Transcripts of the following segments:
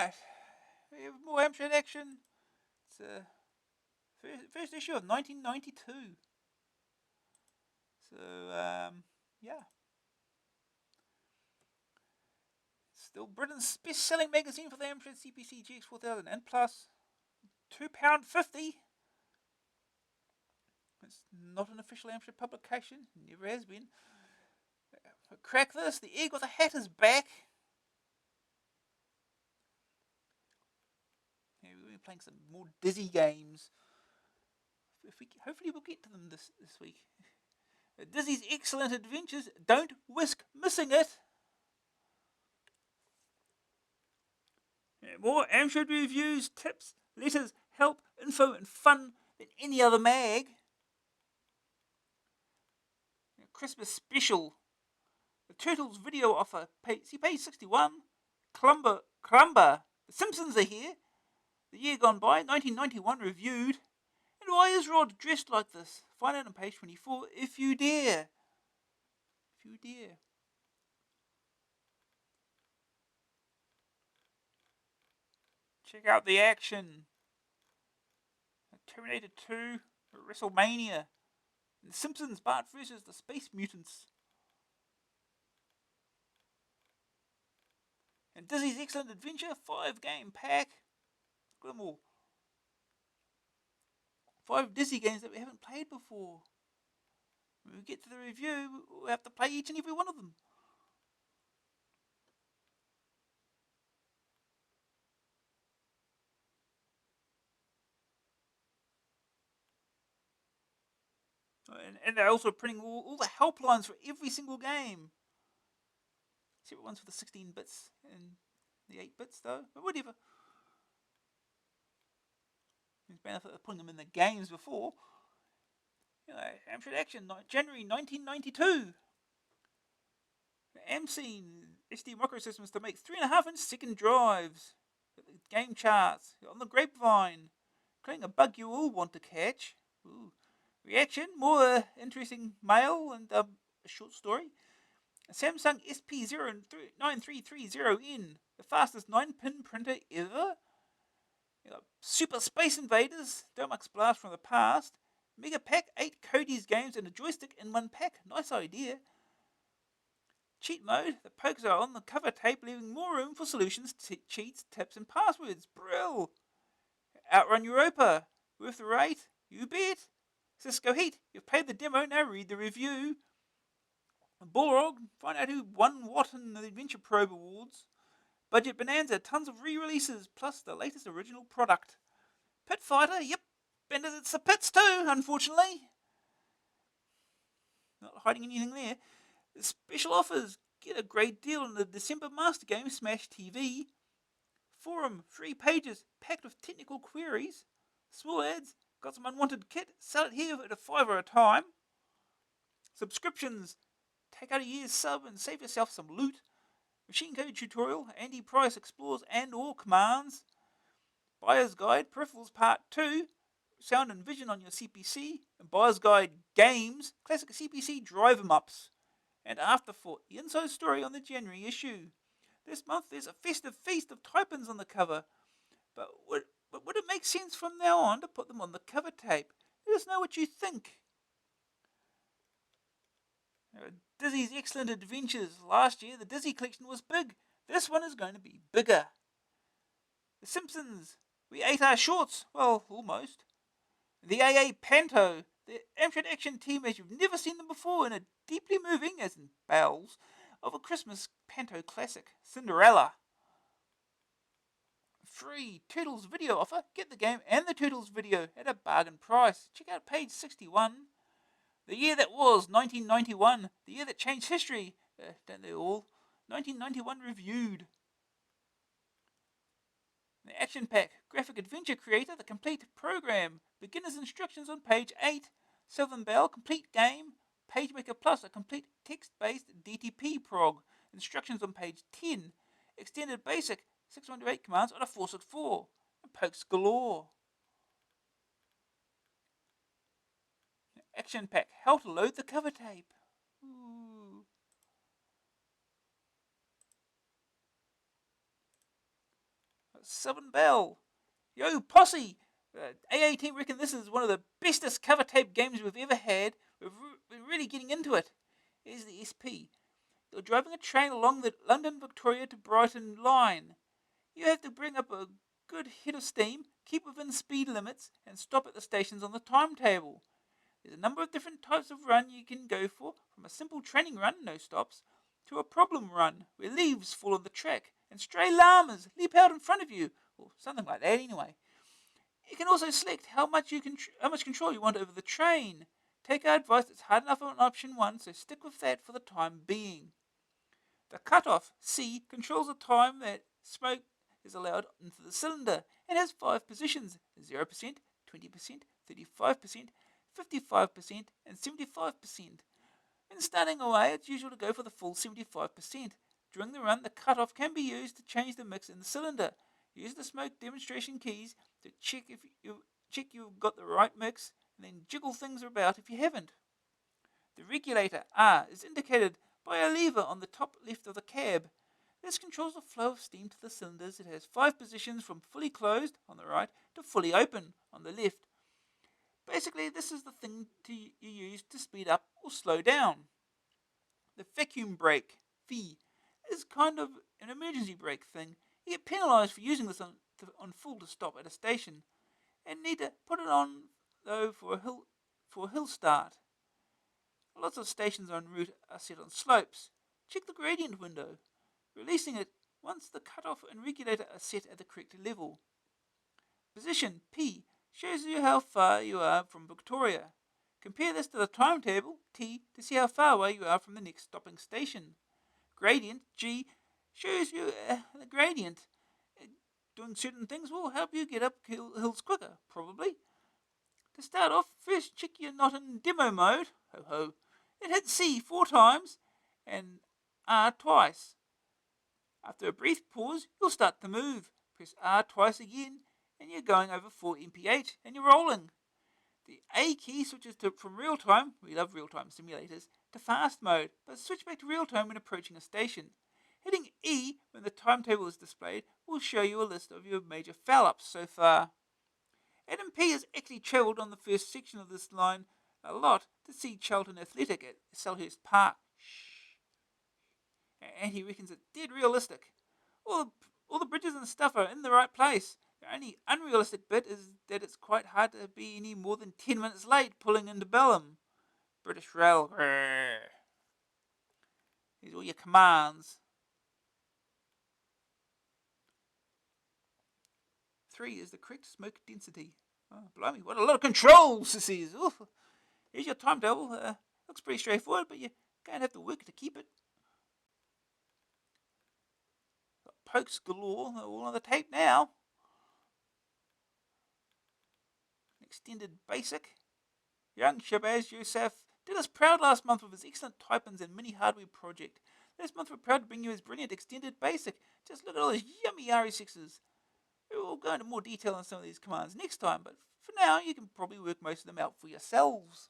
Right, we have more Amstrad Action. It's first issue of 1992. So, yeah. Still Britain's best-selling magazine for the Amstrad CPC GX4000 and plus. £2.50. It's not an official Amstrad publication. Never has been. Crack this, the egg with the hat is back. Yeah, we're going to be playing some more Dizzy games. Hopefully we'll get to them this week. Dizzy's Excellent Adventures. Don't risk missing it. Yeah, more Amstrad reviews, tips, letters, help, info, and fun than any other mag. Christmas special. The Turtles video offer. See page 61. Clumber. The Simpsons are here. The year gone by, 1991 reviewed. And why is Rod dressed like this? Find out on page 24 if you dare. If you dare. Check out the action. Terminator 2, WrestleMania. And the Simpsons, Bart versus the Space Mutants. And Dizzy's Excellent Adventure, 5-game pack. Look at them all. 5 Dizzy games that we haven't played before. When we get to the review, we'll have to play each and every one of them. And they're also printing all the helplines for every single game. Separate ones for the 16 bits and the 8 bits though, but whatever. There's benefit of putting them in the games before. Amstrad Action, January 1992. AMScene SD microsystems to make 3.5-inch second drives. Game charts on the grapevine. Creating a bug you all want to catch. Ooh. Reaction, more interesting mail and a short story. A Samsung SP09330N, the fastest 9-pin printer ever. Super Space Invaders, Domux Blast from the past. Mega Pack, 8 Cody's games and a joystick in one pack. Nice idea. Cheat mode, the pokes are on the cover tape, leaving more room for solutions, cheats, tips, and passwords. Brill! Outrun Europa, worth the rate? You bet! Cisco Heat, you've played the demo, now read the review. Bullrog, find out who won what in the Adventure Probe Awards. Budget Bonanza, tons of re-releases, plus the latest original product. Pit Fighter, yep, and it's the pits too, unfortunately. Not hiding anything there. Special offers, get a great deal on the December Master Game Smash TV. Forum, 3 pages, packed with technical queries. Small ads, got some unwanted kit, sell it here at a $5 a time. Subscriptions, take out a year's sub and save yourself some loot. Machine code tutorial, Andy Price explores and or commands. Buyer's Guide, Peripherals Part 2, Sound and Vision on your CPC. And Buyer's Guide Games, classic CPC drive 'em ups. And Afterthought, the inside story on the January issue. This month there's a festive feast of type-ins on the cover. But would it make sense from now on to put them on the cover tape? Let us know what you think. Dizzy's Excellent Adventures. Last year the Dizzy collection was big. This one is going to be bigger. The Simpsons. We ate our shorts. Well, almost. The AA Panto. The Amstrad Action team as you've never seen them before in a deeply moving, as in bowels, of a Christmas Panto classic, Cinderella. Free Turtles video offer. Get the game and the Turtles video at a bargain price. Check out page 61. The year that was, 1991. The year that changed history. Don't they all? 1991 reviewed. The Action Pack, Graphic Adventure Creator, the complete program. Beginner's instructions on page 8. Southern Bell, complete game. PageMaker Plus, a complete text-based DTP prog. Instructions on page 10. Extended Basic, 608 commands on a Fawcett 4. And pokes galore. Action Pack, how to load the cover tape. Ooh. Southern Belle. Yo, Posse! AA team reckon this is one of the bestest cover tape games we've ever had. We're really getting into it. Here's the SP. You're driving a train along the London Victoria to Brighton line. You have to bring up a good head of steam, keep within speed limits, and stop at the stations on the timetable. There's a number of different types of run you can go for, from a simple training run, no stops, to a problem run, where leaves fall on the track, and stray llamas leap out in front of you, or something like that anyway. You can also select how much control you want over the train. Take our advice, it's hard enough on option 1, so stick with that for the time being. The cutoff, C, controls the time that smoke is allowed into the cylinder and has 5 positions, 0%, 20%, 35%, 55%, and 75%. When starting away, it's usual to go for the full 75%. During the run, the cutoff can be used to change the mix in the cylinder. Use the smoke demonstration keys to check you've got the right mix, and then jiggle things about if you haven't. The regulator, R, is indicated by a lever on the top left of the cab. This controls the flow of steam to the cylinders. It has 5 positions from fully closed on the right to fully open on the left. Basically, this is the thing you use to speed up or slow down. The vacuum brake, V, is kind of an emergency brake thing. You get penalised for using this on full to stop at a station, and need to put it on though for a hill start. Lots of stations en route are set on slopes. Check the gradient window, releasing it once the cutoff and regulator are set at the correct level. Position, P, shows you how far you are from Victoria. Compare this to the timetable, T, to see how far away you are from the next stopping station. Gradient, G, shows you the gradient. Doing certain things will help you get up hills quicker, probably. To start off, first check you're not in demo mode. Ho ho. Then hit C 4 times and R twice. After a brief pause, you'll start to move. Press R twice again, and you're going over 4 mph, and you're rolling. The A key switches from real time, we love real time simulators, to fast mode, but switch back to real time when approaching a station. Hitting E when the timetable is displayed will show you a list of your major foul-ups so far. Adam P has actually travelled on the first section of this line a lot to see Charlton Athletic at Selhurst Park. And he reckons it's dead realistic. All the bridges and stuff are in the right place. The only unrealistic bit is that it's quite hard to be any more than 10 minutes late pulling into Belém. British Rail. Here's all your commands. 3 is the correct smoke density. Oh, blimey, what a lot of controls this is. Oof. Here's your timetable. Looks pretty straightforward, but you're going to have to work to keep it. Got pokes galore, they're all on the tape now. Extended basic. Young Shabazz Youssef did us proud last month with his excellent type-ins and mini hardware project. This month we're proud to bring you his brilliant extended basic. Just look at all those yummy RE6s. We'll go into more detail on some of these commands next time, but for now you can probably work most of them out for yourselves.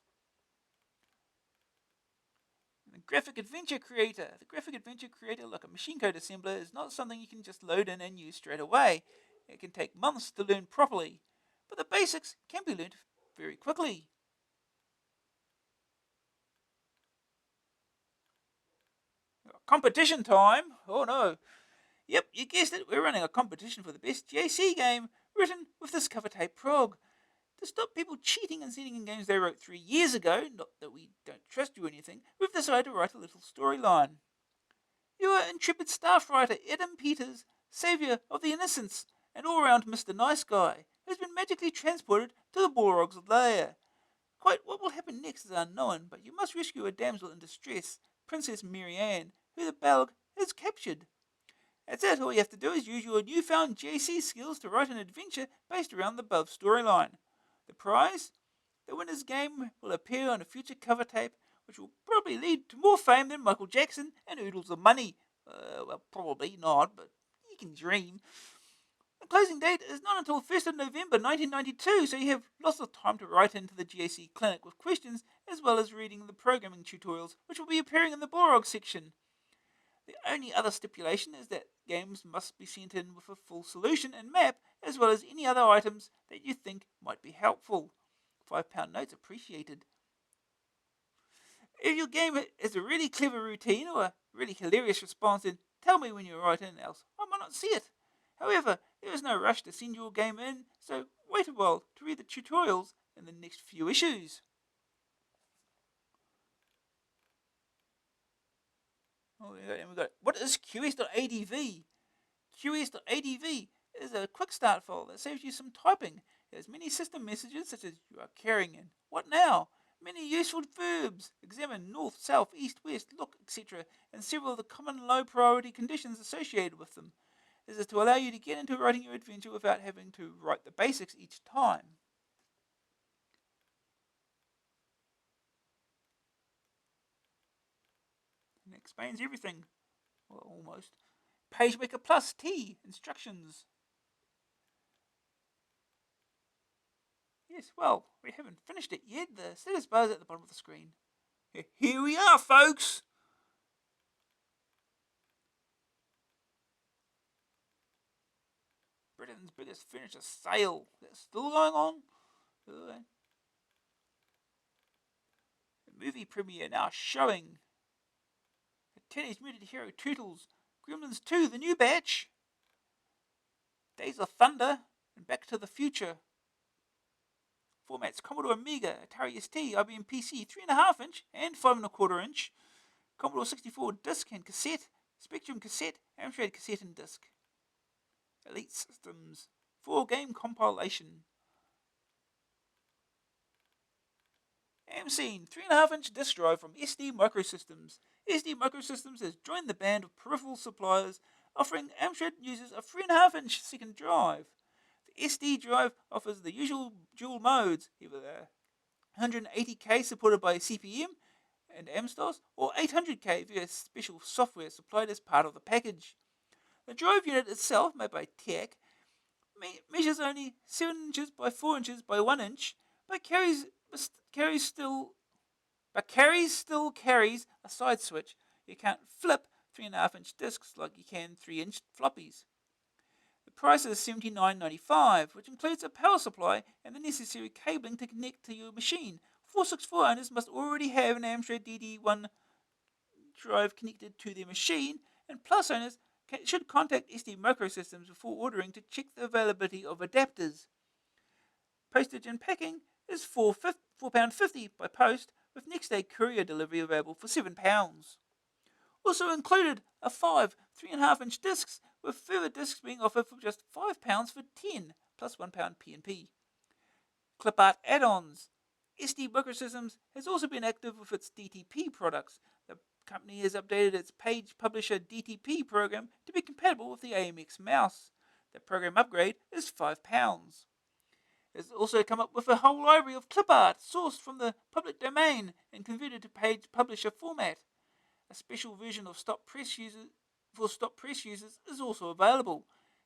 The Graphic Adventure Creator. The Graphic Adventure Creator, like a machine code assembler, is not something you can just load in and use straight away. It can take months to learn properly, but the basics can be learned very quickly. Competition time! Oh no! Yep, you guessed it, we're running a competition for the best JC game, written with this cover tape prog. To stop people cheating and sending in games they wrote 3 years ago, not that we don't trust you or anything, we've decided to write a little storyline. You are intrepid staff writer Adam Peters, saviour of the innocents, and all-round Mr. Nice Guy, who's been magically transported to the Balrog's lair. Quite what will happen next is unknown, but you must rescue a damsel in distress, Princess Marianne, who the Balrog has captured. That's it, all you have to do is use your newfound JC skills to write an adventure based around the above storyline. The prize? The winner's game will appear on a future cover tape, which will probably lead to more fame than Michael Jackson and oodles of money. Well, probably not, but you can dream. The closing date is not until 1st of November 1992, so you have lots of time to write into the GAC clinic with questions, as well as reading the programming tutorials, which will be appearing in the Balrog section. The only other stipulation is that games must be sent in with a full solution and map, as well as any other items that you think might be helpful. £5 notes appreciated. If your game has a really clever routine or a really hilarious response, then tell me when you write in, else I might not see it. However, there is no rush to send your game in, so wait a while to read the tutorials in the next few issues. Oh, and we got what is QS.adv? QS.adv is a quick start file that saves you some typing. It has many system messages such as you are carrying in, what now? Many useful verbs, examine, north, south, east, west, look, etc., and several of the common low priority conditions associated with them. This is to allow you to get into writing your adventure without having to write the basics each time. And it explains everything. Well, almost. PageMaker Plus T instructions. Yes, well, we haven't finished it yet. The status bar is at the bottom of the screen. Here we are, folks! Britain's biggest furniture sale. That's still going on. The movie premiere now showing. Teenage Mutant Hero Turtles, Gremlins 2, the new batch, Days of Thunder, and Back to the Future. Formats Commodore Amiga, Atari ST, IBM PC 3.5 inch and 5.25 inch, Commodore 64 disc and cassette, Spectrum cassette, Amstrad cassette and disc. Elite Systems, 4-game compilation. AMScene 3.5 inch disc drive from SD Microsystems. SD Microsystems has joined the band of peripheral suppliers offering Amstrad users a 3.5 inch second drive. The SD drive offers the usual dual modes, either 180K supported by CPM and AMSTOS, or 800K via special software supplied as part of the package. The drive unit itself, made by TEC, measures only 7 inches by 4 inches by 1 inch, but still carries a side switch. You can't flip 3.5 inch discs like you can 3 inch floppies. The price is $79.95, which includes a power supply and the necessary cabling to connect to your machine. 464 owners must already have an Amstrad DD1 drive connected to their machine, and Plus owners should contact SD Microsystems before ordering to check the availability of adapters. Postage and packing is £4.50 by post, with next day courier delivery available for £7. Also included are 5 3.5 inch discs, with further discs being offered for just £5 for 10, plus £1 P&P. Clip art add-ons. SD Microsystems has also been active with its DTP products. The company has updated its Page Publisher DTP program to be compatible with the AMX mouse. The program upgrade is £5. It has also come up with a whole library of clip art sourced from the public domain and converted to Page Publisher format. A special version of Stop Press users is also available.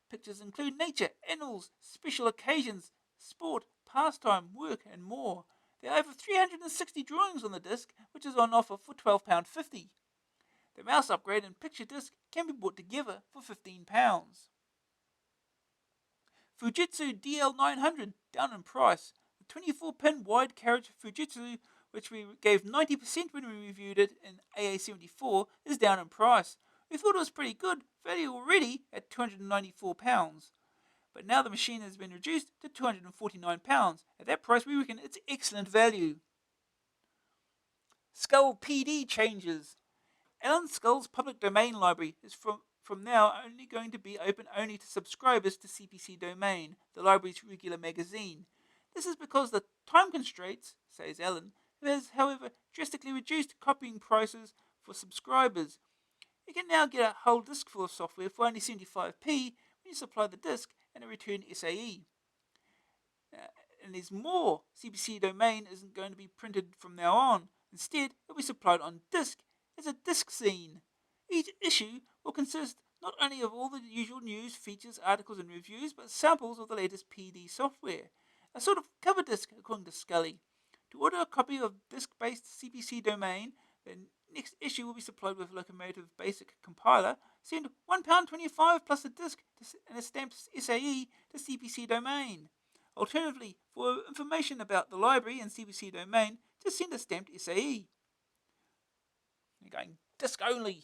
Pictures include nature, animals, special occasions, sport, pastime, work, and more. There are over 360 drawings on the disc, which is on offer for £12.50. The mouse upgrade and picture disc can be bought together for £15. Fujitsu DL900 down in price. The 24-pin wide carriage Fujitsu, which we gave 90% when we reviewed it in AA74, is down in price. We thought it was pretty good value already at £294. But now the machine has been reduced to £249. At that price, we reckon it's excellent value. Skull PD changes. Alan Skull's public domain library is from now only going to be open only to subscribers to CPC Domain, the library's regular magazine. This is because the time constraints, says Alan, has, however, drastically reduced copying prices for subscribers. You can now get a whole disk full of software for only 75p when you supply the disk and a return SAE. And there's more. CPC Domain isn't going to be printed from now on. Instead, it'll be supplied on disk as a disk zine. Each issue will consist not only of all the usual news, features, articles and reviews, but samples of the latest PD software. A sort of cover disk, according to Scully. To order a copy of disk-based CPC Domain, then Next issue will be supplied with Locomotive Basic Compiler. Send £1.25 plus a disc and a stamped SAE to CPC Domain. Alternatively, for information about the library and CPC Domain, just send a stamped SAE. You're going disc only.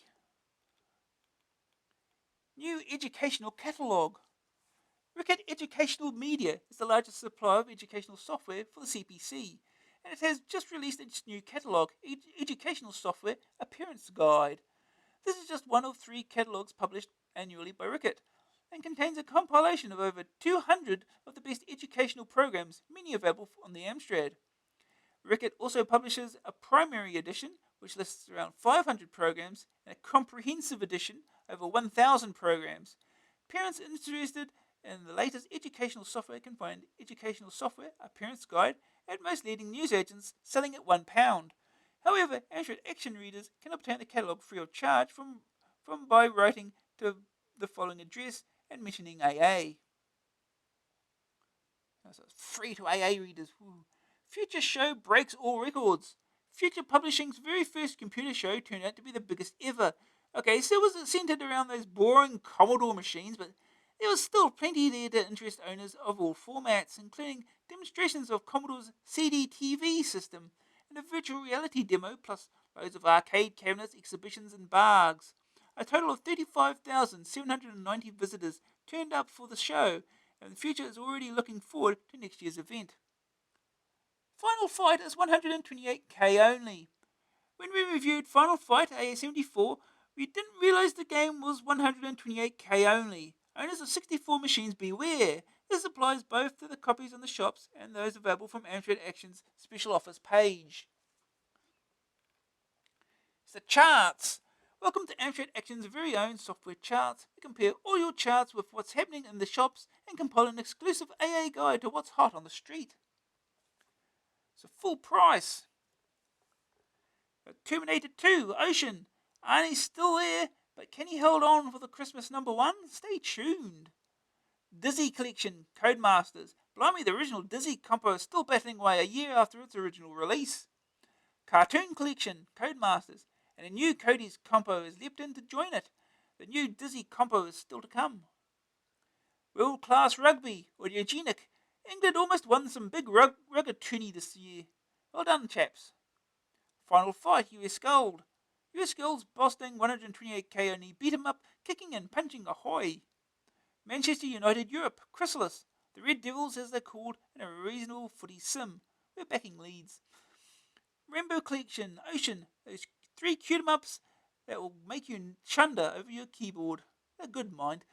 New educational catalogue. Ricket Educational Media is the largest supplier of educational software for the CPC, and it has just released its new catalogue, Educational Software Appearance Guide. This is just one of 3 catalogues published annually by Ricket, and contains a compilation of over 200 of the best educational programs, many available on the Amstrad. Ricket also publishes a primary edition, which lists around 500 programs, and a comprehensive edition, over 1,000 programs. Parents interested in the latest educational software can find Educational Software Appearance Guide at most leading newsagents, selling at £1. However, Amstrad Action readers can obtain the catalogue free of charge from by writing to the following address and mentioning AA. So it's free to AA readers. Ooh. Future Show breaks all records. Future Publishing's very first computer show turned out to be the biggest ever. Okay, so it was centered around those boring Commodore machines, but there was still plenty there to interest owners of all formats, including demonstrations of Commodore's CD-TV system and a virtual reality demo, plus loads of arcade cabinets, exhibitions, and bargs. A total of 35,790 visitors turned up for the show, and the future is already looking forward to next year's event. Final Fight is 128k only. When we reviewed Final Fight AA74, we didn't realise the game was 128k only. Owners of 64 machines beware. This applies both to the copies on the shops and those available from Amstrad Action's special offers page. It's the charts. Welcome to Amstrad Action's very own software charts. We compare all your charts with what's happening in the shops and compile an exclusive AA guide to what's hot on the street. It's a full price. Terminator 2, Ocean. Arnie's still there, but can he hold on for the Christmas #1? Stay tuned. Dizzy Collection, Codemasters. Blimey, the original Dizzy compo is still battling away a year after its original release. Cartoon Collection, Codemasters. And a new Cody's compo has leapt in to join it. The new Dizzy compo is still to come. World Class Rugby, Audiogenic. England almost won some big rugger tourney this year. Well done, chaps. Final Fight, US Gold. US Gold's boasting 128k only beat 'em up, kicking and punching ahoy. Manchester United Europe, Chrysalis. The Red Devils, as they're called, in a reasonable footy sim. We're backing Leeds. Rainbow Collection, Ocean. Those 3 cute 'em ups that will make you chunder over your keyboard. They're good, mind.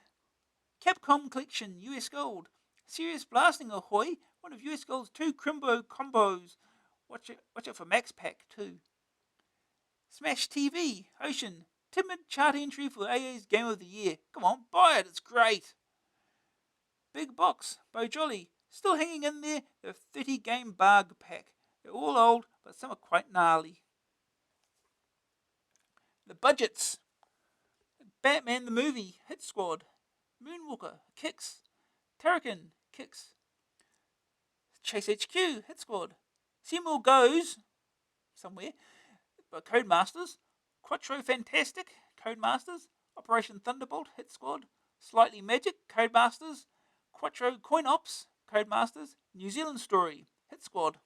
Capcom Collection, US Gold. Serious Blasting ahoy, one of US Gold's 2 Crimbo combos. Watch out for Max Pack too. Smash TV, Ocean. Timid chart entry for AA's Game of the Year. Come on, buy it, it's great. Big Box, Bo Jolly. Still hanging in there, the 30 game barg pack. They're all old, but some are quite gnarly. The budgets. Batman the Movie, Hit Squad. Moonwalker, Kicks. Terrakin, Kicks. Chase HQ, Hit Squad. Seymour Goes, somewhere, but Codemasters. Quattro Fantastic, Codemasters. Operation Thunderbolt, Hit Squad. Slightly Magic, Codemasters. Quattro Coin Ops, Codemasters. New Zealand Story, Hit Squad.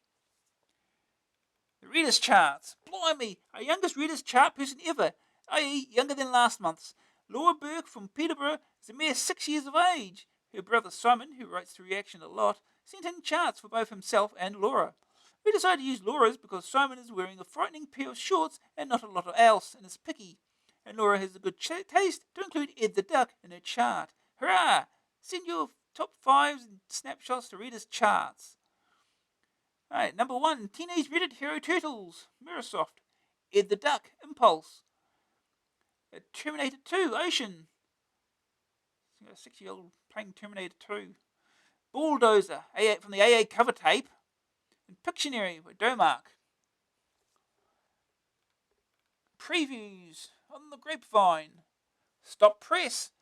The Readers Charts. Blimey, our youngest Readers Chart person ever, i.e. younger than last month's. Laura Burke from Peterborough is a mere 6 years of age. Her brother Simon, who writes to Reaction a lot, sent in charts for both himself and Laura. We decided to use Laura's because Simon is wearing a frightening pair of shorts and not a lot else and is picky. And Laura has the good taste to include Ed the Duck in her chart. Hurrah! Send your top 5s and snapshots to Readers' Charts. Alright, number 1, Teenage Mutant Hero Turtles, Mirrorsoft. Ed the Duck, Impulse. Terminator 2, Ocean. 6-year-old playing Terminator 2. Bulldozer, from the AA cover tape. And Pictionary by Domark. Previews on the grapevine. Stop Press.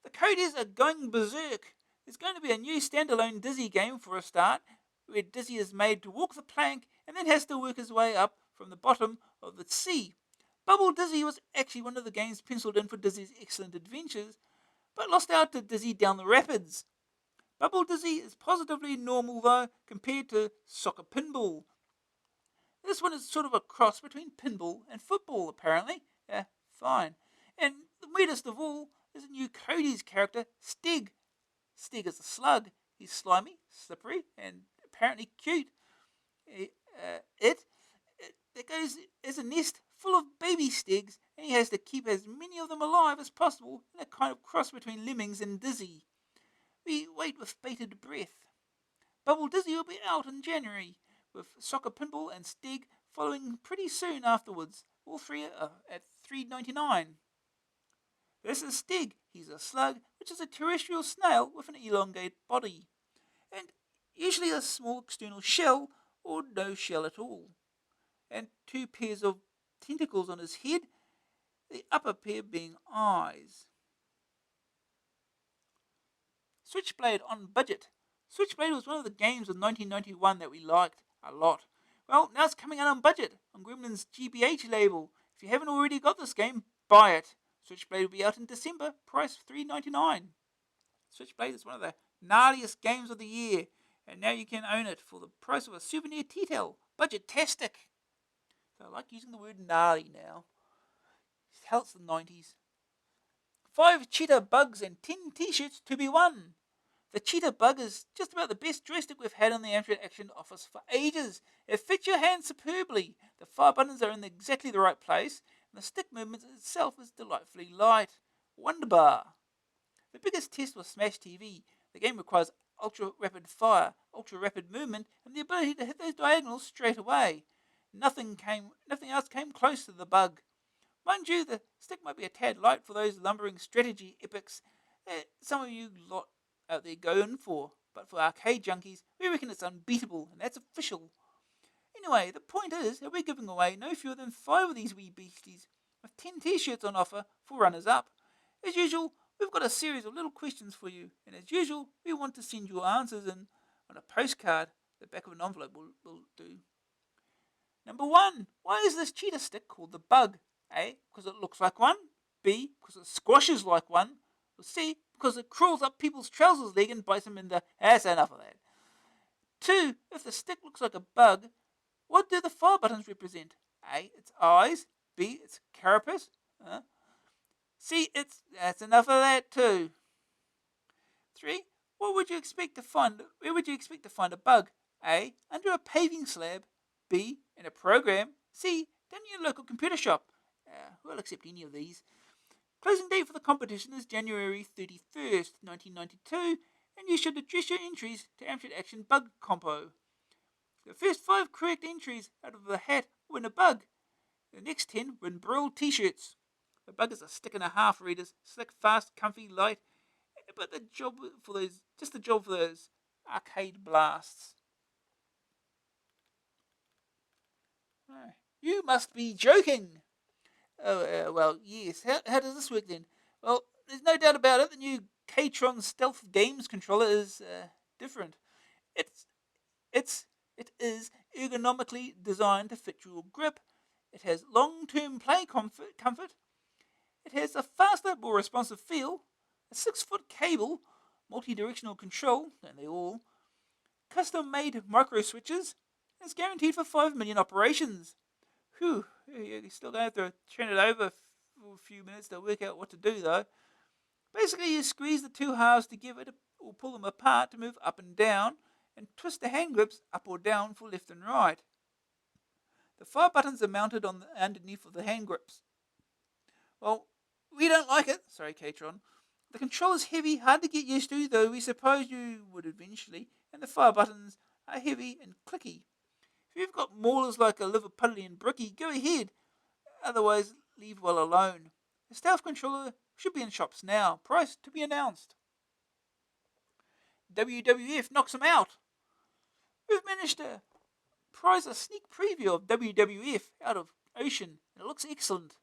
The coders are going berserk. There's going to be a new standalone Dizzy game for a start, where Dizzy is made to walk the plank and then has to work his way up from the bottom of the sea. Bubble Dizzy was actually one of the games penciled in for Dizzy's Excellent Adventures, but lost out to Dizzy Down the Rapids. Bubble Dizzy is positively normal though compared to Soccer Pinball. This one is sort of a cross between pinball and football apparently. Fine. And the weirdest of all is a new Cody's character, Stig. Stig is a slug. He's slimy, slippery, and apparently cute. It goes as a nest full of baby Stigs, and he has to keep as many of them alive as possible in a kind of cross between Lemmings and Dizzy. We wait with bated breath. Bubble Dizzy will be out in January, with Soccer Pinball and Stig following pretty soon afterwards. All three are at $3.99. This is Stig. He's a slug, which is a terrestrial snail with an elongated body, and usually a small external shell or no shell at all, and two pairs of tentacles on his head, the upper pair being eyes. Switchblade on budget. Switchblade was one of the games of 1991 that we liked a lot. Well, now it's coming out on budget on Gremlin's GBH label. If you haven't already got this game, buy it. Switchblade will be out in December, price $3.99. Switchblade is one of the gnarliest games of the year, and now you can own it for the price of a souvenir tea-towel. Budget-tastic. So I like using the word gnarly now. Hell, it's the 90s. 5 cheetah bugs and 10 t-shirts to be won. The cheetah bug is just about the best joystick we've had on the Amstrad Action office for ages. It fits your hand superbly. The fire buttons are in exactly the right place, and the stick movement itself is delightfully light. Wonderbar. The biggest test was Smash TV. The game requires ultra rapid fire, ultra rapid movement, and the ability to hit those diagonals straight away. Nothing else came close to the bug. Mind you, the stick might be a tad light for those lumbering strategy epics that some of you lot out there go in for, but for arcade junkies, we reckon it's unbeatable, and that's official. Anyway, the point is that we're giving away no fewer than 5 of these wee beasties, with 10 t-shirts on offer for runners-up. As usual, we've got a series of little questions for you, and as usual, we want to send your answers in on a postcard. The back of an envelope will do. Number 1. Why is this cheetah stick called the bug? A. Because it looks like one. B. Because it squashes like one. Or C. Because it crawls up people's trousers leg and bites them in the... That's enough of that. 2. If the stick looks like a bug, what do the fire buttons represent? A. Its eyes. B. Its carapace. C. That's enough of that too. 3. Where would you expect to find a bug? A. Under a paving slab. B. In a program. C. Down in your local computer shop. We'll accept any of these. Closing date for the competition is January 31st, 1992, and you should address your entries to Amstrad Action Bug Compo. The first 5 correct entries out of the hat win a bug. The next 10 win broiled t-shirts. The bug is a stick and a half, readers. Slick, fast, comfy, light, but the job for those arcade blasts. You must be joking. Well, yes. How does this work then? Well, there's no doubt about it. The new K-Tron Stealth Games controller is different. It is ergonomically designed to fit your grip. It has long-term play comfort. It has a faster, more responsive feel. A 6-foot cable, multi-directional control, and they all. Custom-made micro switches. It's guaranteed for 5 million operations. Whew, you're still going to have to turn it over for a few minutes to work out what to do though. Basically, you squeeze the 2 halves together or pull them apart to move up and down, and twist the hand grips up or down for left and right. The fire buttons are mounted on the underneath of the hand grips. Well, we don't like it. Sorry, K-Tron. The control is heavy, hard to get used to, though we suppose you would eventually, and the fire buttons are heavy and clicky. If you've got maulers like a Liverpudlian brookie, go ahead. Otherwise, leave well alone. The stealth controller should be in shops now. Price to be announced. WWF knocks them out. We've managed to prize a sneak preview of WWF out of Ocean, and it looks excellent.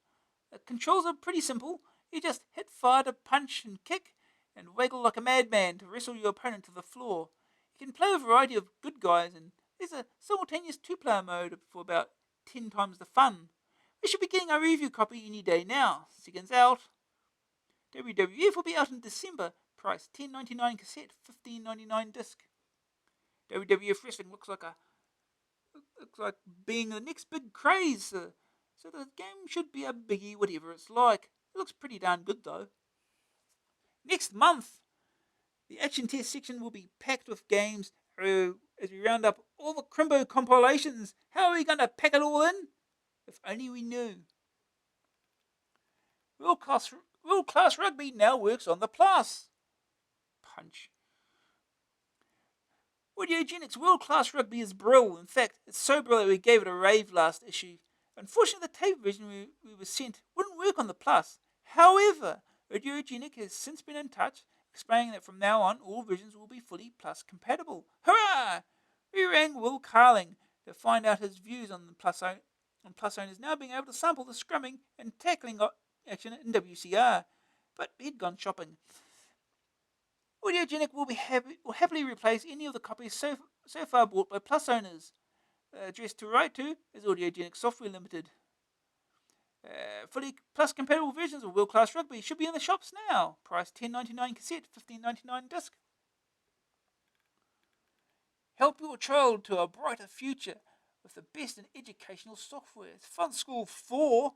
The controls are pretty simple. You just hit fire to punch and kick, and waggle like a madman to wrestle your opponent to the floor. You can play a variety of good guys, and there's a simultaneous 2-player mode for about 10 times the fun. We should be getting our review copy any day now. Seconds out. WWF will be out in December. Price $10.99 cassette, $15.99 disc. WWF Wrestling looks like being the next big craze. So the game should be a biggie, whatever it's like. It looks pretty darn good though. Next month, the Action Test section will be packed with games as we round up all the Crimbo compilations. How are we going to pack it all in? If only we knew. World Class Rugby now works on the Plus. Punch. Audiogenics World Class Rugby is brill. In fact, it's so brill that we gave it a rave last issue. Unfortunately, the tape version we were sent wouldn't work on the Plus. However, Audiogenic has since been in touch, explaining that from now on, all versions will be fully Plus compatible. Hurrah! We rang Will Carling to find out his views on Plus owners now being able to sample the scrumming and tackling action in WCR. But he'd gone shopping. Audiogenic will happily replace any of the copies so far bought by Plus owners. Address to write to is Audiogenic Software Limited. Fully Plus compatible versions of World Class Rugby should be in the shops now. Price $10.99 cassette, $15.99 disc. Help your child to a brighter future with the best in educational software. It's Fun School 4.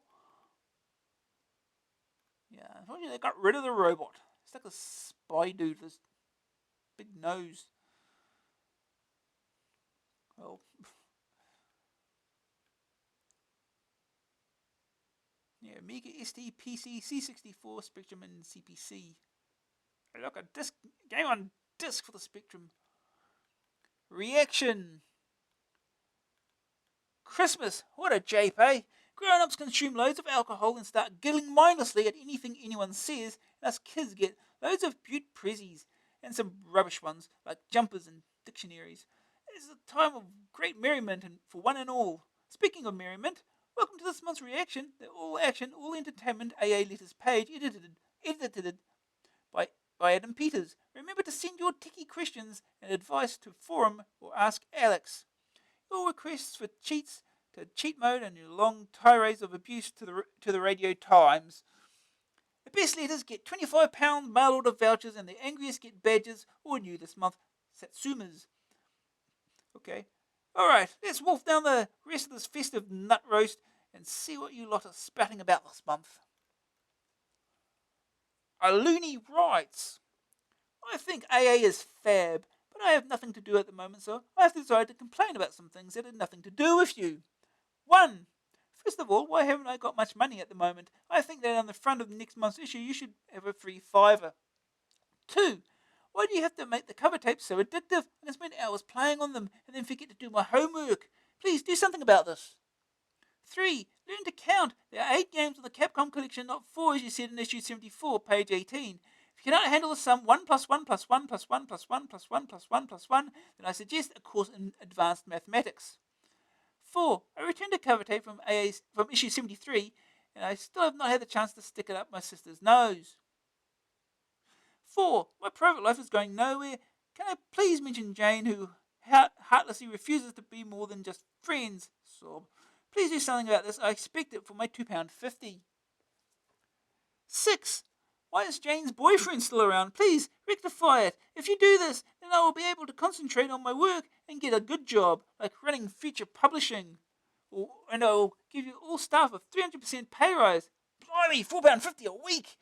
Yeah, unfortunately they got rid of the robot. It's like a spy dude with his big nose. Well, yeah, Amiga ST, PC, C64, Spectrum, and CPC. Look, a game on disc for the Spectrum. Reaction. Christmas, what a jape, eh? Grown-ups consume loads of alcohol and start giggling mindlessly at anything anyone says, and us kids get loads of Butte prezzies and some rubbish ones like jumpers and dictionaries. It's a time of great merriment and for one and all. Speaking of merriment, welcome to this month's reaction, the All Action, All Entertainment AA Letters page, edited by Adam Peters. Remember to send your techie questions and advice to forum or Ask Alex. Your requests for cheats to cheat mode and your long tirades of abuse to the Radio Times. The best letters get £25 mail order vouchers and the angriest get badges, or new this month, Satsumas. Okay. Alright, let's wolf down the rest of this festive nut roast and see what you lot are spouting about this month. A loony writes, I think AA is fab, but I have nothing to do at the moment, so I have decided to complain about some things that had nothing to do with you. 1. First of all, why haven't I got much money at the moment? I think that on the front of next month's issue you should have a free $5. 2. Why do you have to make the cover tapes so addictive? I can spend hours playing on them and then forget to do my homework. Please do something about this. 3. Learn to count. There are 8 games on the Capcom collection, not 4 as you said in issue 74, page 18. If you cannot handle the sum 1 plus 1 plus 1 plus 1 plus 1 plus 1 plus 1 plus 1, then I suggest a course in advanced mathematics. 4. I returned a cover tape from issue 73, and I still have not had the chance to stick it up my sister's nose. 4. My private life is going nowhere. Can I please mention Jane, who heartlessly refuses to be more than just friends? Sob. Please do something about this. I expect it for my £2.50. 6. Why is Jane's boyfriend still around? Please, rectify it. If you do this, then I will be able to concentrate on my work and get a good job, like running future publishing. And I will give you all staff a 300% pay rise. Blimey, £4.50 a week.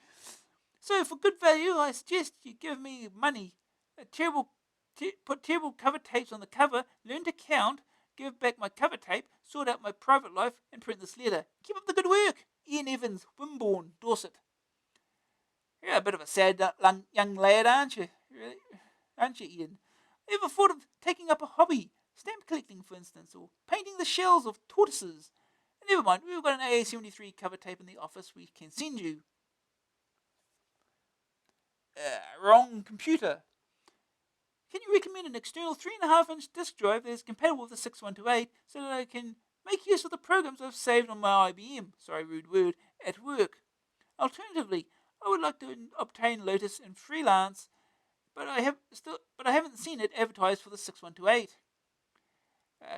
So for good value, I suggest you give me money. Put terrible cover tapes on the cover, learn to count, give back my cover tape, sort out my private life, and print this letter. Keep up the good work. Ian Evans, Wimborne, Dorset. You're a bit of a sad young lad, aren't you? Really? Aren't you, Ian? Ever thought of taking up a hobby? Stamp collecting, for instance, or painting the shells of tortoises? And never mind, we've got an AA73 cover tape in the office we can send you. Wrong computer. Can you recommend an external 3.5-inch disk drive that is compatible with the 6128 so that I can make use of the programs I've saved on my IBM, sorry rude word, at work? Alternatively, I would like to obtain Lotus and Freelance, but I haven't seen it advertised for the 6128.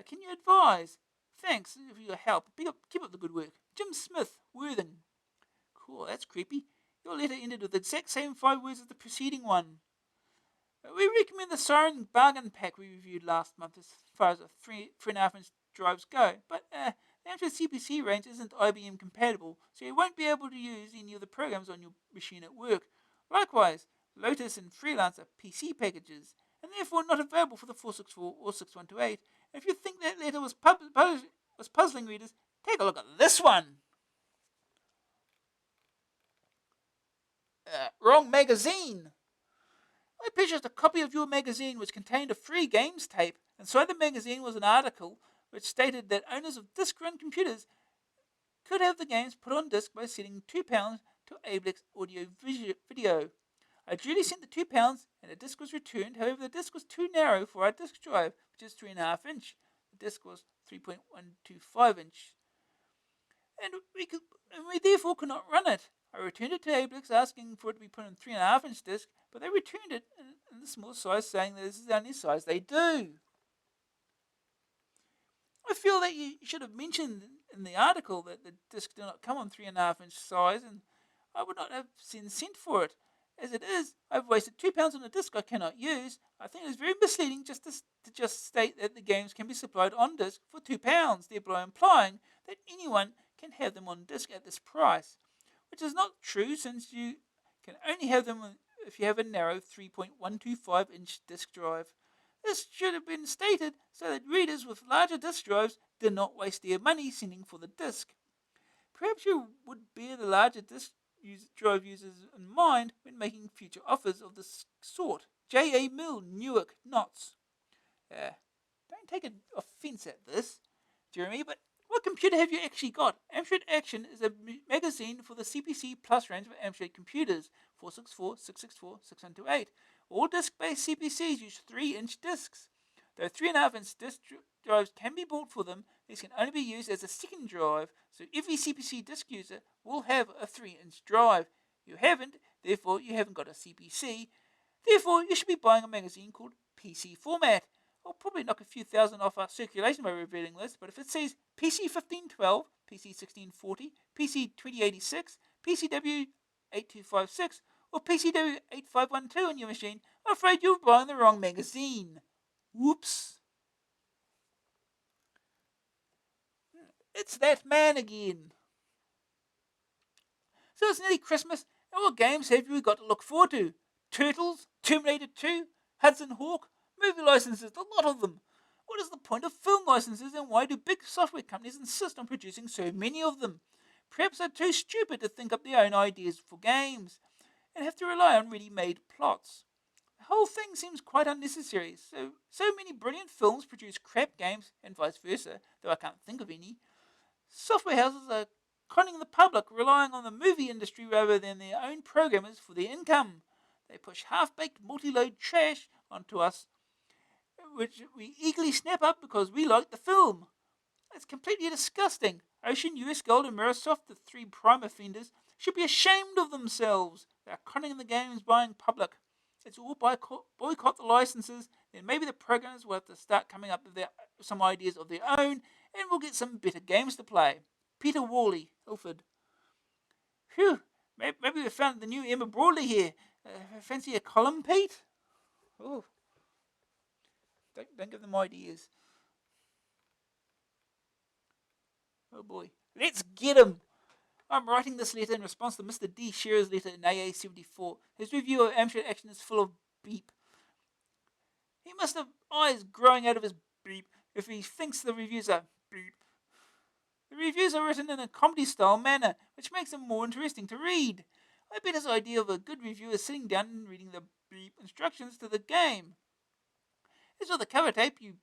Can you advise? Thanks for your help. Keep up the good work. Jim Smith, Worthing. Cool, that's creepy. Your letter ended with the exact same 5 words as the preceding one. We recommend the Siren Bargain Pack we reviewed last month as far as the 3.5-inch drives go, but the Amstrad CPC range isn't IBM compatible, so you won't be able to use any of the programs on your machine at work. Likewise, Lotus and Freelance are PC packages, and therefore not available for the 464 or 6128. And if you think that letter was puzzling readers, take a look at this one. Wrong magazine. I purchased a copy of your magazine which contained a free games tape. Inside the magazine was an article which stated that owners of disc-run computers could have the games put on disc by sending £2 to Ablex Audio Video. I duly sent the £2 and the disc was returned. However, the disc was too narrow for our disc drive, which is 3.5 inch. The disc was 3.125 inch. And we therefore could not run it. I returned it to Ablex asking for it to be put on 3.5 inch disc, but they returned it in the small size, saying that this is the only size they do. I feel that you should have mentioned in the article that the discs do not come on 3.5 inch size, and I would not have sent for it. As it is, I've wasted £2 on a disc I cannot use. I think it is very misleading just to state that the games can be supplied on disc for £2, thereby implying that anyone can have them on disc at this price, which is not true since you can only have them if you have a narrow 3.125 inch disc drive. This should have been stated so that readers with larger disc drives did not waste their money sending for the disc. Perhaps you would bear the larger disc drive users in mind when making future offers of this sort. J.A. Mill, Newark, Notts. Don't take offence at this, Jeremy, but what computer have you actually got? Amstrad Action is a magazine for the CPC Plus range of Amstrad computers, 464, 664, 6128. All disc-based CPCs use 3-inch discs. Though 3.5-inch disc drives can be bought for them, these can only be used as a second drive, so every CPC disc user will have a 3-inch drive. You haven't, therefore you haven't got a CPC. Therefore, you should be buying a magazine called PC Format. I'll probably knock a few thousand off our circulation by revealing this, but if it says PC 1512, PC 1640, PC 2086, PCW 8256, or PCW 8512 on your machine, I'm afraid you're buying the wrong magazine. Whoops. It's that man again. So it's nearly Christmas, and what games have we got to look forward to? Turtles, Terminator 2, Hudson Hawk, movie licenses, a lot of them. What is the point of film licenses, and why do big software companies insist on producing so many of them? Perhaps they're too stupid to think up their own ideas for games, and have to rely on ready-made plots. The whole thing seems quite unnecessary. So many brilliant films produce crap games, and vice versa, though I can't think of any. Software houses are conning the public, relying on the movie industry rather than their own programmers for their income. They push half-baked multi-load trash onto us, which we eagerly snap up because we like the film. It's completely disgusting. Ocean, US Gold, and Microsoft, the 3 prime offenders, should be ashamed of themselves. They are conning the games buying public. It's all boycott the licenses, then maybe the programmers will have to start coming up with some ideas of their own, and we'll get some better games to play. Peter Worley, Ilford. Phew, maybe we found the new Emma Broadley here. Fancy a column, Pete? Oh, don't give them ideas. Oh boy, let's get him. I'm writing this letter in response to Mr. D. Shearer's letter in AA74. His review of Amstrad Action is full of beep. He must have eyes growing out of his beep if he thinks the reviews are beep. The reviews are written in a comedy-style manner, which makes them more interesting to read. I bet his idea of a good review is sitting down and reading the beep instructions to the game. As for the cover tape, you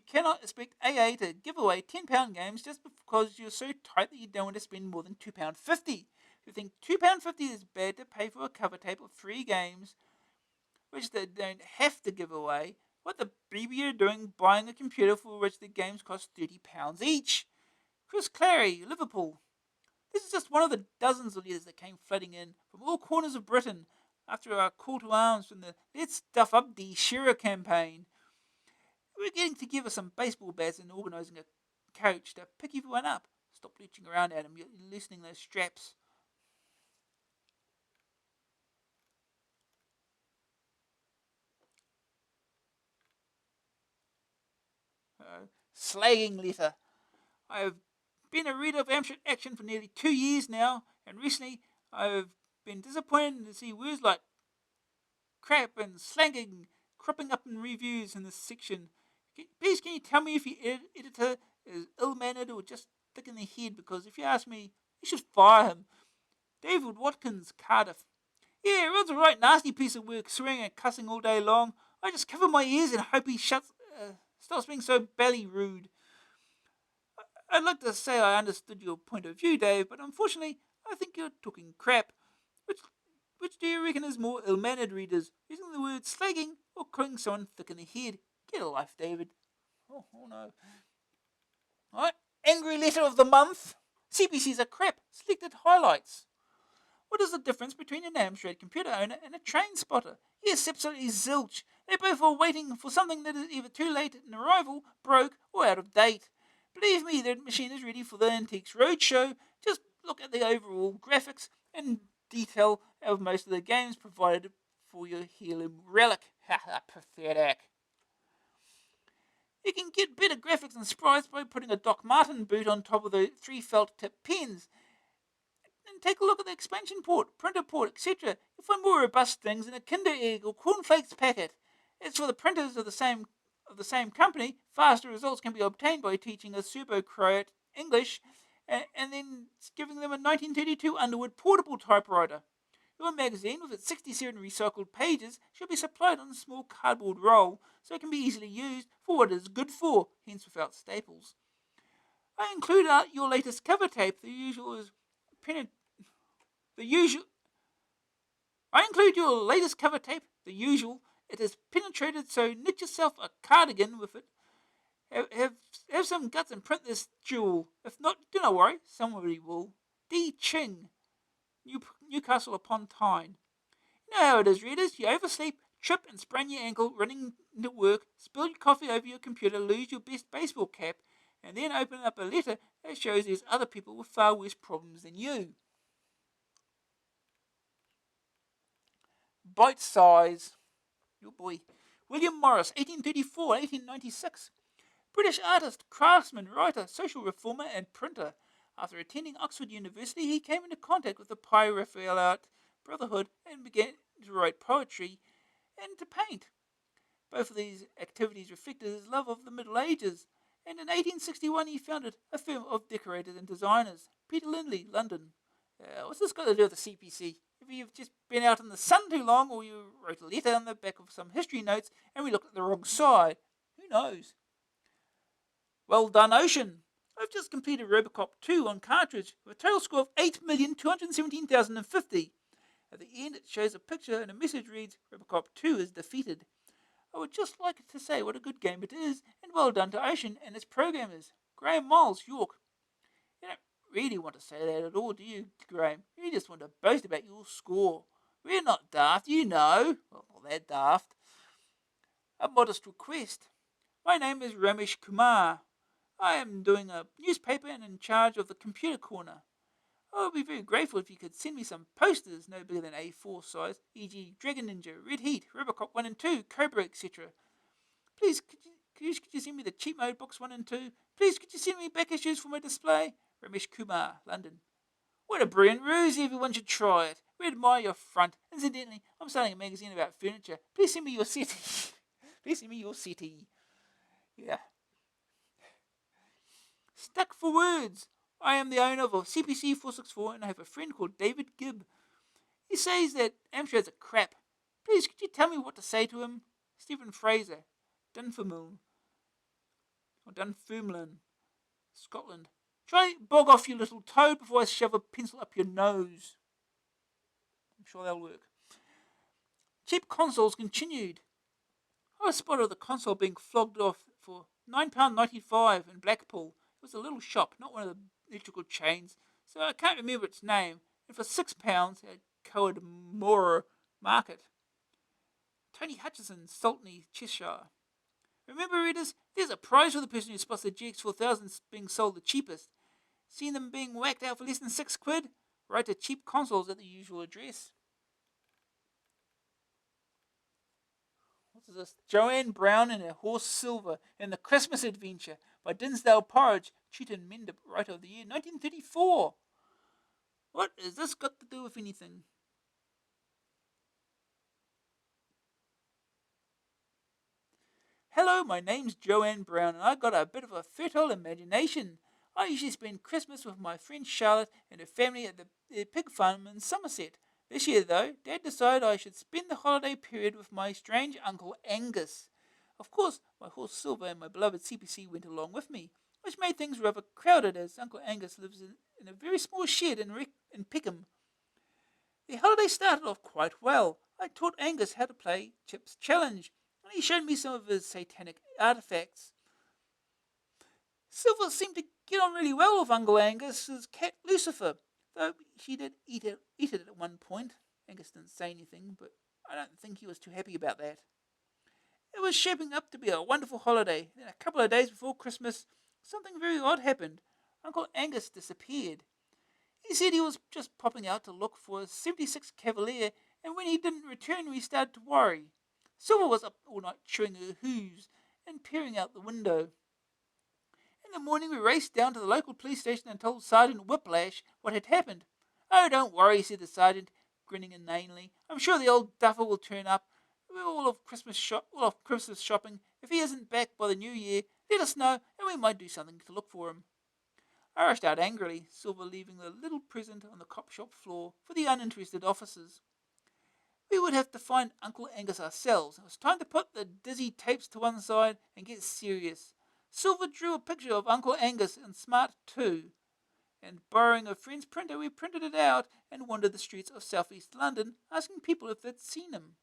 cannot expect AA to give away £10 games just because you're so tight that you don't want to spend more than £2.50. If you think £2.50 is bad to pay for a cover tape of 3 games, which they don't have to give away, what the BB are doing buying a computer for which the games cost £30 each? Chris Clary, Liverpool. This is just one of the dozens of letters that came flooding in from all corners of Britain after our call to arms from the Let's Stuff Up D. Shearer campaign. We're getting together some baseball bats and organising a coach to pick everyone up. Stop reaching around at him. You're loosening those straps. Slagging letter. I have been a reader of Amstrad Action for nearly 2 years now, and recently I have been disappointed to see words like crap and slanging cropping up in reviews in this section. Please, can you tell me if your editor is ill-mannered or just thick in the head? Because if you ask me, you should fire him. David Watkins, Cardiff. Yeah, Rod's a right nasty piece of work, swearing and cussing all day long. I just cover my ears and hope he stops being so belly rude. I'd like to say I understood your point of view, Dave, but unfortunately, I think you're talking crap. Which, which do you reckon is more ill-mannered readers, using the word slagging or calling someone thick in the head? Get a life, David. Oh no. Alright, angry letter of the month. CPCs are crap. Selected highlights. What is the difference between an Amstrad computer owner and a train spotter? Yes, absolutely zilch. They both are waiting for something that is either too late in arrival, broke, or out of date. Believe me, the machine is ready for the Antiques Roadshow. Just look at the overall graphics and detail of most of the games provided for your heirloom relic. Haha, pathetic. You can get better graphics and sprites by putting a Doc Martin boot on top of the 3 felt tip pens. And take a look at the expansion port, printer port, etc. You'll find more robust things in a Kinder Egg or cornflakes packet. As for the printers of the same company, faster results can be obtained by teaching a Serbo-Croat English and then giving them a 1932 Underwood portable typewriter. Your magazine, with its 67 recycled pages, should be supplied on a small cardboard roll, so it can be easily used for what it is good for, hence without staples. I include your latest cover tape. The usual is the usual. I include your latest cover tape. The usual. It is penetrated, so knit yourself a cardigan with it. Have some guts and print this jewel. If not, do not worry. Somebody will. D. Ching, Newcastle upon Tyne. You know how it is, readers. You oversleep, trip and sprain your ankle running to work, spill your coffee over your computer, lose your best baseball cap, and then open up a letter that shows there's other people with far worse problems than you. Bite size. Your boy. William Morris, 1834-1896. British artist, craftsman, writer, social reformer, and printer. After attending Oxford University, he came into contact with the Pi Raphaelite Brotherhood and began to write poetry and to paint. Both of these activities reflected his love of the Middle Ages, and in 1861 he founded a firm of decorators and designers, Peter Lindley, London. What's this got to do with the CPC? If you've just been out in the sun too long, or you wrote a letter on the back of some history notes and we looked at the wrong side, who knows? Well done, Ocean. I've just completed Robocop 2 on cartridge with a total score of 8,217,050. At the end, it shows a picture and a message reads, Robocop 2 is defeated. I would just like to say what a good game it is, and well done to Ocean and its programmers. Graham Miles, Yolk. You don't really want to say that at all, do you, Graham? You just want to boast about your score. We're not daft, you know. Well, not that daft. A modest request. My name is Ramesh Kumar. I am doing a newspaper and in charge of the computer corner. I would be very grateful if you could send me some posters no bigger than A4 size, e.g. Dragon Ninja, Red Heat, Robocop 1 and 2, Cobra, etc. Please, could you send me the cheap mode books 1 and 2? Please, could you send me back issues for my display? Ramesh Kumar, London. What a brilliant ruse, everyone should try it. We admire your front. Incidentally, I'm starting a magazine about furniture. Please send me your settee. Please send me your settee. Yeah. Stuck for words. I am the owner of a CPC 464 and I have a friend called David Gibb. He says that Amstrads are crap. Please, could you tell me what to say to him? Stephen Fraser, Dunfermline, or Dunfermline, Scotland. Try bog off, you little toad, before I shove a pencil up your nose. I'm sure that'll work. Cheap consoles continued. I spotted the console being flogged off for £9.95 in Blackpool. It was a little shop, not one of the electrical chains, so I can't remember its name. And for £6 at Coedmore Market. Tony Hutchison, Saltney, Cheshire. Remember, readers, there's a prize for the person who spots the GX4000 being sold the cheapest. Seen them being whacked out for less than £6? Write to Cheap Consoles at the usual address. What is this? Joanne Brown and Her Horse Silver in the Christmas Adventure by Dinsdale Porridge, Cheaton Mendip, writer of the year 1934. What has this got to do with anything? Hello, my name's Joanne Brown, and I got a bit of a fertile imagination. I usually spend Christmas with my friend Charlotte and her family at the pig farm in Somerset. This year, though, Dad decided I should spend the holiday period with my strange uncle Angus. Of course, my horse Silver and my beloved CPC went along with me, which made things rather crowded as Uncle Angus lives in a very small shed in Peckham. The holiday started off quite well. I taught Angus how to play Chip's Challenge, and he showed me some of his satanic artifacts. Silver seemed to get on really well with Uncle Angus's cat Lucifer, though she did eat it at one point. Angus didn't say anything, but I don't think he was too happy about that. It was shaping up to be a wonderful holiday. Then a couple of days before Christmas, something very odd happened. Uncle Angus disappeared. He said he was just popping out to look for his 76 Cavalier, and when he didn't return, we started to worry. Silver was up all night chewing her hooves and peering out the window. In the morning, we raced down to the local police station and told Sergeant Whiplash what had happened. Oh, don't worry, said the sergeant, grinning inanely. I'm sure the old duffer will turn up. We're all off Christmas shopping. If he isn't back by the new year, let us know, and we might do something to look for him. I rushed out angrily, Silver leaving the little present on the cop shop floor for the uninterested officers. We would have to find Uncle Angus ourselves. It was time to put the Dizzy tapes to one side and get serious. Silver drew a picture of Uncle Angus in Smart 2, and borrowing a friend's printer, we printed it out and wandered the streets of southeast London, asking people if they'd seen him.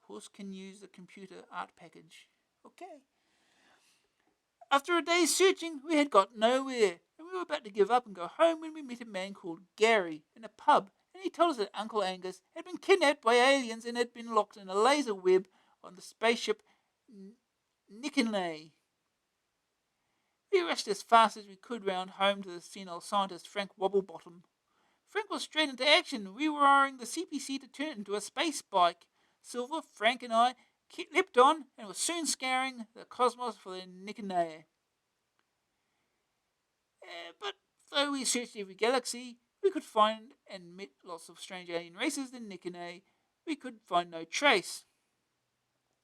Horse can use the computer art package. Okay. After a day's searching, we had got nowhere, and we were about to give up and go home when we met a man called Gary in a pub, and he told us that Uncle Angus had been kidnapped by aliens and had been locked in a laser web on the spaceship Nikanay. We rushed as fast as we could round home to the senile scientist Frank Wobblebottom. Frank was straight into action, rewiring the CPC to turn it into a space bike. Silver, Frank and I leapt on and were soon scouring the cosmos for the Nikanay. But though we searched every galaxy we could find and met lots of strange alien races in Nikanay, we could find no trace.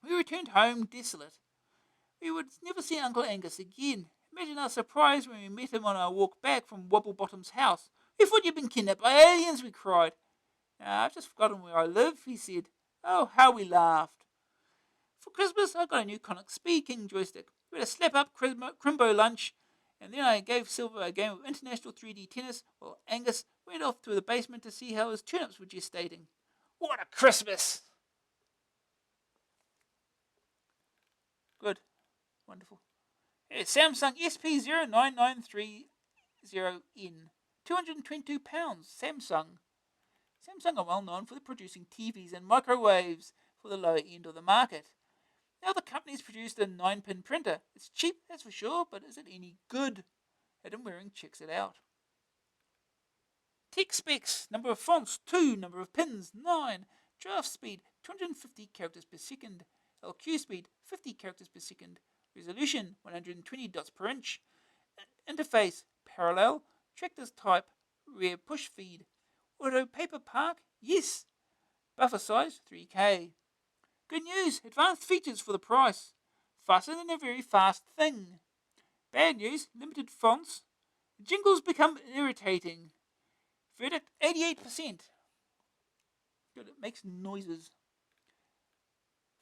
We returned home desolate. We would never see Uncle Angus again. Imagine our surprise when we met him on our walk back from Wobblebottom's house. We thought you'd been kidnapped by aliens, we cried. I've just forgotten where I live, he said. Oh, how we laughed. For Christmas, I got a new Conic Speed King joystick. We had a slap-up Crimbo lunch, and then I gave Silver a game of international 3D tennis while Angus went off to the basement to see how his turnips were gestating. What a Christmas! Good. Wonderful. Here's Samsung SP09930N. £222. Samsung. Samsung are well known for producing TVs and microwaves for the lower end of the market. Now the company's produced a 9-pin printer. It's cheap, that's for sure, but is it any good? Adam Waring checks it out. Tech specs: number of fonts 2, number of pins 9, draft speed 250 characters per second, LQ speed 50 characters per second, resolution 120 dots per inch, interface parallel, tractors type, rear push feed, auto paper park, yes, buffer size 3K. Good news, advanced features for the price, faster than a very fast thing. Bad news, limited fonts, jingles become irritating. Verdict 88%. Good, it makes noises.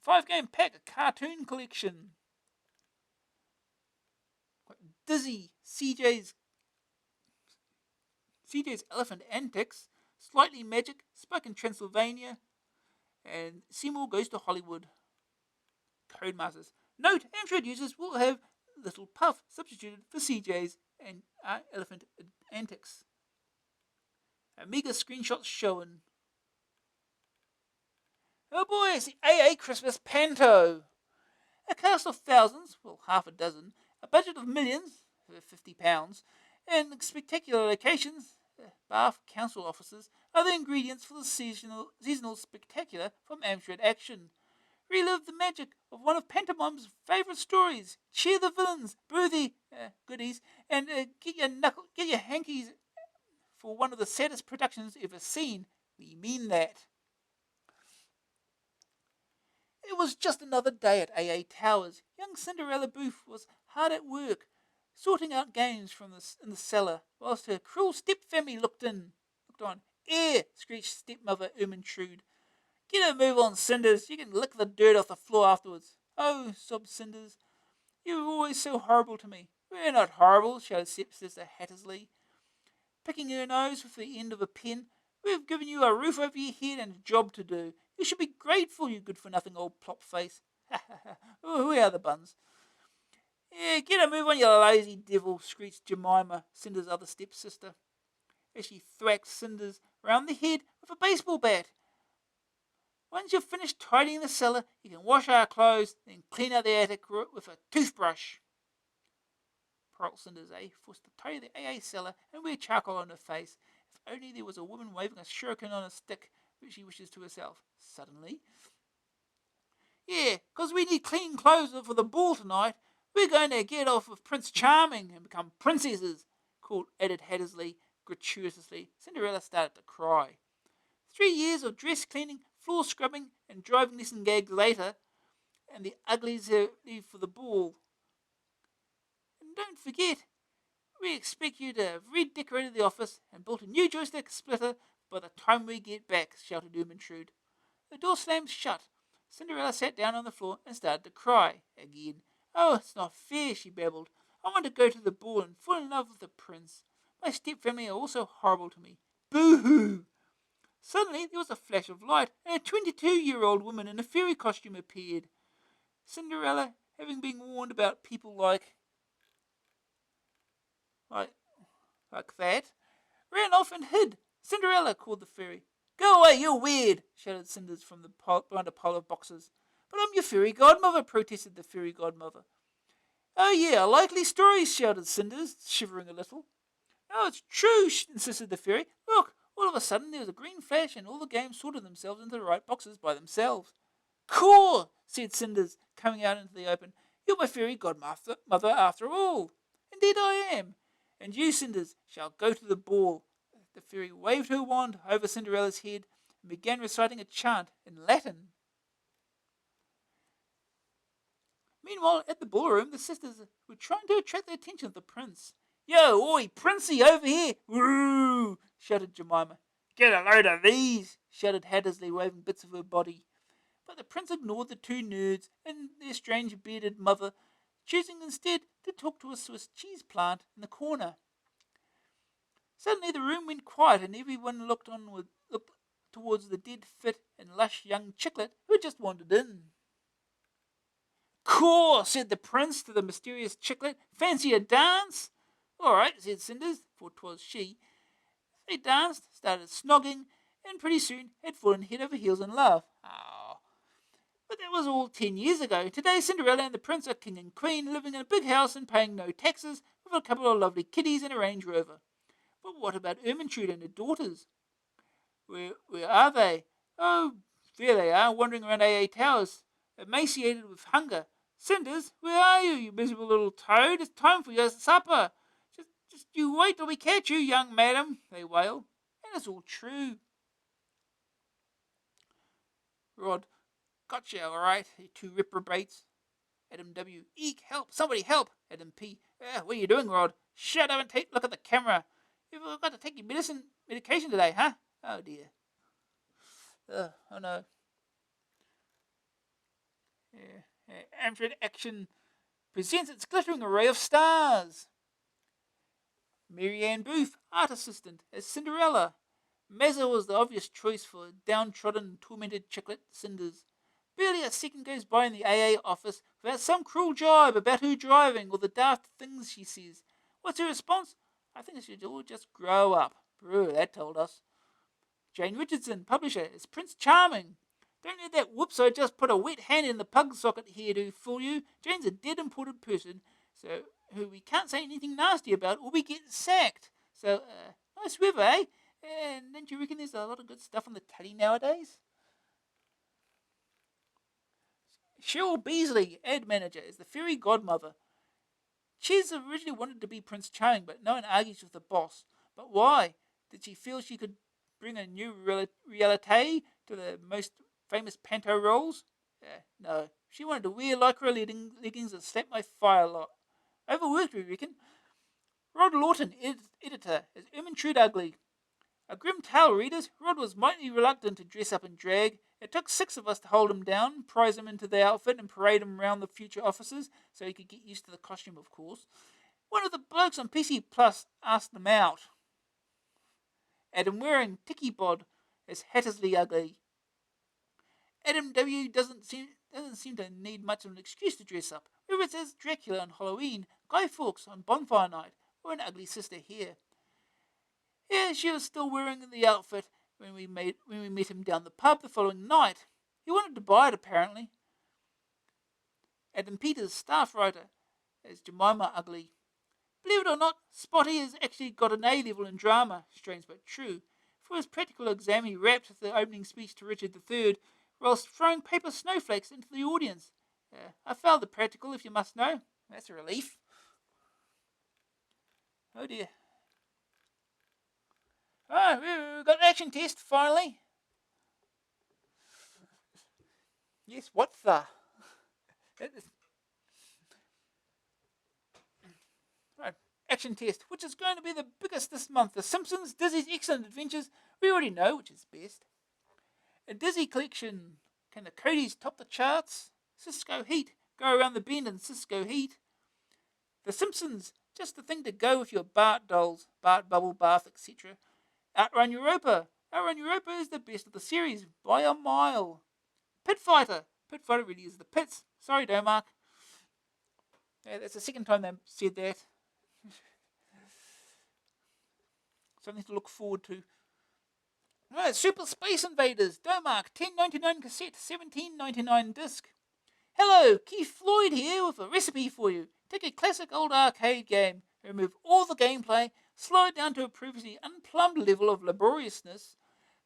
5-game pack, a cartoon collection. Dizzy, CJ's Elephant Antics, Slightly Magic, Spoken Transylvania, and Seymour Goes to Hollywood. Codemasters. Note, Amstrad users will have Little Puff substituted for CJ's and Elephant Antics. Amiga screenshots shown. Oh boy, it's the AA Christmas Panto. A cast of thousands, well, half a dozen, a budget of millions, £50, and spectacular locations, Bath council offices, are the ingredients for the seasonal spectacular from Amstrad Action. Relive the magic of one of pantomime's favourite stories. Cheer the villains, brew the goodies, and get your hankies for one of the saddest productions ever seen. We mean that. It was just another day at AA Towers. Young Cinderella Booth was hard at work, sorting out games in the cellar, whilst her cruel stepfamily looked on. Screeched stepmother Ermintrude. Get a move on, Cinders. You can lick the dirt off the floor afterwards. Oh, sobbed Cinders. You were always so horrible to me. We're not horrible, shouted stepsister Hattersley, picking her nose with the end of a pen. We've given you a roof over your head and a job to do. You should be grateful, you good-for-nothing old plop-face. Ha ha ha. Who are the buns? Yeah, get a move on, you lazy devil, screeched Jemima, Cinder's other stepsister, as she thwacked Cinders round the head with a baseball bat. Once you've finished tidying the cellar, you can wash our clothes, then clean out the attic with a toothbrush. Poor old Cinders, forced to tidy the AA cellar and wear charcoal on her face. If only there was a woman waving a shuriken on a stick, which she wishes to herself. Suddenly. Yeah, 'cause we need clean clothes for the ball tonight. We're going to get off with Prince Charming and become princesses, added Hattersley gratuitously. Cinderella started to cry. 3 years of dress cleaning, floor scrubbing, and driving lesson gags later, and the uglies leave for the ball. And don't forget, we expect you to have redecorated the office and built a new joystick splitter by the time we get back, shouted Ermintrude. The door slammed shut. Cinderella sat down on the floor and started to cry again. Oh, it's not fair, she babbled. I want to go to the ball and fall in love with the prince. My stepfamily are also horrible to me. Boo-hoo! Suddenly there was a flash of light, and a 22-year-old woman in a fairy costume appeared. Cinderella, having been warned about people like that, ran off and hid. Cinderella, called the fairy. Go away, you're weird, shouted Cinders from behind a pile of boxes. But I'm your fairy godmother, protested the fairy godmother. Oh yeah, a likely story, shouted Cinders, shivering a little. No, it's true, insisted the fairy. Look, all of a sudden there was a green flash and all the games sorted themselves into the right boxes by themselves. Cool, said Cinders, coming out into the open. You're my fairy godmother after all. Indeed I am. And you, Cinders, shall go to the ball. The fairy waved her wand over Cinderella's head and began reciting a chant in Latin. Meanwhile, at the ballroom, the sisters were trying to attract the attention of the prince. Yo, oi, Princey, over here! Woo! Shouted Jemima. Get a load of these! Shouted Hattersley, waving bits of her body. But the prince ignored the two nerds and their strange bearded mother, choosing instead to talk to a Swiss cheese plant in the corner. Suddenly the room went quiet and everyone looked towards the dead, fit and lush young chicklet who had just wandered in. Caw, said the prince to the mysterious chicklet. Fancy a dance? All right, said Cinders, for 'twas she. They danced, started snogging, and pretty soon had fallen head over heels in love. Oh. But that was all 10 years ago. Today Cinderella and the prince are king and queen, living in a big house and paying no taxes, with a couple of lovely kiddies and a Range Rover. But what about Ermintrude and her daughters? Where are they? Oh, there they are, wandering around AA Towers, emaciated with hunger. Cinders, where are you, you miserable little toad? It's time for your supper. Just you wait till we catch you, young madam, they wail. And it's all true. Rod, gotcha, all right, you two reprobates. Adam W. Eek, help, somebody help. Adam P. What are you doing, Rod? Shut up and look at the camera. You've got to take your medication today, huh? Oh, dear. Oh, no. Amstrad Action presents its glittering array of stars. Mary Ann Booth, art assistant, as Cinderella. Mazza was the obvious choice for downtrodden, tormented chicklet Cinders. Barely a second goes by in the AA office without some cruel jibe about her driving or the daft things she says. What's her response? I think it should all just grow up. Brew, that told us. Jane Richardson, publisher, is Prince Charming. Don't let that whoops I just put a wet hand in the plug socket hairdo fool you. Jane's a dead important person, so who we can't say anything nasty about or we get sacked. So, nice river, eh? And don't you reckon there's a lot of good stuff on the telly nowadays? Cheryl Beasley, ad manager, is the fairy godmother. Chiz originally wanted to be Prince Charming, but no one argues with the boss. But why? Did she feel she could bring a new reality to the most famous panto roles? No. She wanted to wear lycra leggings and slap my fire lot. Overworked, we reckon. Rod Lawton, editor, is Ermintrude Ugly. A grim tale, readers. Rod was mightily reluctant to dress up in drag. It took 6 of us to hold him down, prize him into the outfit, and parade him around the future offices so he could get used to the costume, of course. One of the blokes on PC Plus asked them out. Adam wearing Tiki Bod as Hattersley Ugly. Adam W. doesn't seem to need much of an excuse to dress up, whether it's as Dracula on Halloween, Guy Fawkes on Bonfire Night, or an ugly sister here. Yeah, she was still wearing the outfit when we met him down the pub the following night. He wanted to buy it, apparently. Adam Peters, staff writer, as Jemima Ugly. Believe it or not, Spotty has actually got an A level in drama, strange but true. For his practical exam, he rapped the opening speech to Richard III, whilst throwing paper snowflakes into the audience. I failed the practical, if you must know. That's a relief. Oh dear. Oh, we've got an action test, finally. Yes, what the? Right, action test, which is going to be the biggest this month. The Simpsons, Dizzy's Excellent Adventures, we already know which is best. A Dizzy collection. Can the Codys top the charts? Cisco Heat, go around the bend in Cisco Heat. The Simpsons, just the thing to go with your Bart dolls, Bart Bubble Bath, etc. Outrun Europa. Outrun Europa is the best of the series, by a mile. Pit Fighter. Pit Fighter really is the pits. Sorry, Domark. Yeah, that's the second time they've said that. Something to look forward to. Right, Super Space Invaders. Domark, $10.99 cassette, $17.99 disc. Hello, Keith Floyd here with a recipe for you. Take a classic old arcade game, remove all the gameplay, slow it down to a previously unplumbed level of laboriousness,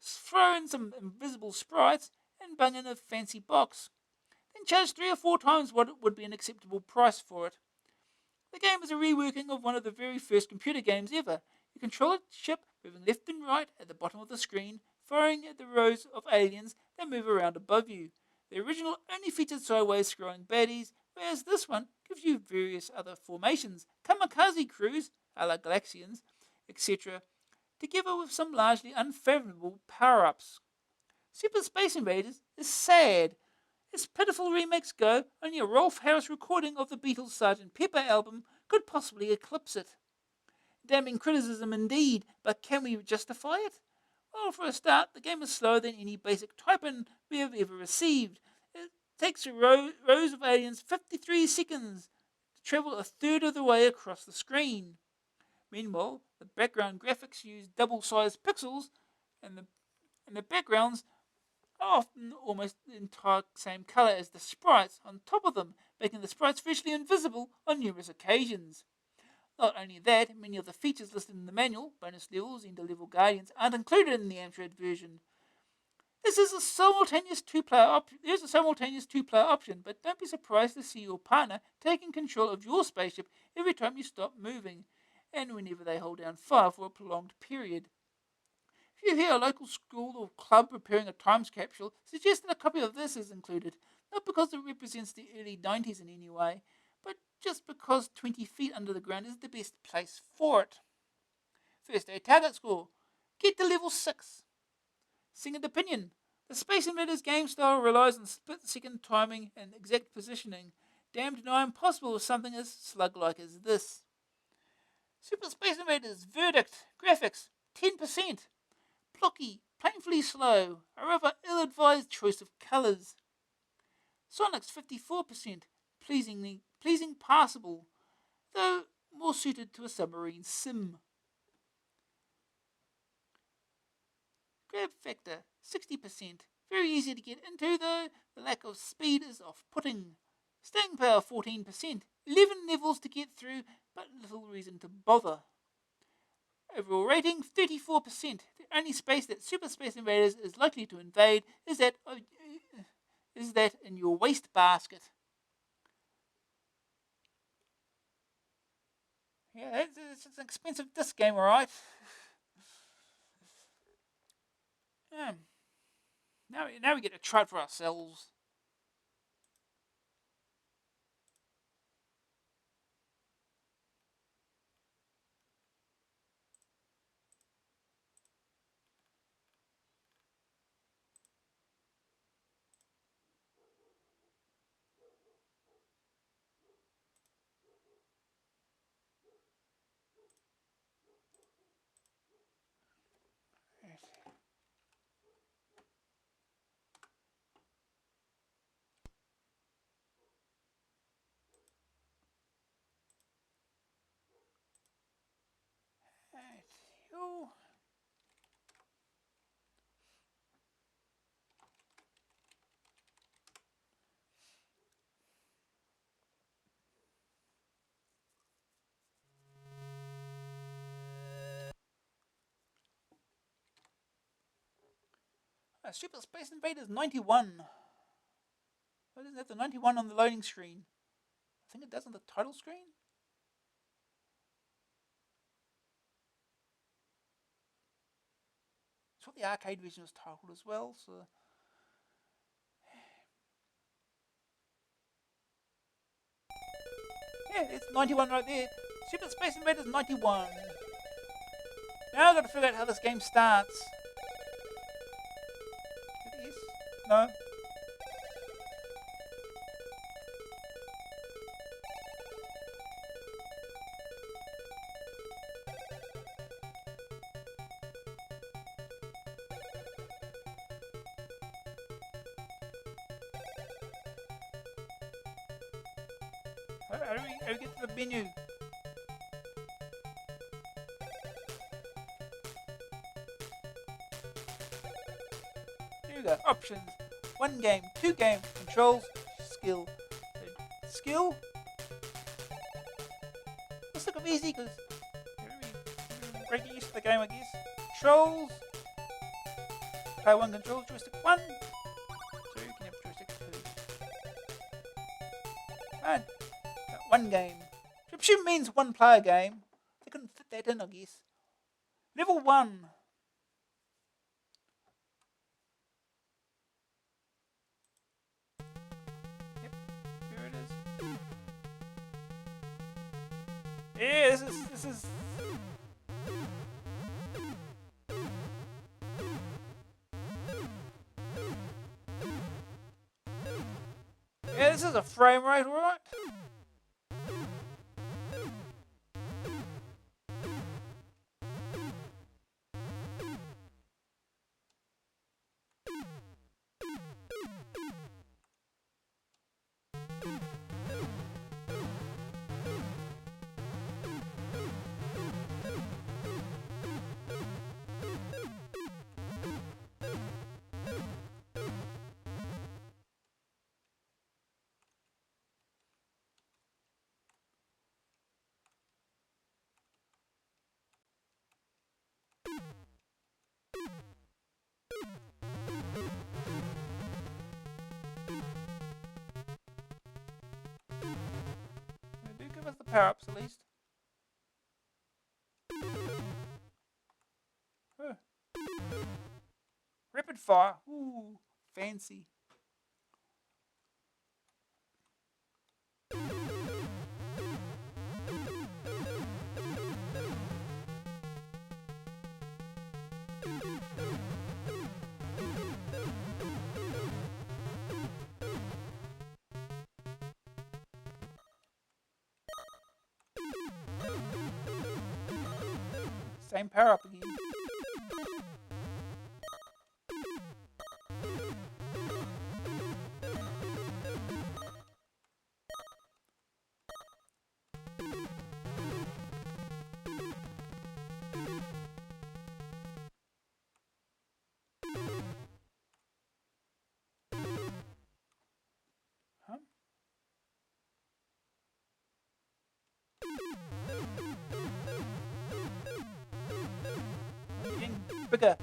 throw in some invisible sprites, and bung in a fancy box. Then charge 3 or 4 times what would be an acceptable price for it. The game is a reworking of one of the very first computer games ever. You control a ship moving left and right at the bottom of the screen, firing at the rows of aliens that move around above you. The original only featured sideways scrolling baddies, whereas this one gives you various other formations, kamikaze crews, a la Galaxians, etc., together with some largely unfathomable power-ups. Super Space Invaders is sad. As pitiful remakes go, only a Rolf Harris recording of the Beatles' Sgt. Pepper album could possibly eclipse it. Damning criticism indeed, but can we justify it? Well, for a start, the game is slower than any basic type-in we have ever received. It takes rows of aliens 53 seconds to travel a third of the way across the screen. Meanwhile, the background graphics use double-sized pixels, and the backgrounds are often almost the entire same colour as the sprites on top of them, making the sprites virtually invisible on numerous occasions. Not only that, many of the features listed in the manual, bonus levels, end-of-level guardians, aren't included in the Amstrad version. There's a simultaneous two-player option, but don't be surprised to see your partner taking control of your spaceship every time you stop moving, and whenever they hold down fire for a prolonged period. If you hear a local school or club preparing a time capsule, suggest that a copy of this is included, not because it represents the early 90s in any way, but just because 20 feet under the ground is the best place for it. First day target score. Get to level 6. Second opinion. The Space Invaders game style relies on split-second timing and exact positioning. Damned nigh impossible with something as slug-like as this. Super Space Invaders verdict. Graphics 10%. Blocky, painfully slow, a rather ill-advised choice of colours. Sonic's 54%, pleasing passable, though more suited to a submarine sim. Grab factor 60%, Very easy to get into though. The lack of speed is off-putting. Staying power 14%. 11 levels to get through, but little reason to bother. Overall rating 34%. The only space that Super Space Invaders is likely to invade is that in your waste basket. Yeah, it's an expensive disc game, alright. Now we get to try it for ourselves. Super Space Invaders 91. Why doesn't it have the 91 on the loading screen? I think it does on the title screen. It's what the arcade version was titled as well, so... Yeah, it's 91 right there. Super Space Invaders 91. Now I've got to figure out how this game starts. Yes? No? How do we get to the menu? Here we go. Options. 1 game, 2 game, controls, skill. Skill? This look easy because we're getting used to the game, I guess. Controls. Player 1 controls, joystick 1. So you can have joystick 2. And 1 game. Which I presume means 1 player game. They couldn't fit that in, I guess. Level 1. Yep, here it is. Yeah, this is. Yeah, this is a frame rate, right? They do give us the power-ups at least. Huh. Rapid fire. Ooh, fancy. Same power up again. bigger.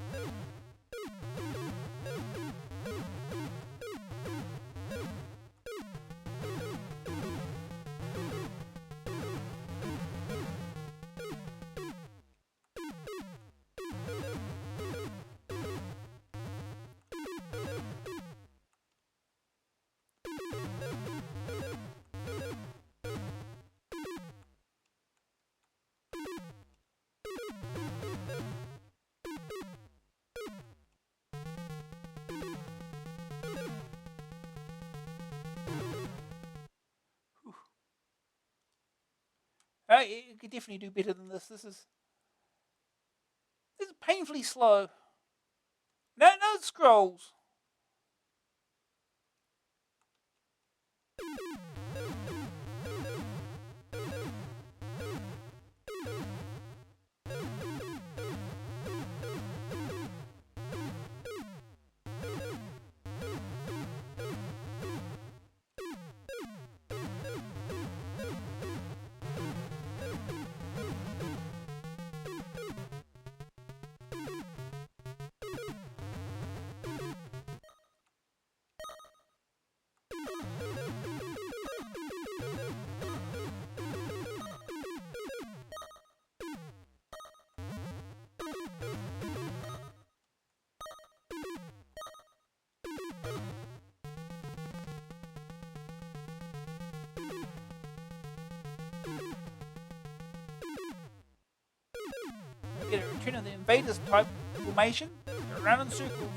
You could definitely do better than this. This is painfully slow. No scrolls. Get a return of the Invaders type formation. Go around in circles.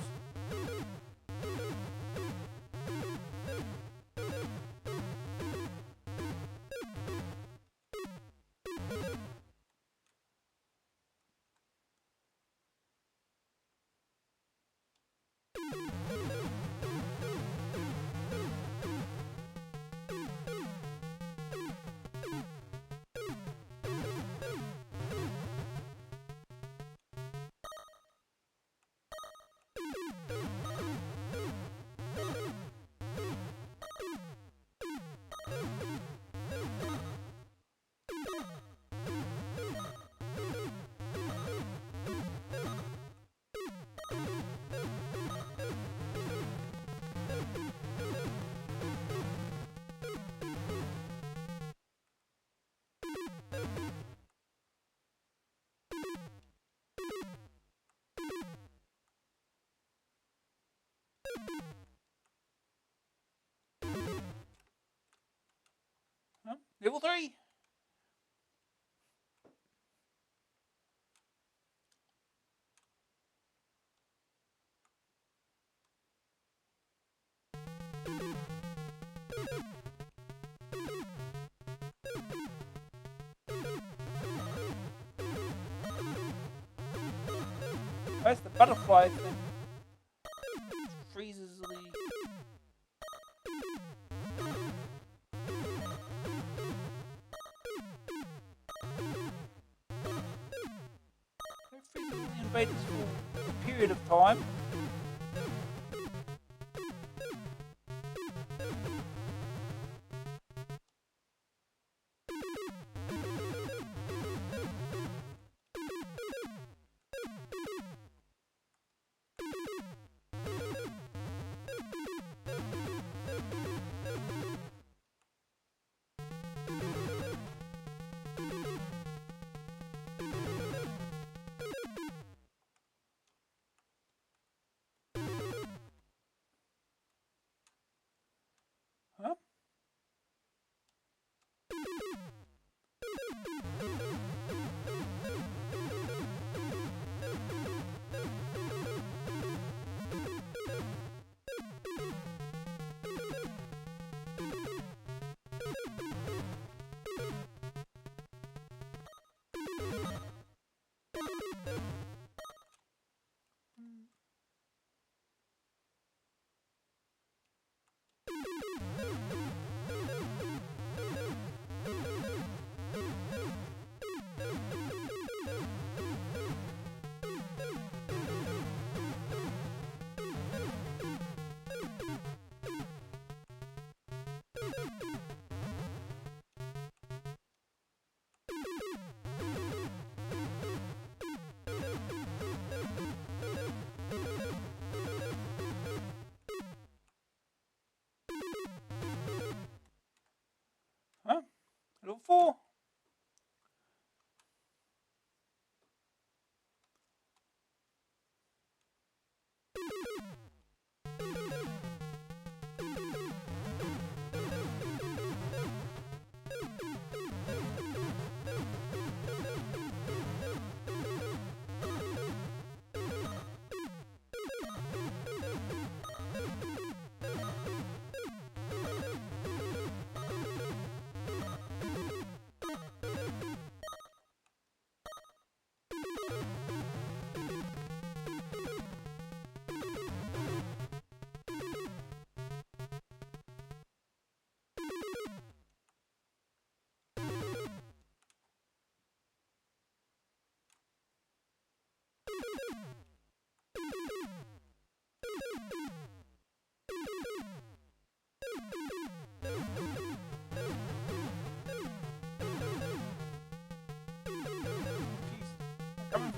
Level 3. Where's the butterfly thing? Freezes the... It freezes the invaders for a period of time. Huh?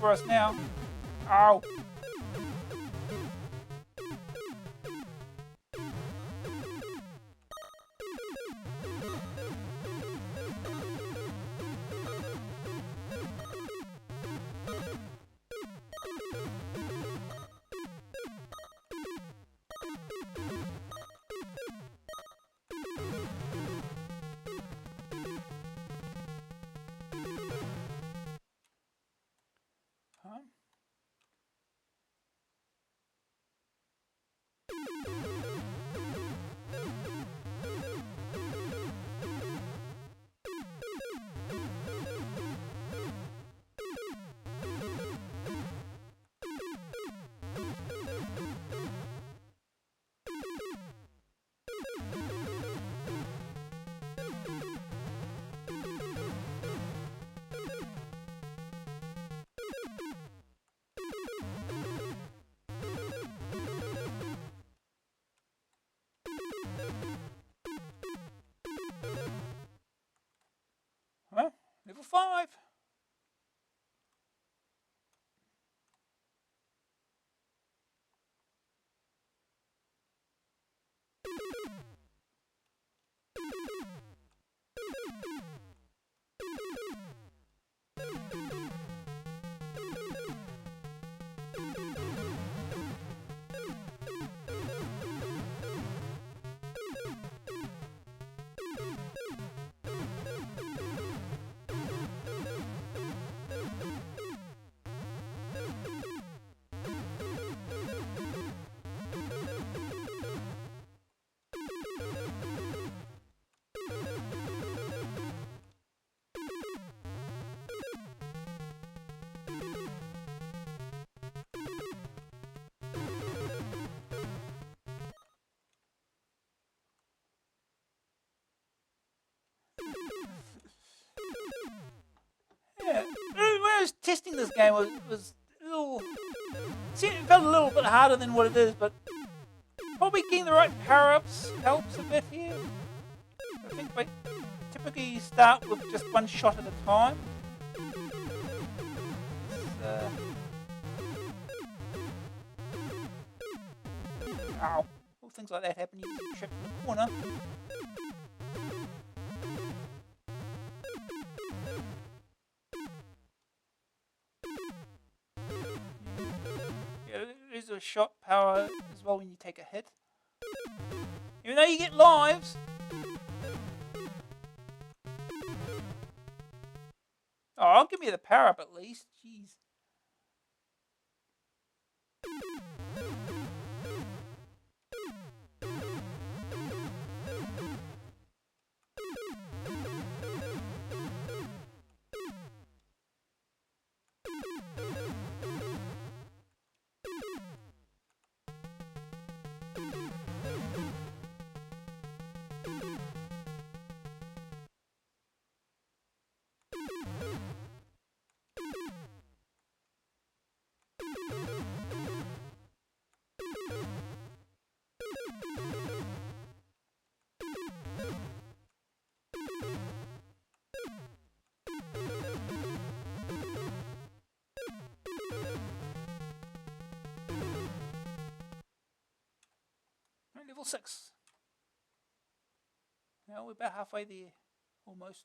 for us now. Ow. Huh? Well, level 5. Yeah, when I was testing this game, it was a little. It felt a little bit harder than what it is, but probably getting the right power-ups helps a bit here. I think we typically start with just one shot at a time. Ow. All things like that happen, you get trapped in the corner. Yeah, there's a shot power as well when you take a hit. Even though you get lives. Oh, give me the power up at least. Jeez. Level 6. Now we're about halfway there. Almost.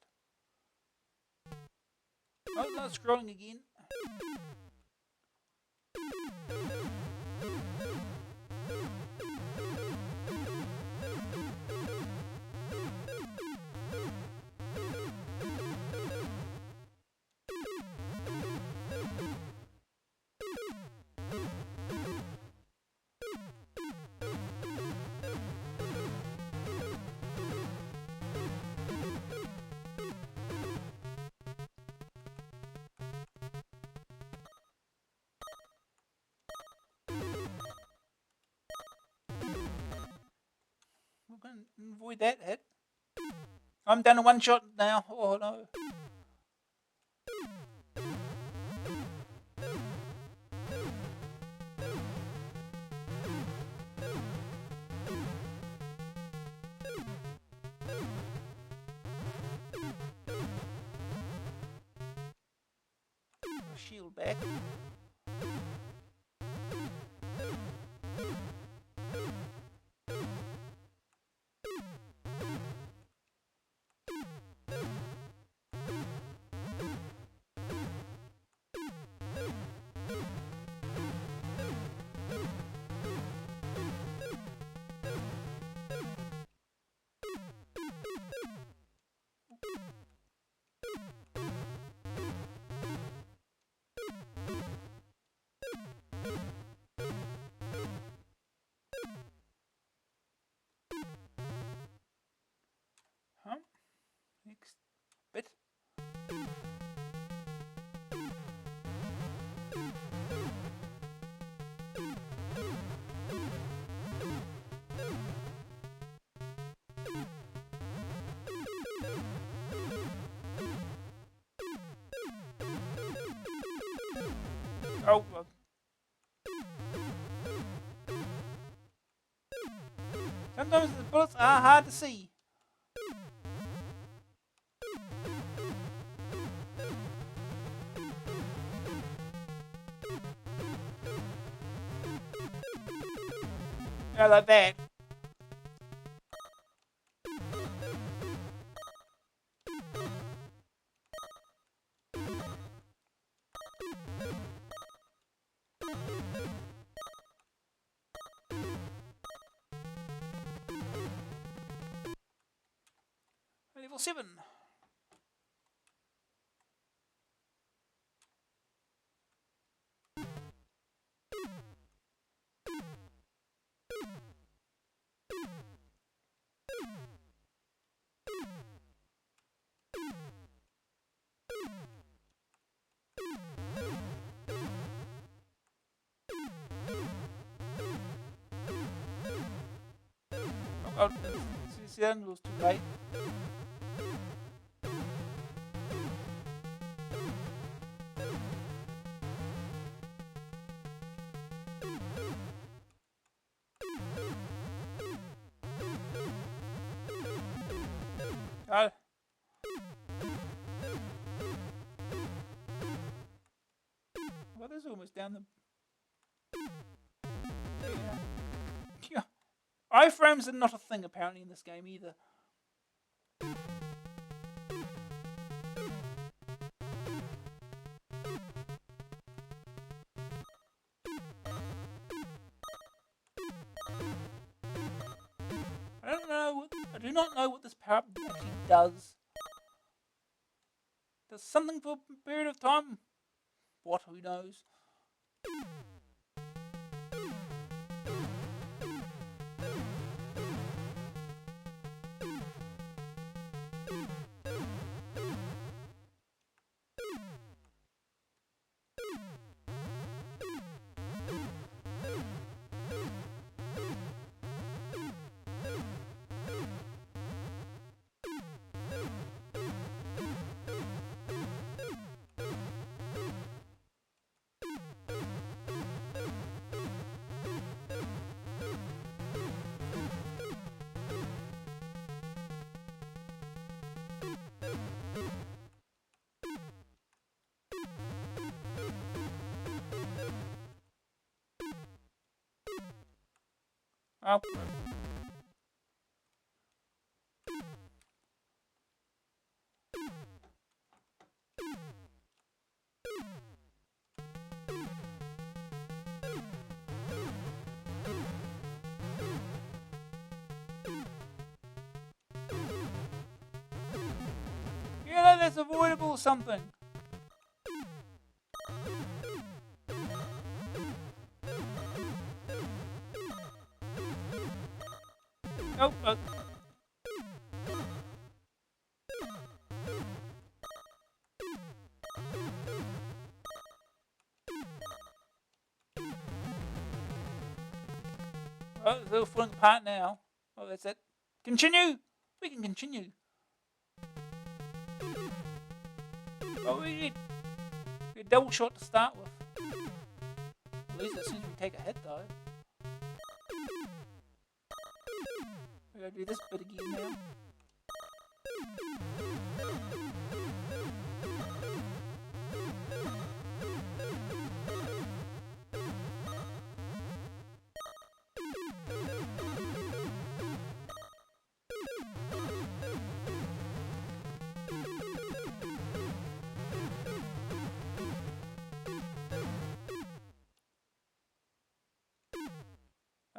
Oh, no, it's scrolling again. We're going to avoid that hit. I'm down to one shot now. Oh no. shield back. Huh? Next bit. Oh, sometimes the bullets are hard to see. Yeah, like that. Level 7. Oh, the angle was too late. Oh. Well, this is almost down the... Yeah. Iframes are not a thing apparently in this game either. I do not know what this power-up actually does. Does something for a period of time? What? Who knows? Oh. Yeah, that's avoidable or something. Oh, oh, they're all falling apart now. Oh, that's it. Continue! We can continue. Oh, we need a double shot to start with. At least as soon as we take a hit, though. We gotta do this bit again now.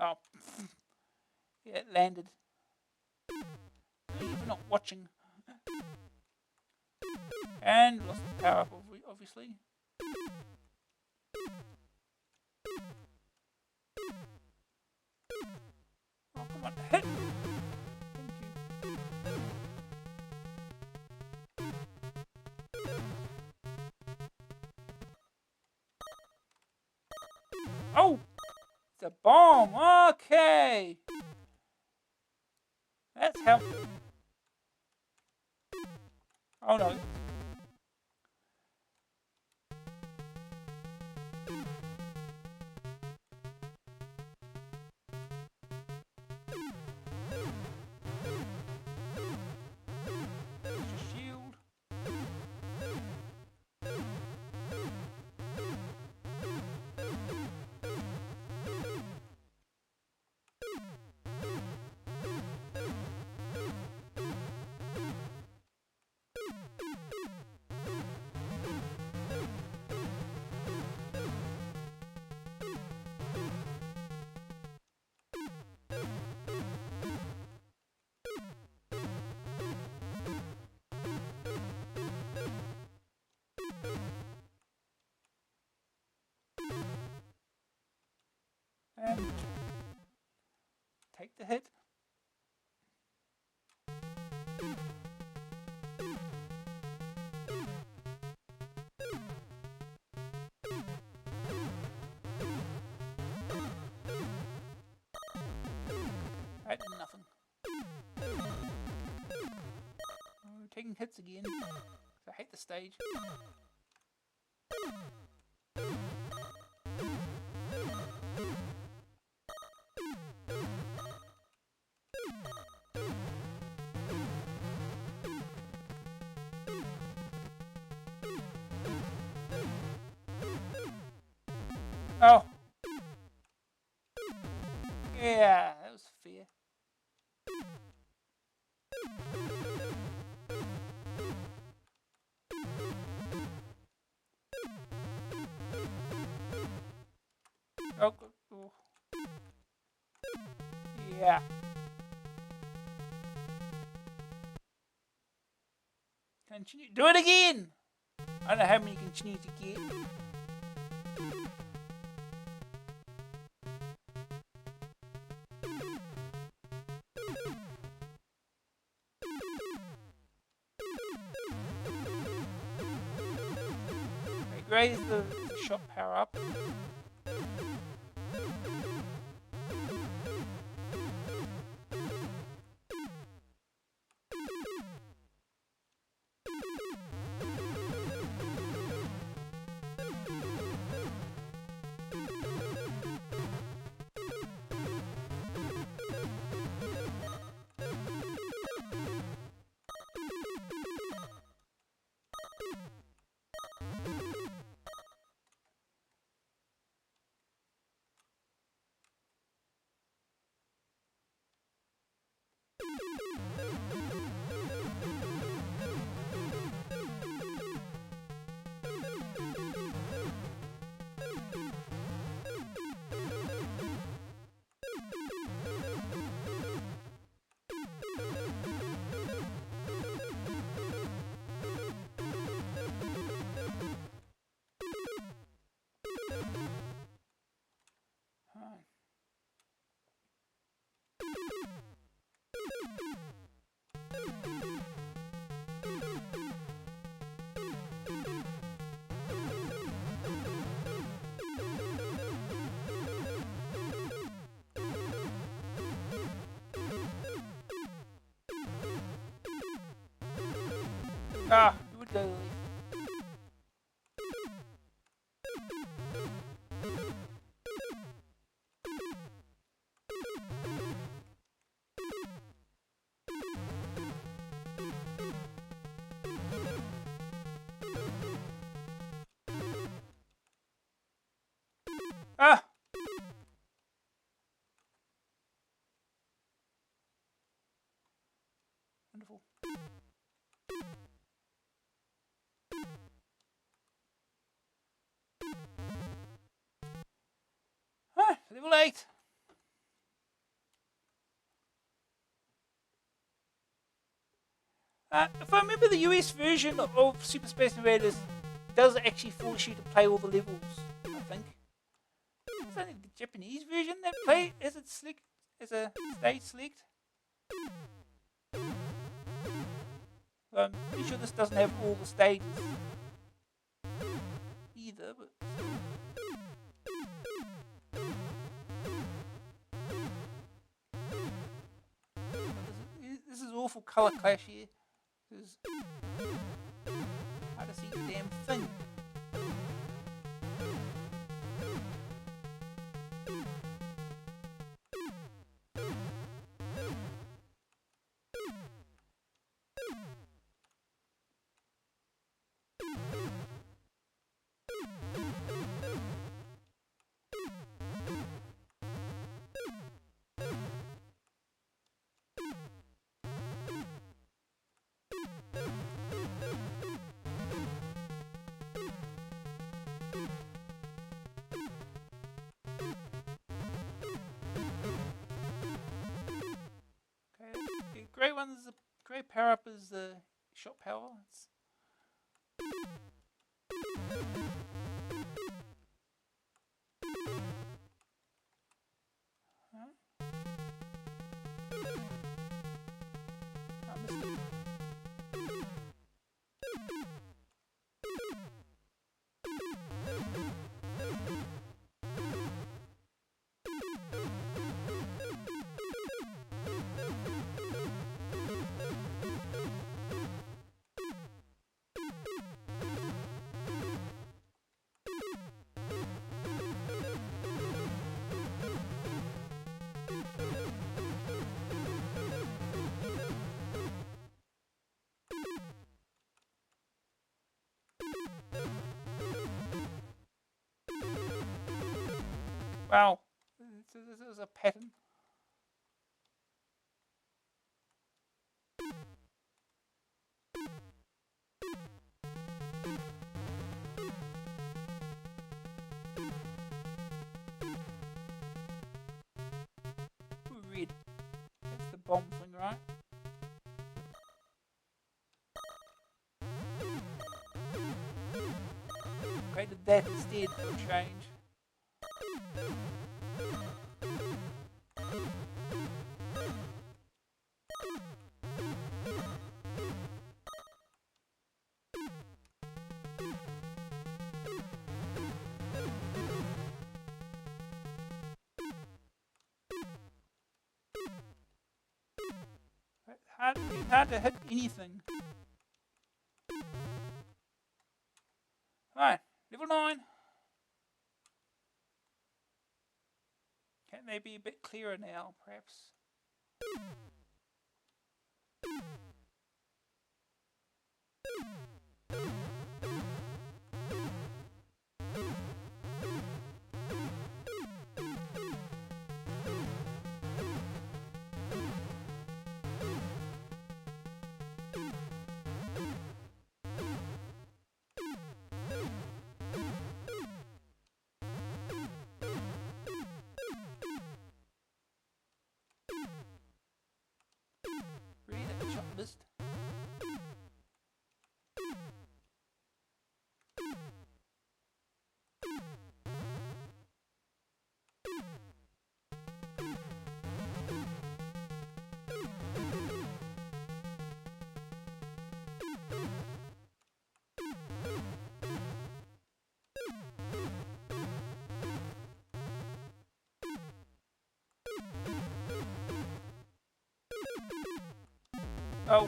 Oh, yeah, it landed. You're not watching. And lost the power up, obviously. Oh, come on, hit! Thank you. Oh! It's a bomb! Okay! That's helpful. Oh no. Shield. And take the hit. I did nothing. Oh, taking hits again. I hate the stage. Oh. Yeah, that was fair. Oh, oh. Yeah. Continue. Do it again! I don't know how many you continue to get. Okay, raise the shot power up. Ah, you would go. Ah! Wonderful. Ah, level 8. If I remember, the US version of Super Space Invaders does actually force you to play all the levels, I think. It's only the Japanese version that play as a stage select. I'm pretty sure this doesn't have all the stages either, but this is awful colour clash here. This is hard to see the damn thing. The grey one's the grey power up is the shot power. I missed it. Wow, this is a pattern. Ooh, red. That's the bomb thing, right? Created that instead for a change. Hard to hit anything. Right, level 9. Can they be a bit clearer now, perhaps? Really, that shot missed. Oh.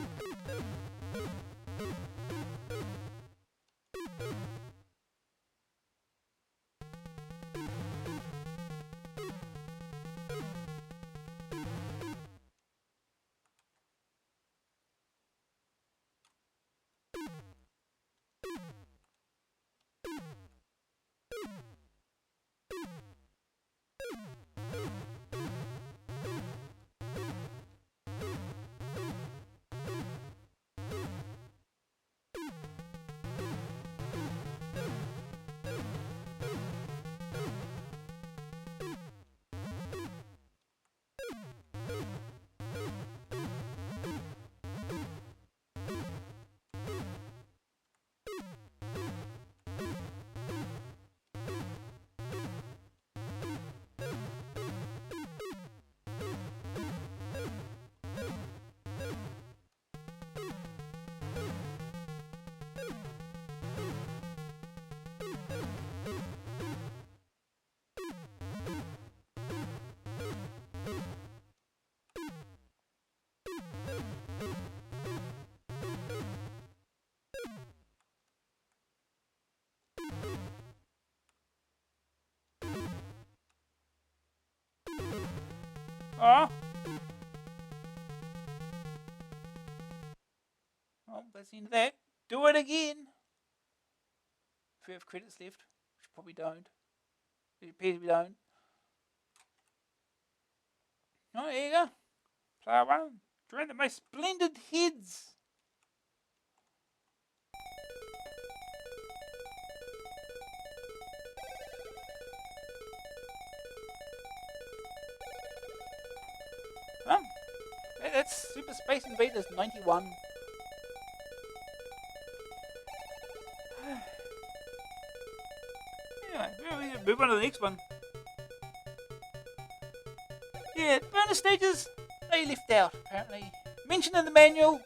Oh. Oh, that's the end of that. Do it again. If we have credits left, which probably don't. It appears we don't. Oh, there you go. Player 1. Drawing the most splendid heads. Well, that's Super Space Invaders 91. Anyway, we're going to move on to the next one. Yeah, bonus stages, they left out, apparently. Mentioned in the manual,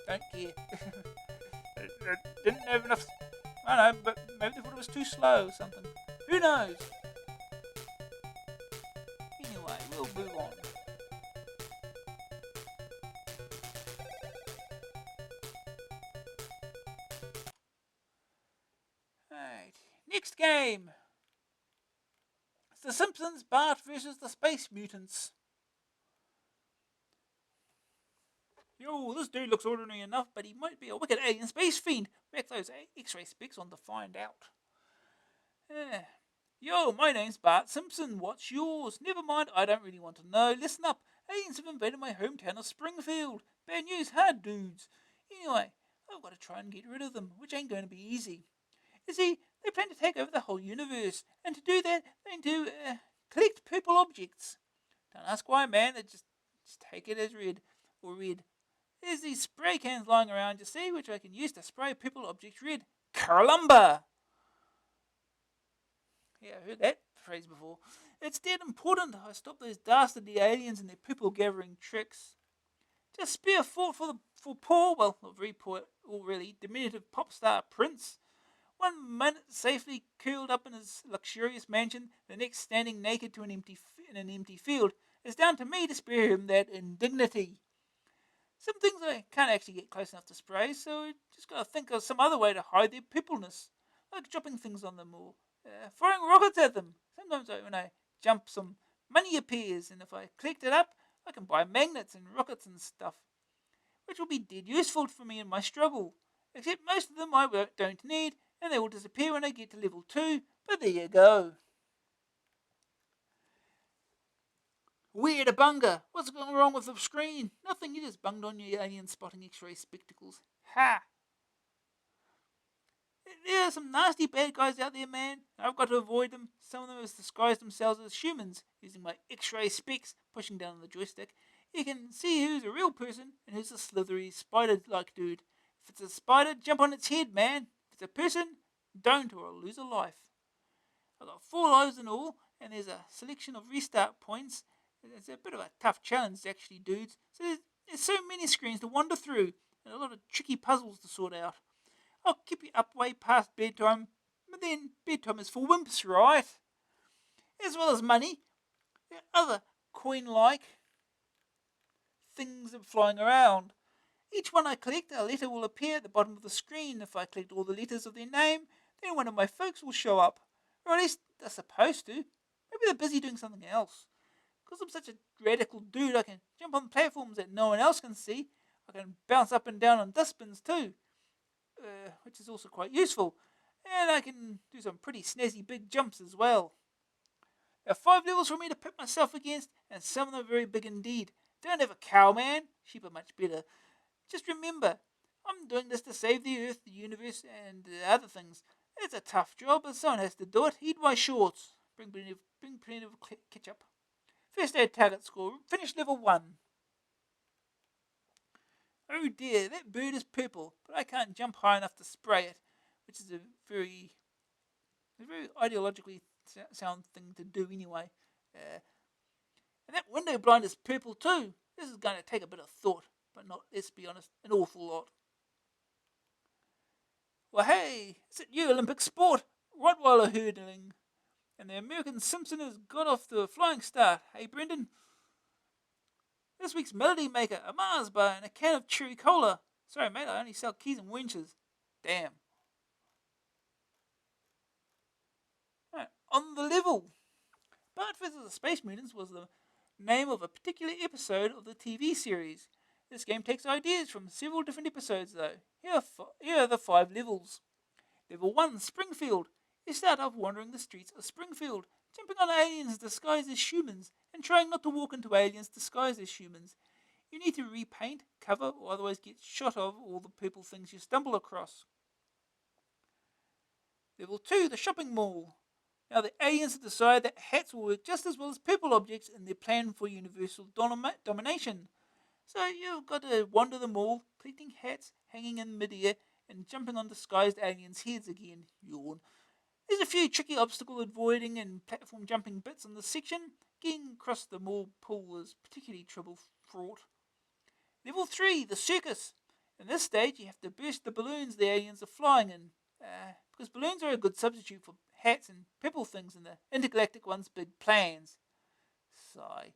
don't care. Didn't have enough. I don't know, but maybe they thought it was too slow or something. Who knows? Anyway, we'll move on. Alright, next game. It's the Simpsons, Bart versus the Space Mutants. Yo, this dude looks ordinary enough, but he might be a wicked alien space fiend. Back those X-ray specs on to find out. Yo, my name's Bart Simpson. What's yours? Never mind, I don't really want to know. Listen up. Aliens have invaded my hometown of Springfield. Bad news, hard dudes. Anyway, I've got to try and get rid of them, which ain't going to be easy. You see, they plan to take over the whole universe, and to do that, they need to collect purple objects. Don't ask why, man. They just take it as read or read. There's these spray cans lying around, you see, which I can use to spray purple objects red. Carlumba! Yeah, I heard that phrase before. It's dead important I stop those dastardly aliens and their purple gathering tricks. Just spare a thought for poor, well, not very poor, or really, diminutive pop star Prince. 1 minute safely curled up in his luxurious mansion, the next standing naked in an empty field. It's down to me to spare him that indignity. Some things I can't actually get close enough to spray, so I just gotta think of some other way to hide their purpleness, like dropping things on them or firing rockets at them. Sometimes when I jump, some money appears, and if I collect it up, I can buy magnets and rockets and stuff, which will be dead useful for me in my struggle. Except most of them I don't need, and they will disappear when I get to level 2, but there you go. Weird a bunga. What's going wrong with the screen? Nothing, you just bunged on your alien spotting X-ray spectacles. Ha! There are some nasty bad guys out there, man. I've got to avoid them. Some of them have disguised themselves as humans, using my X-ray specs, pushing down on the joystick. You can see who's a real person and who's a slithery spider-like dude. If it's a spider, jump on its head, man. If it's a person, don't, or I'll lose a life. I've got 4 lives in all, and there's a selection of restart points. It's a bit of a tough challenge, actually, dudes. So there's so many screens to wander through, and a lot of tricky puzzles to sort out. I'll keep you up way past bedtime, but then bedtime is for wimps, right? As well as money. There are other coin-like things flying around. Each one I collect, a letter will appear at the bottom of the screen. If I collect all the letters of their name, then one of my folks will show up. Or at least they're supposed to. Maybe they're busy doing something else. Because I'm such a radical dude, I can jump on platforms that no one else can see. I can bounce up and down on dustbins too, which is also quite useful. And I can do some pretty snazzy big jumps as well. There are 5 levels for me to pit myself against, and some of them are very big indeed. Don't have a cow, man. Sheep are much better. Just remember, I'm doing this to save the Earth, the universe, and other things. It's a tough job, but someone has to do it. Eat my shorts. Bring plenty of ketchup. First aid target score. Finish level 1. Oh dear, that bird is purple, but I can't jump high enough to spray it, which is a very ideologically sound thing to do anyway. And that window blind is purple too. This is going to take a bit of thought, but not, let's be honest, an awful lot. Well, hey, is it you, Olympic sport? Rottweiler hurdling. And the American Simpson has got off to a flying start. Hey, Brendan? This week's Melody Maker, a Mars bar, and a can of cherry cola. Sorry, mate, I only sell keys and winches. Damn. Right, on the level. Bart vs. the Space Mutants was the name of a particular episode of the TV series. This game takes ideas from several different episodes, though. Here are the 5 levels. Level 1, Springfield. You start off wandering the streets of Springfield, jumping on aliens disguised as humans, and trying not to walk into aliens disguised as humans. You need to repaint, cover, or otherwise get shot of all the people things you stumble across. Level 2, the shopping mall. Now the aliens have decided that hats will work just as well as purple objects in their plan for universal domination. So you've got to wander the mall, collecting hats, hanging in midair, and jumping on disguised aliens' heads again. Yawn. There's a few tricky obstacle avoiding and platform jumping bits in this section. Getting across the mall pool is particularly trouble fraught. Level 3, the circus. In this stage, you have to burst the balloons the aliens are flying in, because balloons are a good substitute for hats and purple things in the intergalactic one's big plans. Sigh.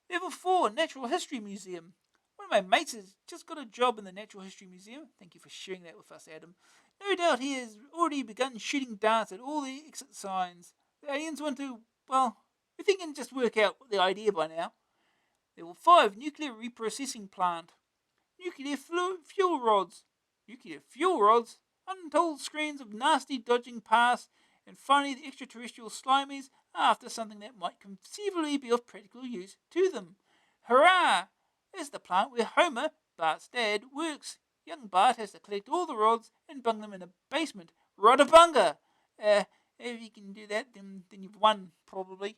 Level 4, Natural History Museum. One of my mates has just got a job in the Natural History Museum. Thank you for sharing that with us, Adam. No doubt he has already begun shooting darts at all the exit signs. The aliens want to, well, we think he can just work out the idea by now. Level 5, Nuclear Reprocessing Plant. Nuclear fuel rods. Nuclear fuel rods? Untold screens of nasty dodging past, and finally the extraterrestrial slimies are after something that might conceivably be of practical use to them. Hurrah! There's the plant where Homer, Bart's dad, works. Young Bart has to collect all the rods and bung them in a basement. Rodabunga! If you can do that, then you've won, probably.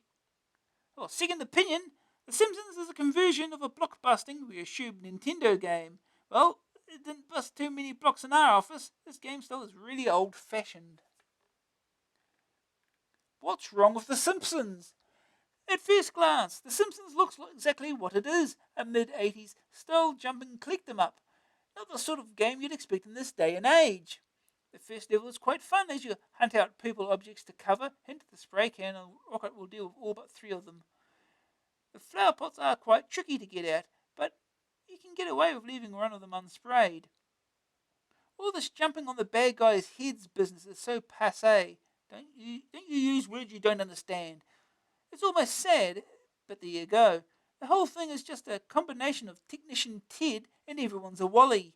Well, second opinion, The Simpsons is a conversion of a blockbusting, we assume, Nintendo game. Well, it didn't bust too many blocks in our office. This game still is really old-fashioned. What's wrong with The Simpsons? At first glance, The Simpsons looks like exactly what it is, a mid-80s style jumping collect-em-up. Not the sort of game you'd expect in this day and age. The first level is quite fun as you hunt out purple objects to cover, hint the spray can, and Rocket will deal with all but 3 of them. The flower pots are quite tricky to get at, but you can get away with leaving one of them unsprayed. All this jumping on the bad guys' heads business is so passé. Don't you use words you don't understand. It's almost sad, but there you go. The whole thing is just a combination of Technician Ted and Everyone's a Wally.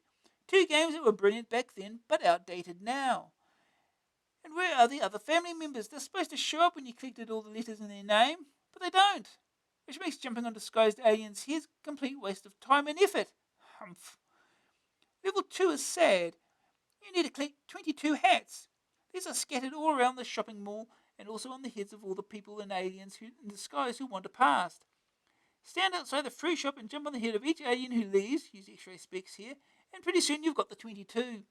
2 games that were brilliant back then, but outdated now. And where are the other family members? They're supposed to show up when you collected all the letters in their name, but they don't. Which makes jumping on disguised aliens here a complete waste of time and effort. Humph. Level 2 is sad. You need to collect 22 hats. These are scattered all around the shopping mall and also on the heads of all the people and aliens in disguise who wander past. Stand outside the fruit shop and jump on the head of each alien who leaves, use X-ray specs here, and pretty soon you've got the 22.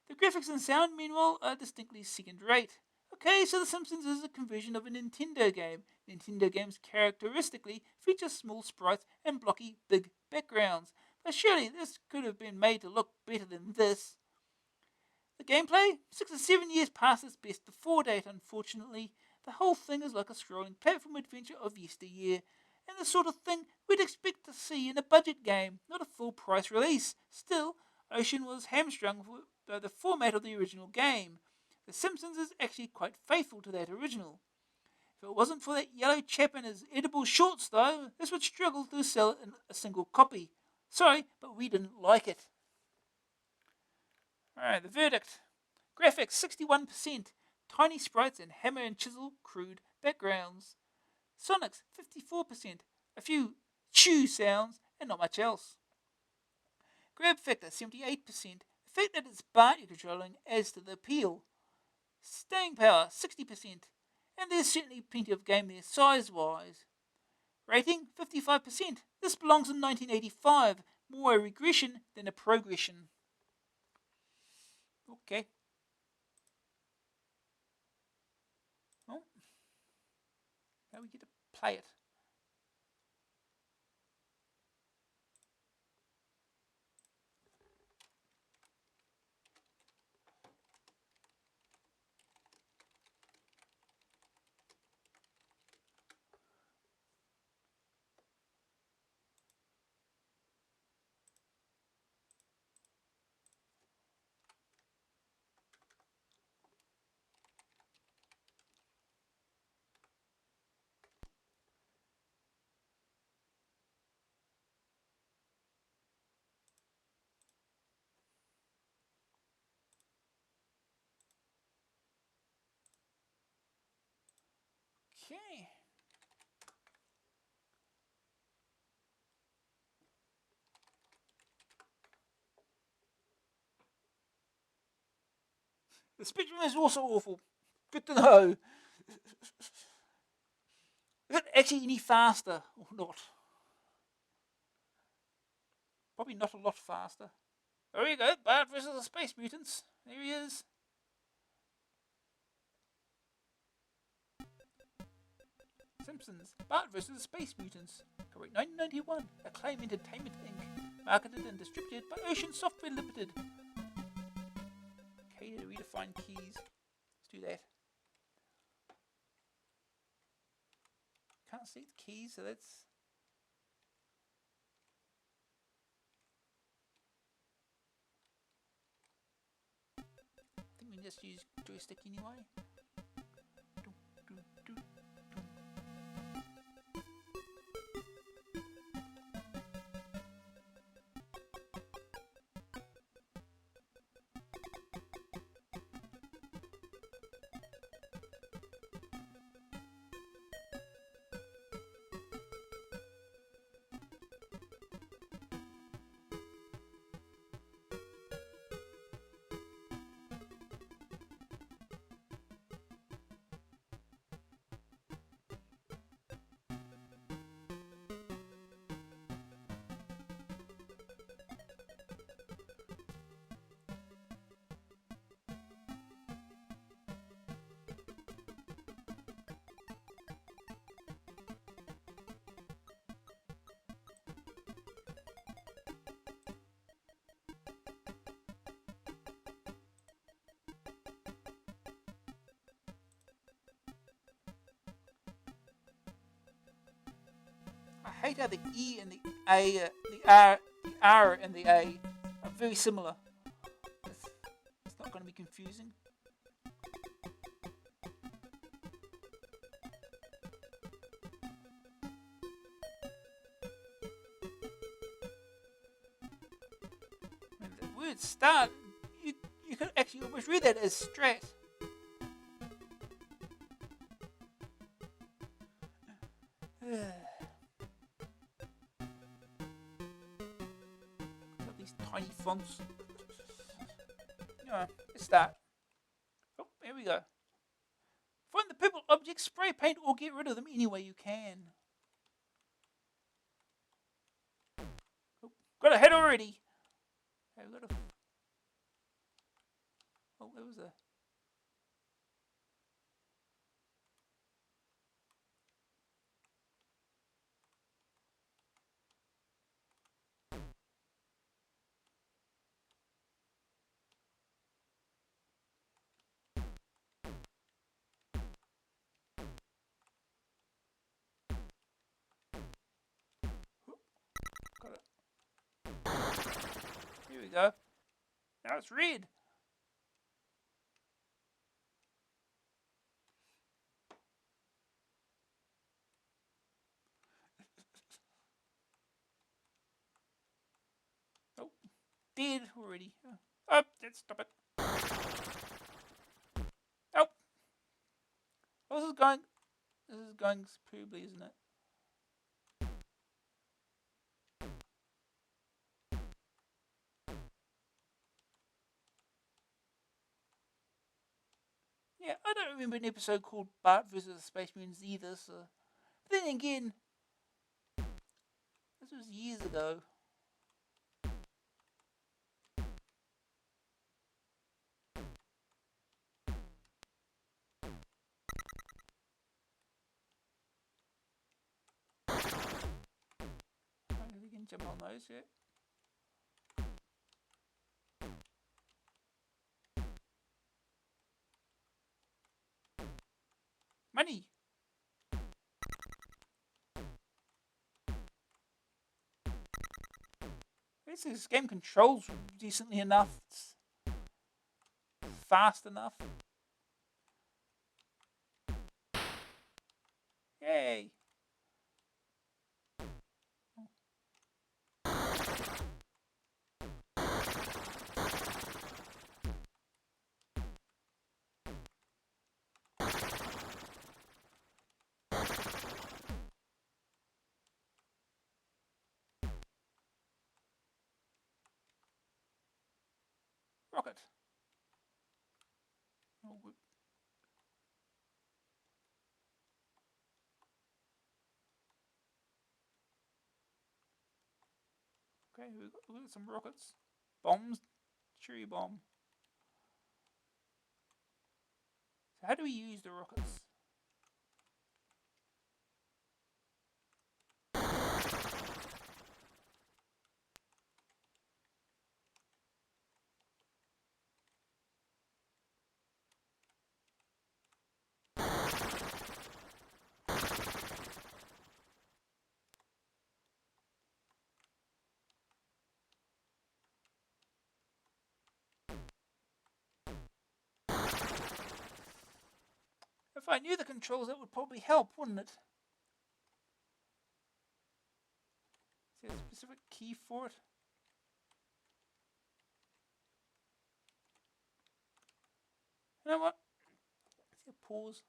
The graphics and sound, meanwhile, are distinctly second-rate. Okay, so The Simpsons is a conversion of a Nintendo game. Nintendo games characteristically feature small sprites and blocky, big backgrounds. But surely this could have been made to look better than this. The gameplay? 6 or 7 years past its best before date, unfortunately. The whole thing is like a scrolling platform adventure of yesteryear, and the sort of thing we'd expect to see in a budget game, not a full-price release. Still, Ocean was hamstrung by the format of the original game. The Simpsons is actually quite faithful to that original. If it wasn't for that yellow chap and his edible shorts, though, this would struggle to sell in a single copy. Sorry, but we didn't like it. Alright, the verdict. Graphics 61%, tiny sprites and hammer and chisel crude backgrounds. Sonics 54%, a few chew sounds and not much else. Grab factor 78%, the fact that it's Bart you're controlling adds to the appeal. Staying power 60%, and there's certainly plenty of game there size-wise. Rating 55%, this belongs in 1985, more a regression than a progression. Okay. Well, now we get to play it. Okay. The spectrum is also awful. Good to know. Is it actually any faster or not? Probably not a lot faster. There you go. Bart versus the Space Mutants. There he is. Simpsons. Bart versus the Space Mutants. Correct 1991. Acclaim Entertainment Inc. Marketed and distributed by Ocean Software Limited. Okay, to redefine keys. Let's do that. Can't see the keys, so that's... I think we can just use joystick anyway. I hate how the E and the A, the R and the A are very similar. It's not going to be confusing. When the word start, you could actually almost read that as strat. Tiny fonts. Alright, let's start. Oh, here we go. Find the purple objects, spray paint, or get rid of them any way you can. Oh, got a head already. Okay, we got a... Oh, there was a... Got it. Here we go. Now it's red. Oh, dead already. Oh, let's stop it. Oh. Oh, this is going superbly, isn't it? Yeah, I don't remember an episode called Bart versus the Space Mutants either, so... But then again, this was years ago. I don't think we can jump on those yet. Money! I guess this game controls decently enough. It's fast enough. Yay! rocket. Oh, okay, we've got some rockets. Bombs. Cherry bomb. So how do we use the rockets? If I knew the controls, that would probably help, wouldn't it? Is there a specific key for it? You know what? Let's get pause.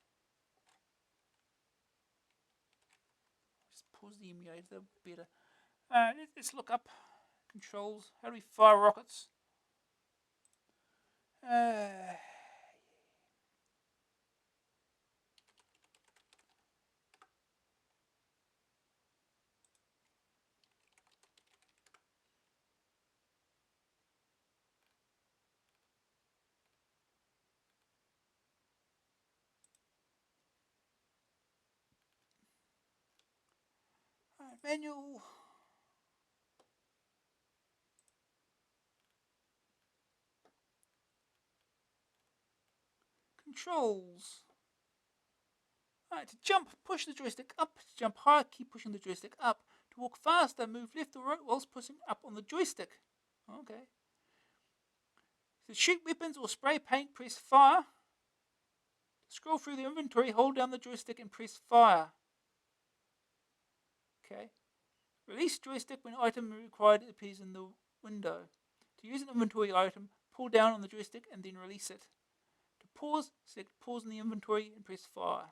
Just pause the emulator, that'll be better. Let's look up controls. How do we fire rockets? Manual. Controls. Alright, to jump, push the joystick up. To jump higher, keep pushing the joystick up. To walk faster, move left or right whilst pushing up on the joystick. Okay. To shoot weapons or spray paint, press fire. To scroll through the inventory, hold down the joystick and press fire. Okay. Release joystick when item required appears in the window. To use an inventory item, pull down on the joystick and then release it. To pause, select pause in the inventory and press fire.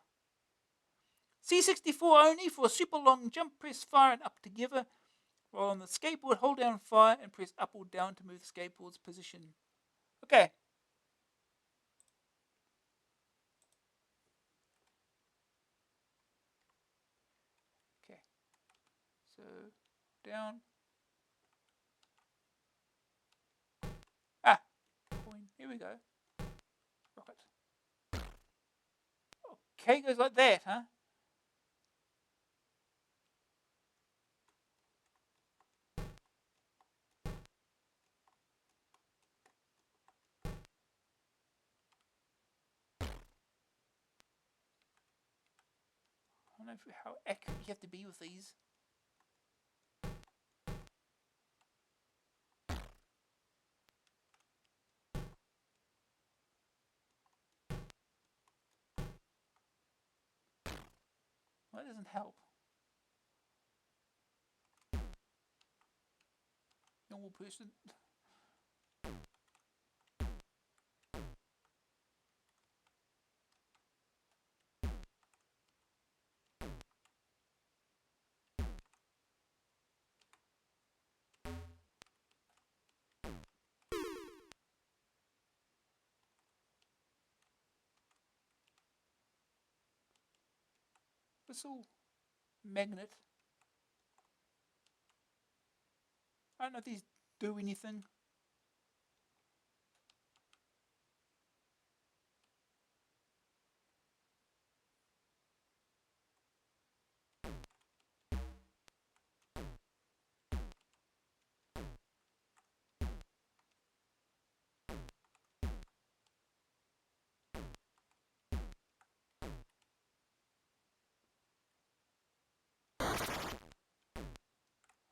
C64 only. For a super long jump, press fire and up together. While on the skateboard, hold down fire and press up or down to move the skateboard's position. Okay. Okay. So, down. Ah! Coin. Here we go. Rocket. Okay, goes like that, huh? I don't know how accurate you have to be with these. Well, that doesn't help. Normal person. Whistle. Magnet. I don't know if these do anything.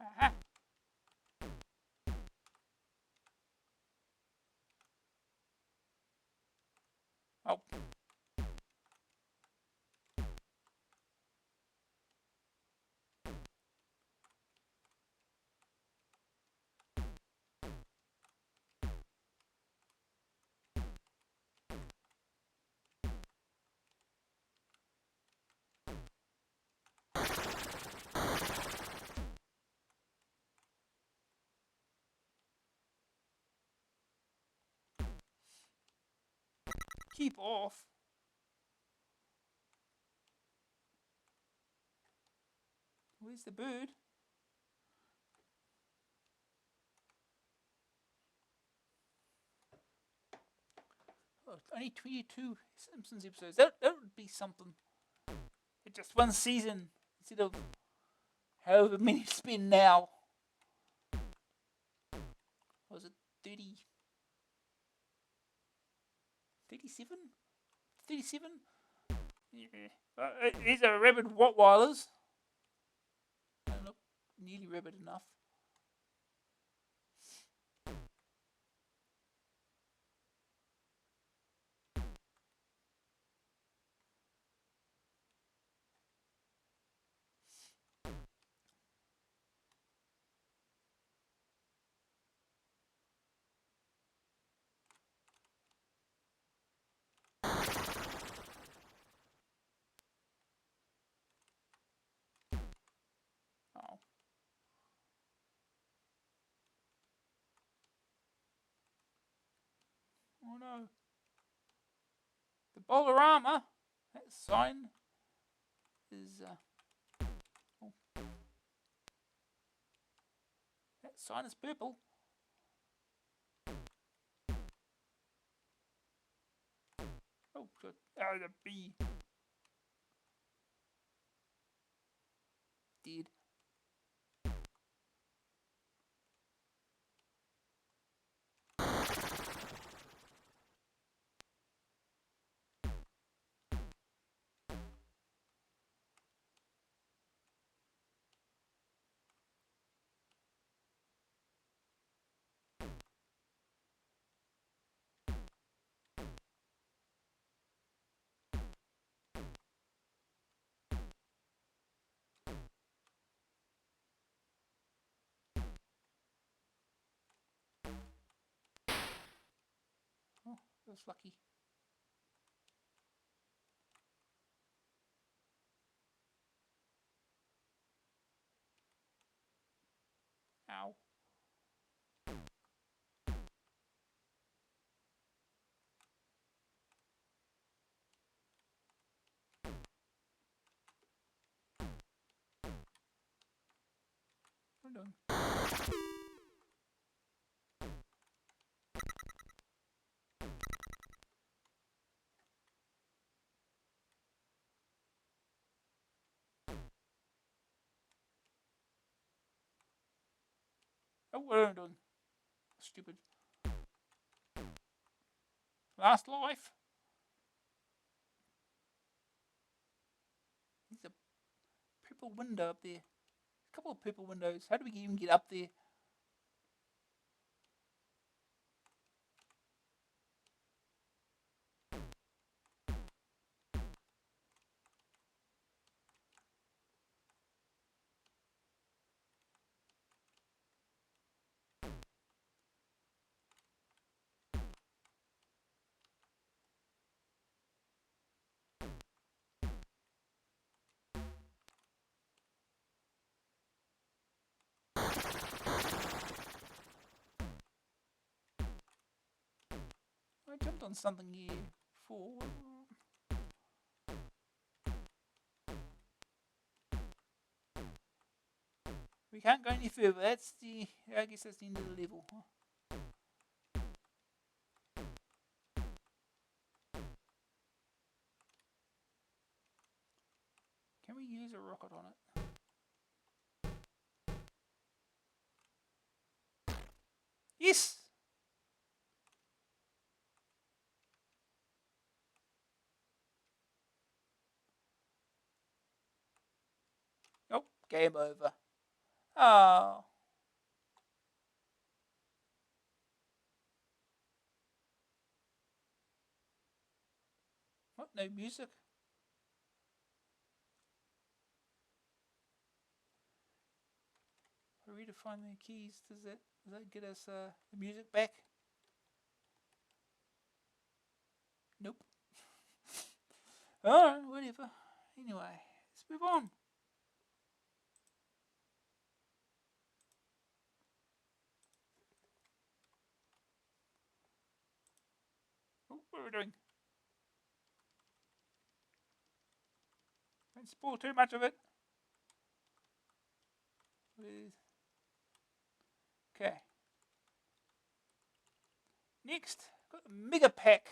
Aha. Keep off. Where's the bird? Oh, only 22 Simpsons episodes. That would be something. Just one season instead of however many it's been now. Was it 30? 37? 37? Yeah. These are rabid Rottweilers. Not nearly rabid enough. Oh. Oh no. The Bolorama, that sign is oh. That sign is purple. Oh good. Oh, the bee. Dead. Oh, that was lucky. Ow. What am I doing? Oh, what am I doing? Stupid. Last life. There's a purple window up there. A couple of purple windows. How do we even get up there? I jumped on something here before. We can't go any further. That's the. I guess that's the end of the level. Can we use a rocket on it? Yes! Oh, game over. Oh. What? No music? Hurry to find the keys. Does that get us the music back? Nope. Alright, whatever. Anyway, let's move on. Oh, what are we doing? Don't spoil too much of it. Okay. Next, got the Mega Pack.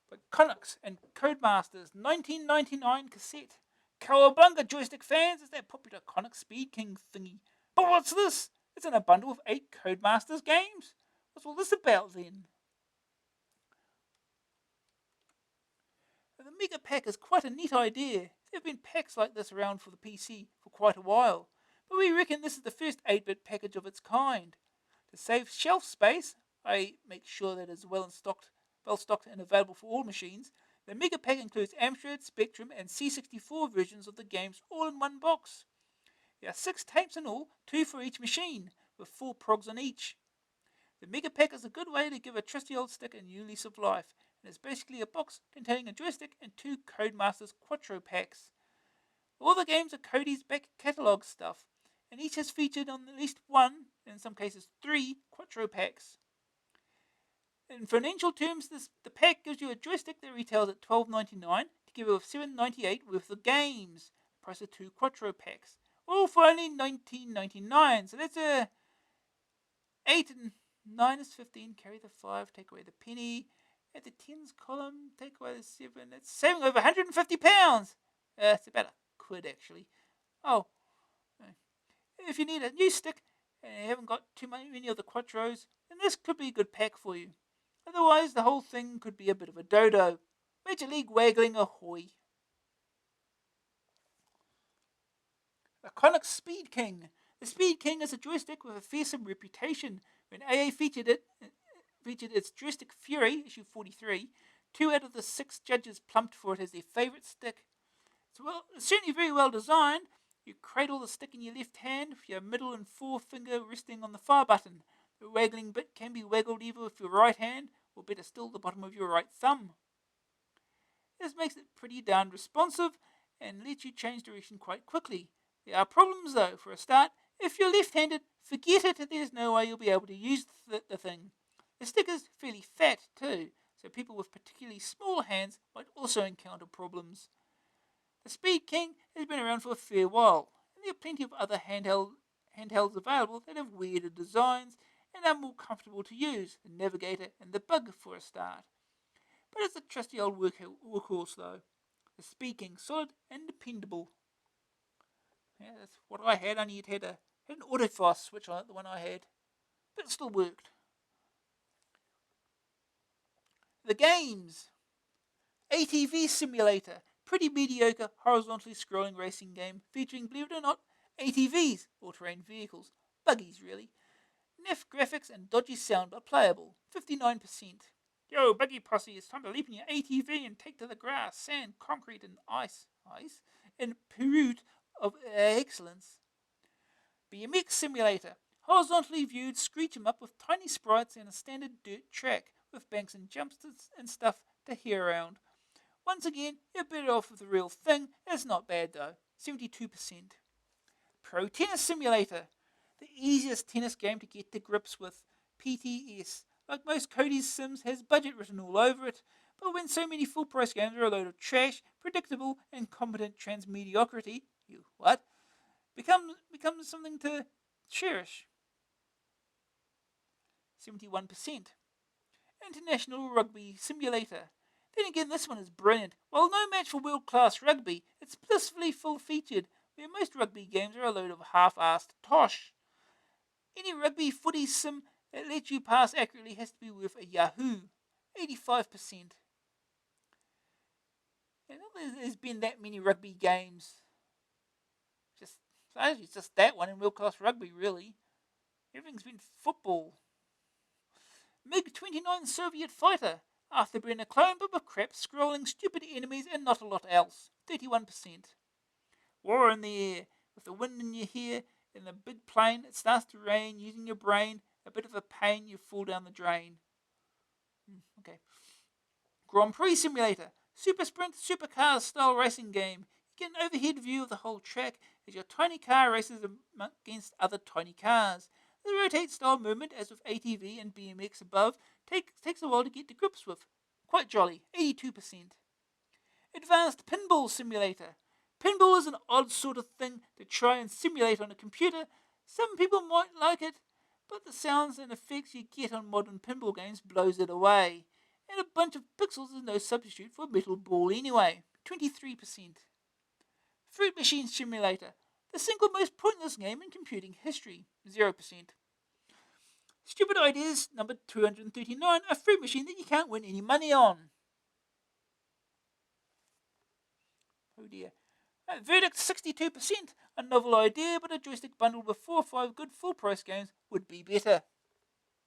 By Connex and Codemasters 1999 cassette. Cowabunga joystick fans, is that popular Connex Speed King thingy. But what's this? It's in a bundle of 8 Codemasters games. What's all this about then? The Mega Pack is quite a neat idea. There have been packs like this around for the PC for quite a while, but we reckon this is the first 8-bit package of its kind. To save shelf space, I make sure that it is well stocked and available for all machines. The Mega Pack includes Amstrad, Spectrum, and C64 versions of the games all in one box. There are 6 tapes in all, 2 for each machine, with 4 progs on each. The Mega Pack is a good way to give a trusty old stick a new lease of life, and it's basically a box containing a joystick and 2 Codemasters Quattro packs. All the games are Cody's back catalogue stuff, and each has featured on at least 1, in some cases 3, Quattro packs. In financial terms, the pack gives you a joystick that retails at $12.99 together with $7.98 worth of games, the price of 2 Quattro packs, all for only $19.99. So that's a 8 and 9 is 15, carry the 5, take away the penny. At the tens column, take away the 7. It's saving over £150. It's about £1 actually. Oh, if you need a new stick and you haven't got too many of the Quattros, then this could be a good pack for you. Otherwise, the whole thing could be a bit of a dodo. Major League Waggling ahoy. The Connex Speed King. The Speed King is a joystick with a fearsome reputation. When AA featured its Joystick Fury, issue 43, 2 out of the 6 judges plumped for it as their favourite stick. It's certainly very well designed. You cradle the stick in your left hand with your middle and forefinger resting on the fire button. The waggling bit can be waggled either with your right hand, or better still, the bottom of your right thumb. This makes it pretty darn responsive and lets you change direction quite quickly. There are problems though. For a start, if you're left-handed, forget it. There's no way you'll be able to use the thing. The stick is fairly fat too, so people with particularly small hands might also encounter problems. The Speed King has been around for a fair while, and there are plenty of other handhelds available that have weirder designs and are more comfortable to use, the Navigator and the Bug for a start. But it's a trusty old workhorse though. The Speed King, solid and dependable. Yeah, that's what I had, only it had an autofast switch on it, the one I had. But it still worked. The games. ATV Simulator. Pretty mediocre, horizontally scrolling racing game featuring, believe it or not, ATVs, all-terrain vehicles. Buggies, really. Naff graphics and dodgy sound, but playable. 59%. Yo, buggy posse, it's time to leap in your ATV and take to the grass, sand, concrete, and ice, in pursuit of excellence. BMX Simulator. Horizontally viewed screech 'em up with tiny sprites and a standard dirt track, with banks and jumps and stuff to hear around. Once again, you're better off with the real thing. It's not bad though. 72%. Pro Tennis Simulator. The easiest tennis game to get to grips with. PTS. Like most Cody's Sims, has budget written all over it. But when so many full-price games are a load of trash, predictable, and competent transmediocrity, becomes something to cherish. 71%. International Rugby Simulator. Then again, this one is brilliant. While no match for world-class rugby, it's blissfully full-featured, where most rugby games are a load of half-assed tosh. Any rugby footy sim that lets you pass accurately has to be worth a Yahoo. 85%. And there's been that many rugby games. It's just that one in world-class rugby, really. Everything's been football. MiG-29 Soviet fighter. Afterburner clone, but with crap, scrolling, stupid enemies, and not a lot else. 31%. War in the air. With the wind in your hair, in a big plane, it starts to rain, using your brain, a bit of a pain, you fall down the drain. Okay. Grand Prix Simulator. Super Sprint, supercars style racing game. You get an overhead view of the whole track as your tiny car races against other tiny cars. The rotate style movement, as with ATV and BMX above, takes a while to get to grips with. Quite jolly, 82%. Advanced Pinball Simulator. Pinball is an odd sort of thing to try and simulate on a computer. Some people might like it, but the sounds and effects you get on modern pinball games blows it away. And a bunch of pixels is no substitute for a metal ball anyway. 23%. Fruit Machine Simulator. The single most pointless game in computing history. 0%. Stupid Ideas number 239. A fruit machine that you can't win any money on. Oh dear. Verdict 62%. A novel idea, but a joystick bundled with 4 or 5 good full price games would be better.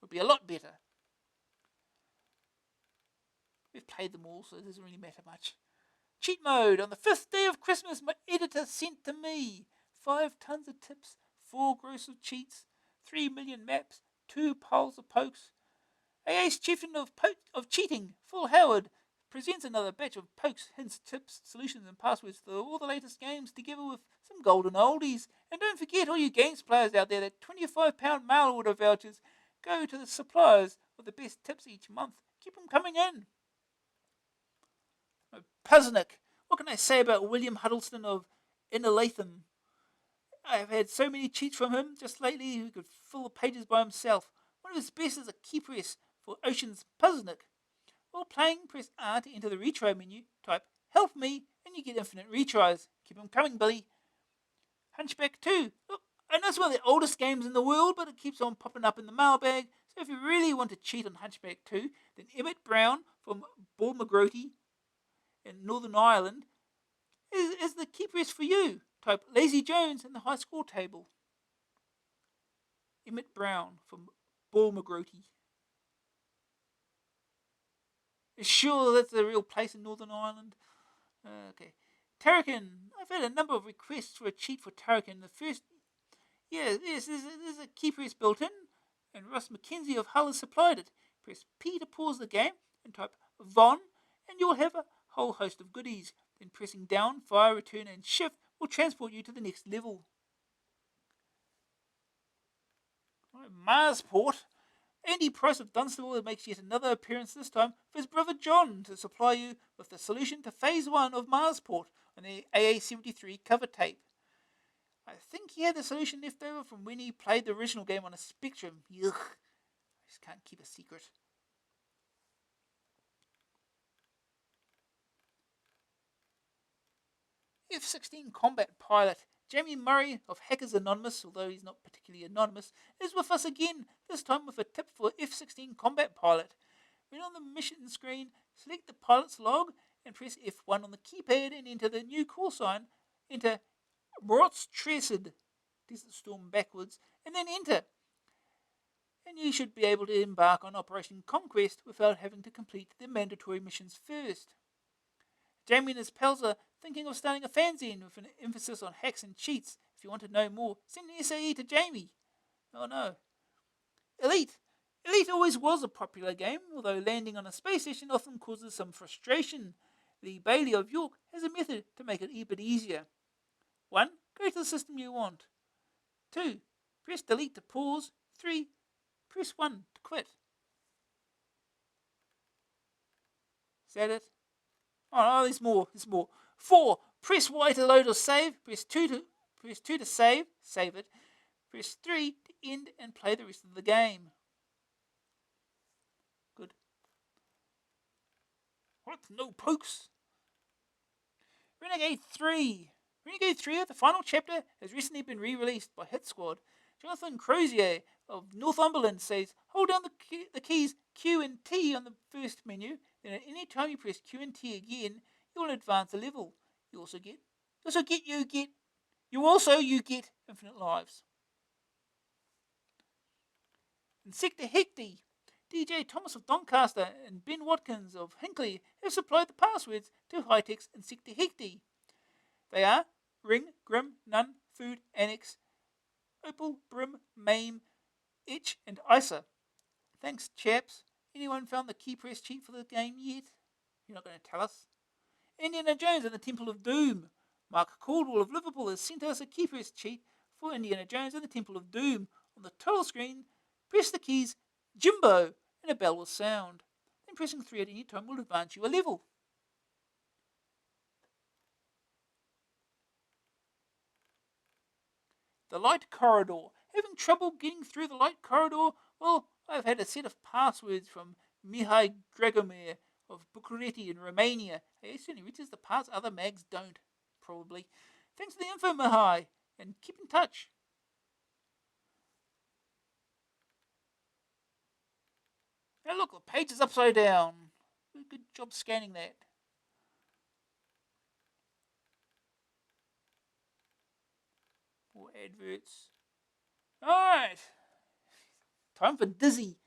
Would be a lot better. We've played them all, so it doesn't really matter much. Cheat mode. On the 5th day of Christmas, my editor sent to me 5 tons of tips, 4 gross of cheats, 3 million maps, 2 piles of pokes. AA's chieftain of cheating, Phil Howard, presents another batch of pokes, hints, tips, solutions, and passwords to all the latest games, together with some golden oldies. And don't forget, all you games players out there, that £25 mail order vouchers go to the suppliers with the best tips each month. Keep them coming in. Puznik. What can I say about William Huddleston of Inner Latham? I have had so many cheats from him just lately he could fill the pages by himself. One of his best is a key press for Ocean's Puznik. While playing, press R to enter the retry menu, type help me, and you get infinite retries. Keep them coming, Billy. Hunchback 2. Look, I know it's one of the oldest games in the world, but it keeps on popping up in the mailbag. So if you really want to cheat on Hunchback 2, then Emmett Brown from Balmagroti in Northern Ireland is the key press for you. Type Lazy Jones in the high score table. Emmett Brown from Balmagroti. Sure, that's a real place in Northern Ireland. Okay. Tarrakin. I've had a number of requests for a cheat for Tarrakin. The first, yes, there's a key press built in, and Ross McKenzie of Hull has supplied it. Press P to pause the game and type Von, and you'll have a whole host of goodies. Then pressing down, fire, return, and shift will transport you to the next level. Right, Marsport. Andy Price of Dunstable makes yet another appearance, this time for his brother John, to supply you with the solution to Phase 1 of Marsport on the AA73 cover tape. I think he had the solution left over from when he played the original game on a Spectrum. Yuck. I just can't keep a secret. F-16 Combat Pilot. Jamie Murray of Hackers Anonymous, although he's not particularly anonymous, is with us again, this time with a tip for F-16 Combat Pilot. When on the mission screen, select the pilot's log and press F1 on the keypad and enter the new call sign. Enter Brotstresed, Desert Storm backwards, and then enter. And you should be able to embark on Operation Conquest without having to complete the mandatory missions first. Jamie and his pals are thinking of starting a fanzine with an emphasis on hacks and cheats. If you want to know more, send an SAE to Jamie. Oh no. Elite. Elite always was a popular game, although landing on a space station often causes some frustration. Lee Bailey of Yolk has a method to make it a bit easier. 1. Go to the system you want. 2. Press delete to pause. 3. Press 1 to quit. Is that it? Oh, no, there's more. 4. Press Y to load or save. Press 2 to save. Save it. Press 3 to end and play the rest of the game. Good. What? No pokes? Renegade 3. Renegade 3, the final chapter, has recently been re-released by Hit Squad. Jonathan Crozier of Northumberland says, hold down the keys Q and T on the first menu, then at any time you press Q and T again, you will advance a level. You get infinite lives. In Sector Hecty, DJ Thomas of Doncaster and Ben Watkins of Hinkley have supplied the passwords to High-Tech's in Sector Hecty. They are Ring, Grim, Nun, Food, Annex, Opal, Brim, Maim, Itch, and Isa. Thanks, chaps. Anyone found the key press cheat for the game yet? You're not going to tell us? Indiana Jones and the Temple of Doom. Mark Caldwell of Liverpool has sent us a key press cheat for Indiana Jones and the Temple of Doom. On the title screen, press the keys Jimbo and a bell will sound. Then pressing 3 at any time will advance you a level. The light corridor. Having trouble getting through the light corridor? Well, I've had a set of passwords from Mihai Dragomir of Bucharesti in Romania. He certainly reaches the parts other mags don't, probably. Thanks for the info, Mihai, and keep in touch. Now look, the page is upside down. Good job scanning that. More adverts. Alright. Time for Dizzy.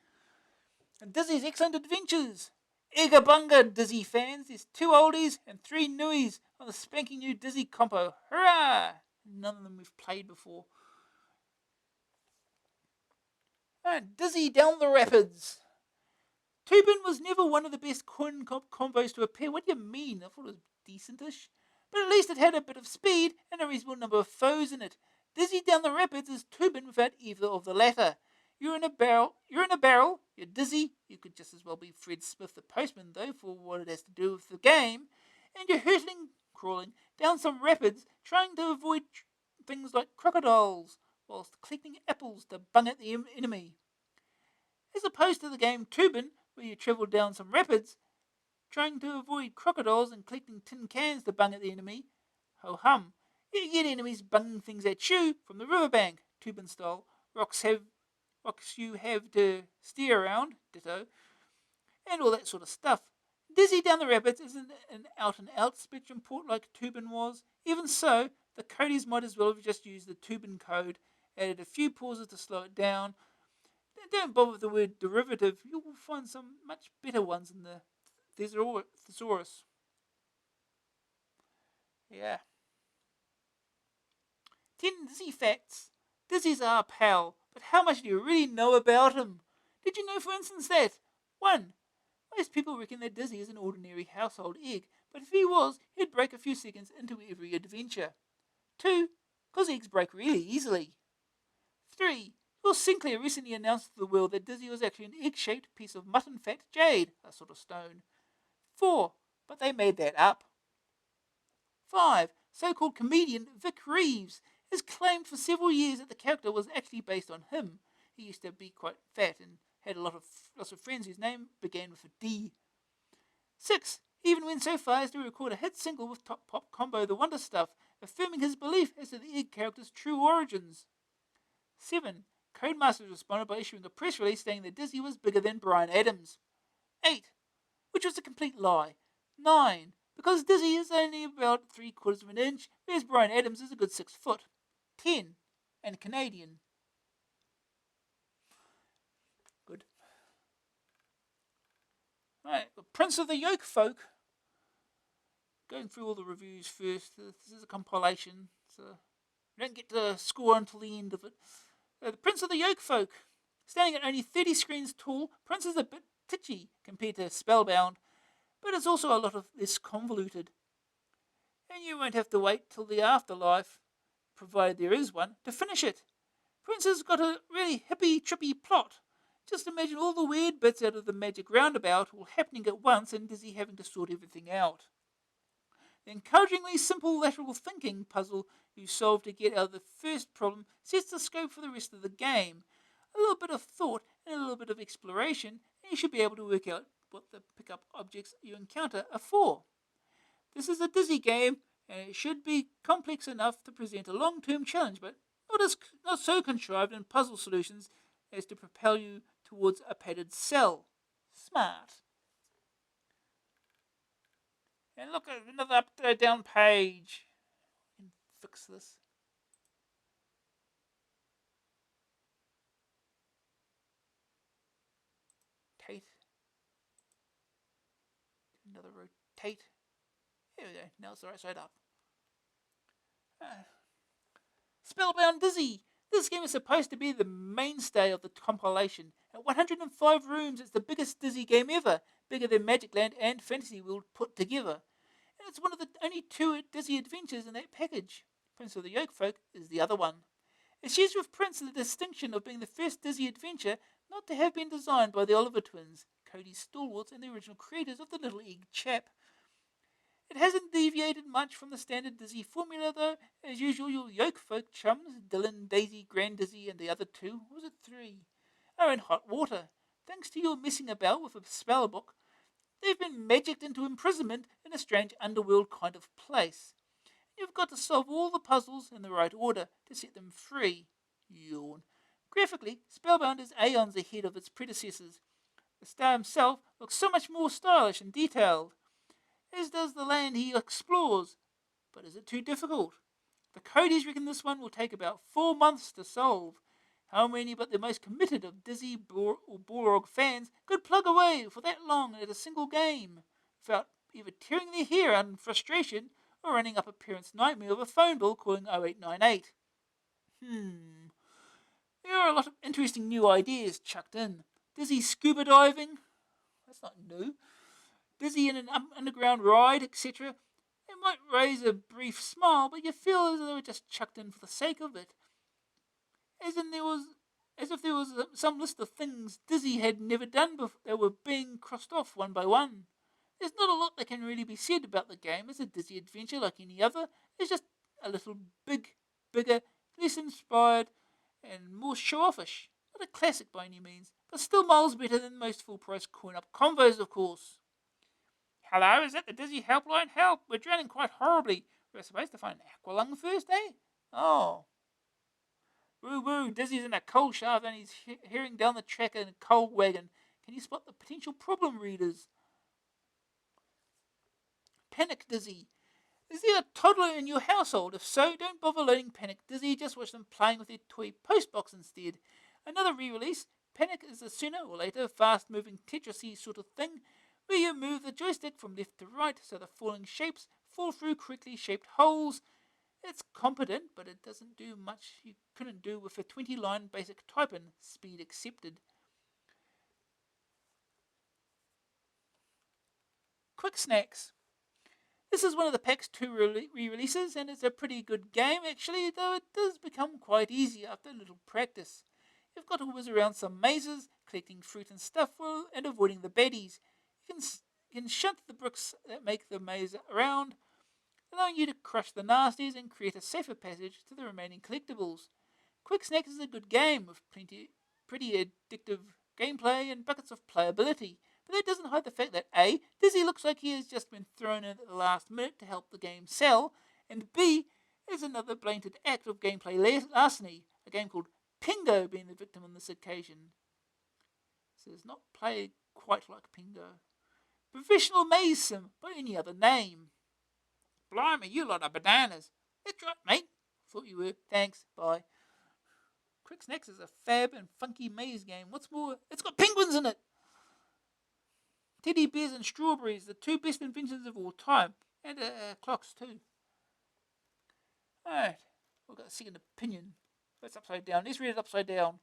And Dizzy's Excellent Adventures. Ega bunga, Dizzy fans. There's 2 oldies and 3 newies on the spanking new Dizzy compo. Hurrah! None of them we've played before. Alright, Dizzy Down the Rapids. Tubin was never one of the best coin combos to appear. What do you mean? I thought it was decentish. But at least it had a bit of speed and a reasonable number of foes in it. Dizzy Down the Rapids is Tubin without either of the latter. You're in a barrel. You're dizzy. You could just as well be Fred Smith the postman, though, for what it has to do with the game. And you're crawling down some rapids, trying to avoid things like crocodiles, whilst collecting apples to bung at the enemy. As opposed to the game Tubin, where you travel down some rapids, trying to avoid crocodiles and collecting tin cans to bung at the enemy. Ho hum. You get enemies bunging things at you from the riverbank, Tubin style. Rocks you have to steer around, ditto, and all that sort of stuff. Dizzy Down the Rapids isn't an out-and-out Spectrum port like Tubin was. Even so, the codies might as well have just used the Tubin code, added a few pauses to slow it down. Don't bother with the word derivative. You will find some much better ones in the thesaurus. Yeah. 10 Dizzy facts. Dizzy's our pal, but how much do you really know about him? Did you know, for instance, that 1. Most people reckon that Dizzy is an ordinary household egg, but if he was, he'd break a few seconds into every adventure. 2. Because eggs break really easily. 3. Will Sinclair recently announced to the world that Dizzy was actually an egg-shaped piece of mutton fat jade, a sort of stone. 4. But they made that up. 5. So-called comedian Vic Reeves has claimed for several years that the character was actually based on him. He used to be quite fat and had lots of friends whose name began with a D. 6. He even went so far as to record a hit single with Top Pop combo The Wonder Stuff, affirming his belief as to the egg character's true origins. 7. Codemasters responded by issuing a press release saying that Dizzy was bigger than Bryan Adams. 8. Which was a complete lie. 9. Because Dizzy is only about 3/4 of an inch, whereas Bryan Adams is a good 6 foot. 10. And Canadian. Good. Alright, Prince of the Yolk Folk. Going through all the reviews first. This is a compilation, so you don't get to score until the end of it. The Prince of the Yolk Folk. Standing at only 30 screens tall, Prince is a bit titchy compared to Spellbound, but it's also a lot less convoluted. And you won't have to wait till the afterlife, provided there is one, to finish it. Prince has got a really hippy, trippy plot. Just imagine all the weird bits out of the magic roundabout all happening at once and Dizzy having to sort everything out. The encouragingly simple lateral thinking puzzle you solve to get out of the first problem sets the scope for the rest of the game. A little bit of thought and a little bit of exploration, and you should be able to work out what the pickup objects you encounter are for. This is a Dizzy game, and it should be complex enough to present a long-term challenge, but not so contrived in puzzle solutions as to propel you towards a padded cell. Smart. And look at another upside down page. I can fix this. Rotate. Another rotate. There we go. Now it's the right side up. Spellbound Dizzy. This game is supposed to be the mainstay of the compilation. At 105 rooms, it's the biggest Dizzy game ever, bigger than Magic Land and Fantasy World put together. And it's one of the only 2 Dizzy adventures in that package. Prince of the Yolk Folk is the other one. It shares with Prince the distinction of being the first Dizzy adventure not to have been designed by the Oliver twins, Cody Stalwarts, and the original creators of the Little Egg Chap. It hasn't deviated much from the standard Dizzy formula, though. As usual, your Yolk folk chums, Dylan, Daisy, Grand Dizzy, and the other two, or was it three, are in hot water. Thanks to your messing about with a spell book, they've been magicked into imprisonment in a strange underworld kind of place. You've got to solve all the puzzles in the right order to set them free. Yawn. Graphically, Spellbound is aeons ahead of its predecessors. The star himself looks so much more stylish and detailed, as does the land he explores. But is it too difficult? The Codies reckon this one will take about 4 months to solve. How many but the most committed of Dizzy or Balrog fans could plug away for that long at a single game, without either tearing their hair out in frustration or running up a parent's nightmare of a phone bill calling 0898? There are a lot of interesting new ideas chucked in. Dizzy scuba diving, that's not new. Dizzy in an underground ride, etc. It might raise a brief smile, but you feel as though they were just chucked in for the sake of it. As if there was some list of things Dizzy had never done before that were being crossed off one by one. There's not a lot that can really be said about the game as a Dizzy adventure like any other. It's just a little bigger, less inspired, and more show-offish. Not a classic by any means, but still miles better than most full-price coin-up convos, of course. Hello, is that the Dizzy helpline? Help! We're drowning quite horribly. We're supposed to find Aqualung first, eh? Oh. Woo woo, Dizzy's in a coal shaft and he's hearing down the track in a coal wagon. Can you spot the potential problem readers? Panic Dizzy. Is there a toddler in your household? If so, don't bother loading Panic Dizzy, just watch them playing with their toy postbox instead. Another re-release, Panic is a sooner or later fast-moving Tetris-y sort of thing, where you move the joystick from left to right so the falling shapes fall through correctly shaped holes. It's competent, but it doesn't do much you couldn't do with a 20-line basic typing, speed accepted. Kwik Snax. This is one of the Pack's 2 re-releases, and it's a pretty good game actually, though it does become quite easy after a little practice. You've got to whiz around some mazes, collecting fruit and stuff, and avoiding the baddies. You can shunt the bricks that make the maze around, allowing you to crush the nasties and create a safer passage to the remaining collectibles. Kwik Snax is a good game with pretty addictive gameplay and buckets of playability, but that doesn't hide the fact that A, Dizzy looks like he has just been thrown in at the last minute to help the game sell, and B, is another blatant act of gameplay larceny, a game called Pingo being the victim on this occasion. So it's not played quite like Pingo. Professional maze sim by any other name. Blimey, you lot of bananas. That's right, mate. Thought you were. Thanks. Bye. Kwik Snax is a fab and funky maze game. What's more, it's got penguins in it. Teddy bears and strawberries, the 2 best inventions of all time. And clocks too. Alright, we've got a second opinion. That's upside down. Let's read it upside down.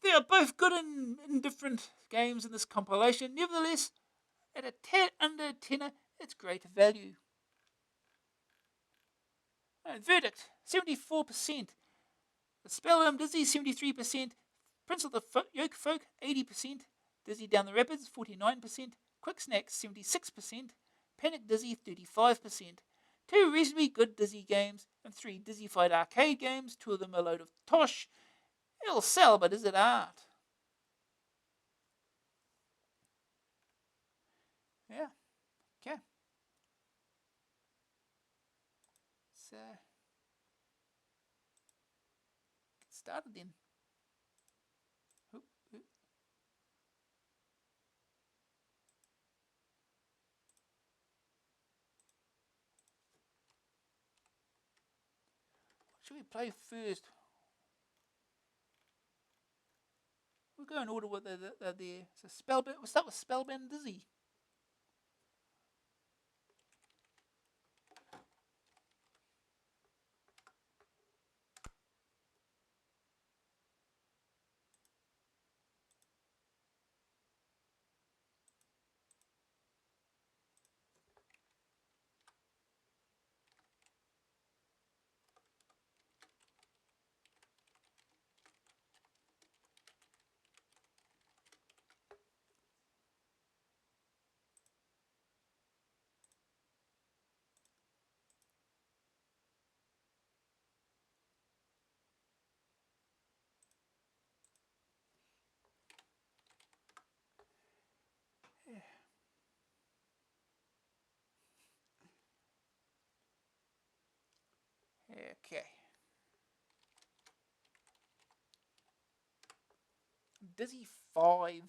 They are both good and different games in this compilation. Nevertheless, at a tad under a tenner, it's great value. Verdict, 74%. The Spellbound Dizzy, 73%. Prince of the Yolk Folk, 80%. Dizzy Down the Rapids, 49%. Kwik Snax, 76%. Panic Dizzy, 35%. 2 reasonably good Dizzy games, and 3 Dizzy-fied arcade games, 2 of them a load of tosh. It'll sell, but is it art? Yeah, okay. So, get started then. Oop, oop. What should we play first? We'll go in order what they're there. So Spellbound, we'll start with Spellbound Dizzy. Okay. Dizzy 5.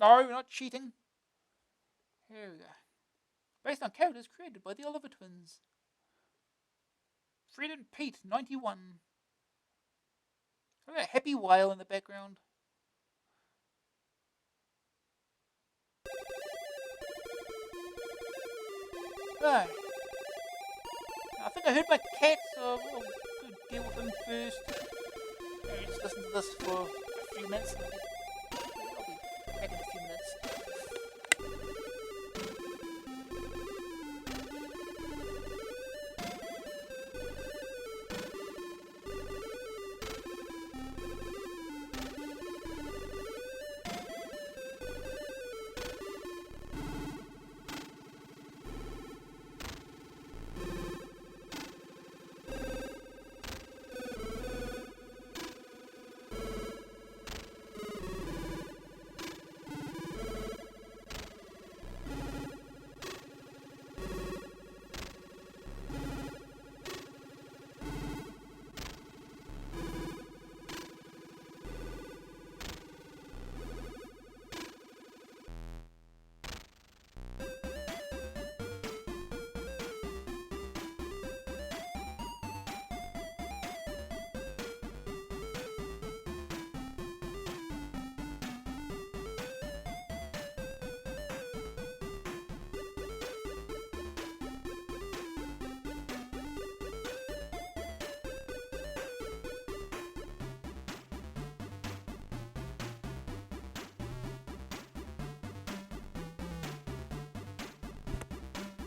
No, we're not cheating. Here we go. Based on characters created by the Oliver twins. Fred and Pete, 91. Look at that happy whale in the background. Oh. I think I heard my cat, so I'll deal with him first. Maybe just listen to this for a few minutes. I'll be back in a few minutes.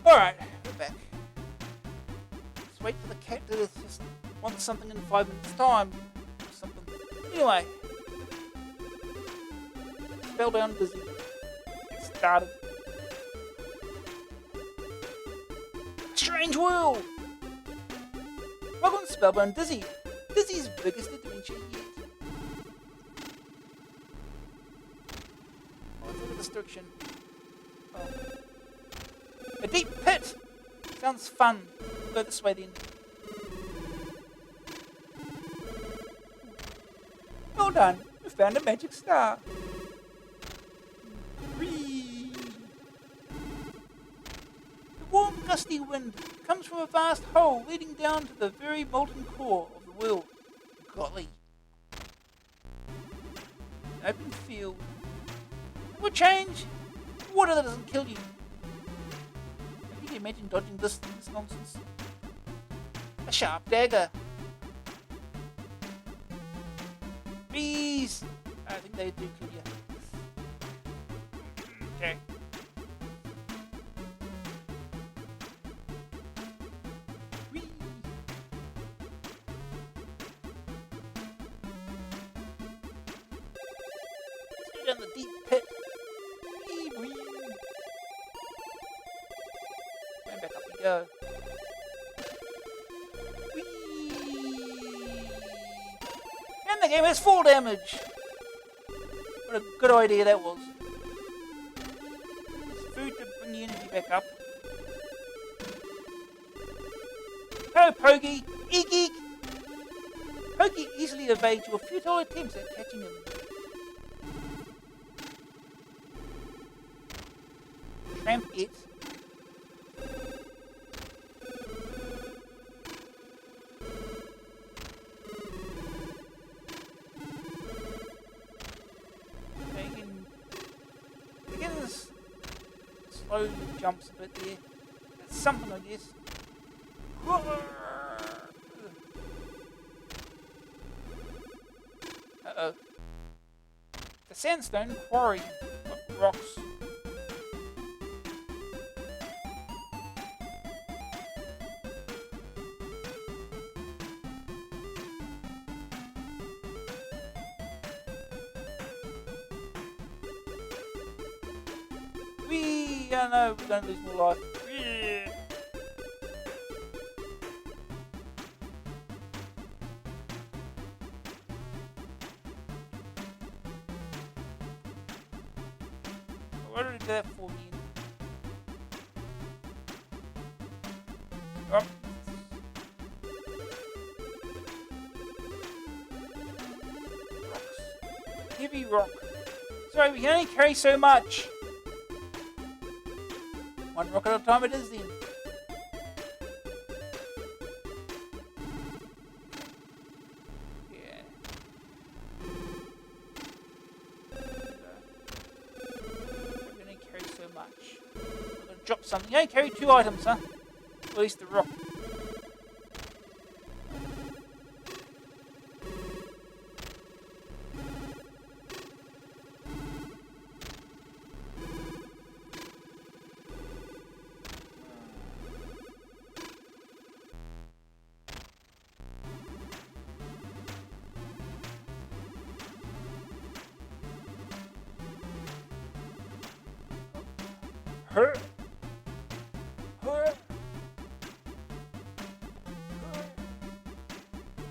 Alright, we're back. Let's wait for the cat to just want something in 5 minutes' time. Something. Anyway. Spellbound Dizzy. Get started. Strange world! Welcome to Spellbound Dizzy. Dizzy's biggest adventure yet. What's the destruction? Oh. A deep pit! Sounds fun. We'll go this way then. Well done. You found a magic star. Whee! The warm, gusty wind comes from a vast hole leading down to the very molten core of the world. Golly. An open field. It will change. Water that doesn't kill you. Can you imagine dodging this nonsense? A sharp dagger. Bees! I think they do kill you. Okay. Whee! Let's go down the deep pit. Whee, whee. And back up we go. Whee! And the game has full damage. What a good idea that was. There's food to bring the energy back up. Hello, Pogie. Eek eek. Pogie easily evades your futile attempts at catching him. Tramp it. Slowly jumps a bit there. That's something, I guess. Uh-oh. The sandstone quarry of rocks. Yeah, no, we're going to lose more life. Yeah. What did I do that for, man? Oh. Rocks. Heavy rock. Sorry, we can only carry so much. One rock at a time it is then. Yeah. We can only carry so much. I'm gonna drop something. You only carry 2 items, huh? At least the rock. Her.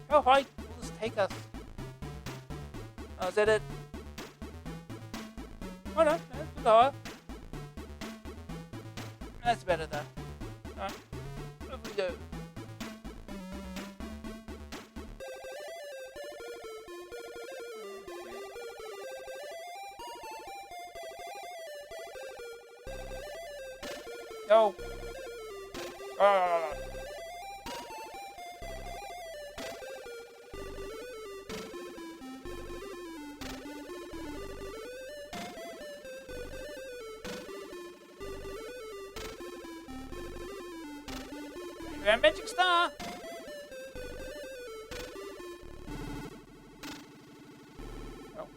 How high will this take us? Oh, is that it? Oh no, that's a bit higher. That's better though. Alright, where we go? No. Magic star. Oh.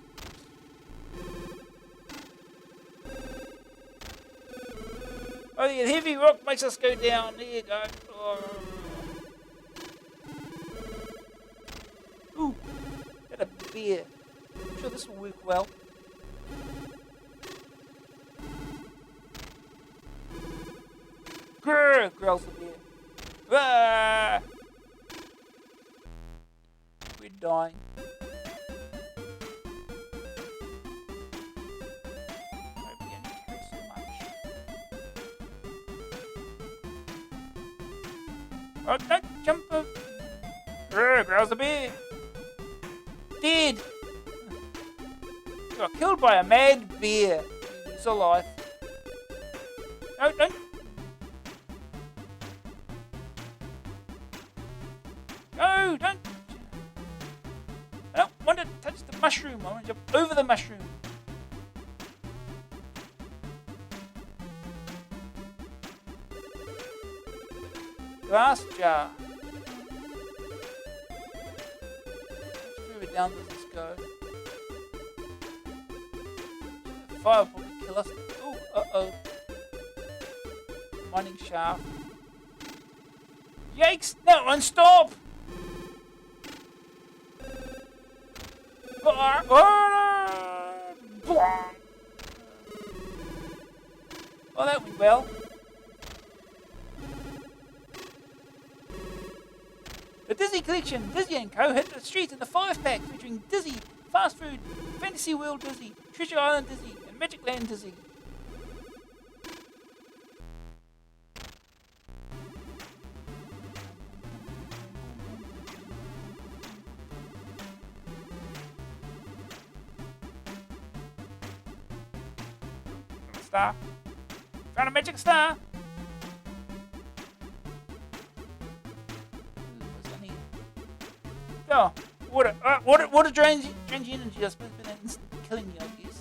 Oh, the heavy rock makes us go down. There you go. Oh. Ooh, got a beer. I'm sure this will work well. Grrr, growls the beer. Ah! We're dying. Oh, don't jump up. Growls the bear. Dead. You got killed by a mad bear. He's alive. No, don't. No, don't. I don't want to touch the mushroom. I want to jump over the mushroom. Glass jar. How further down does this go? The fire will probably kill us. Oh, uh-oh. Mining shaft. Yikes! That one, stop! Oh, that went well. The Dizzy Collection, Dizzy & Co. hit the streets in the 5-pack featuring Dizzy, Fast Food, Fantasy World Dizzy, Treasure Island Dizzy, and Magic Land Dizzy. Star. Found a magic star. Oh, water drains energy. I suppose it's been instant killing me, I guess.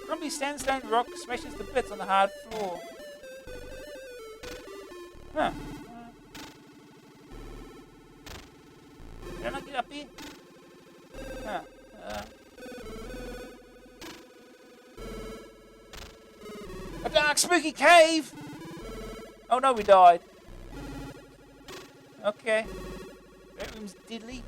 Crumbly sandstone rock smashes to bits on the hard floor. Huh. Can I get up here? Huh. A dark, spooky cave! Oh no, we died. Okay. That room's deadly.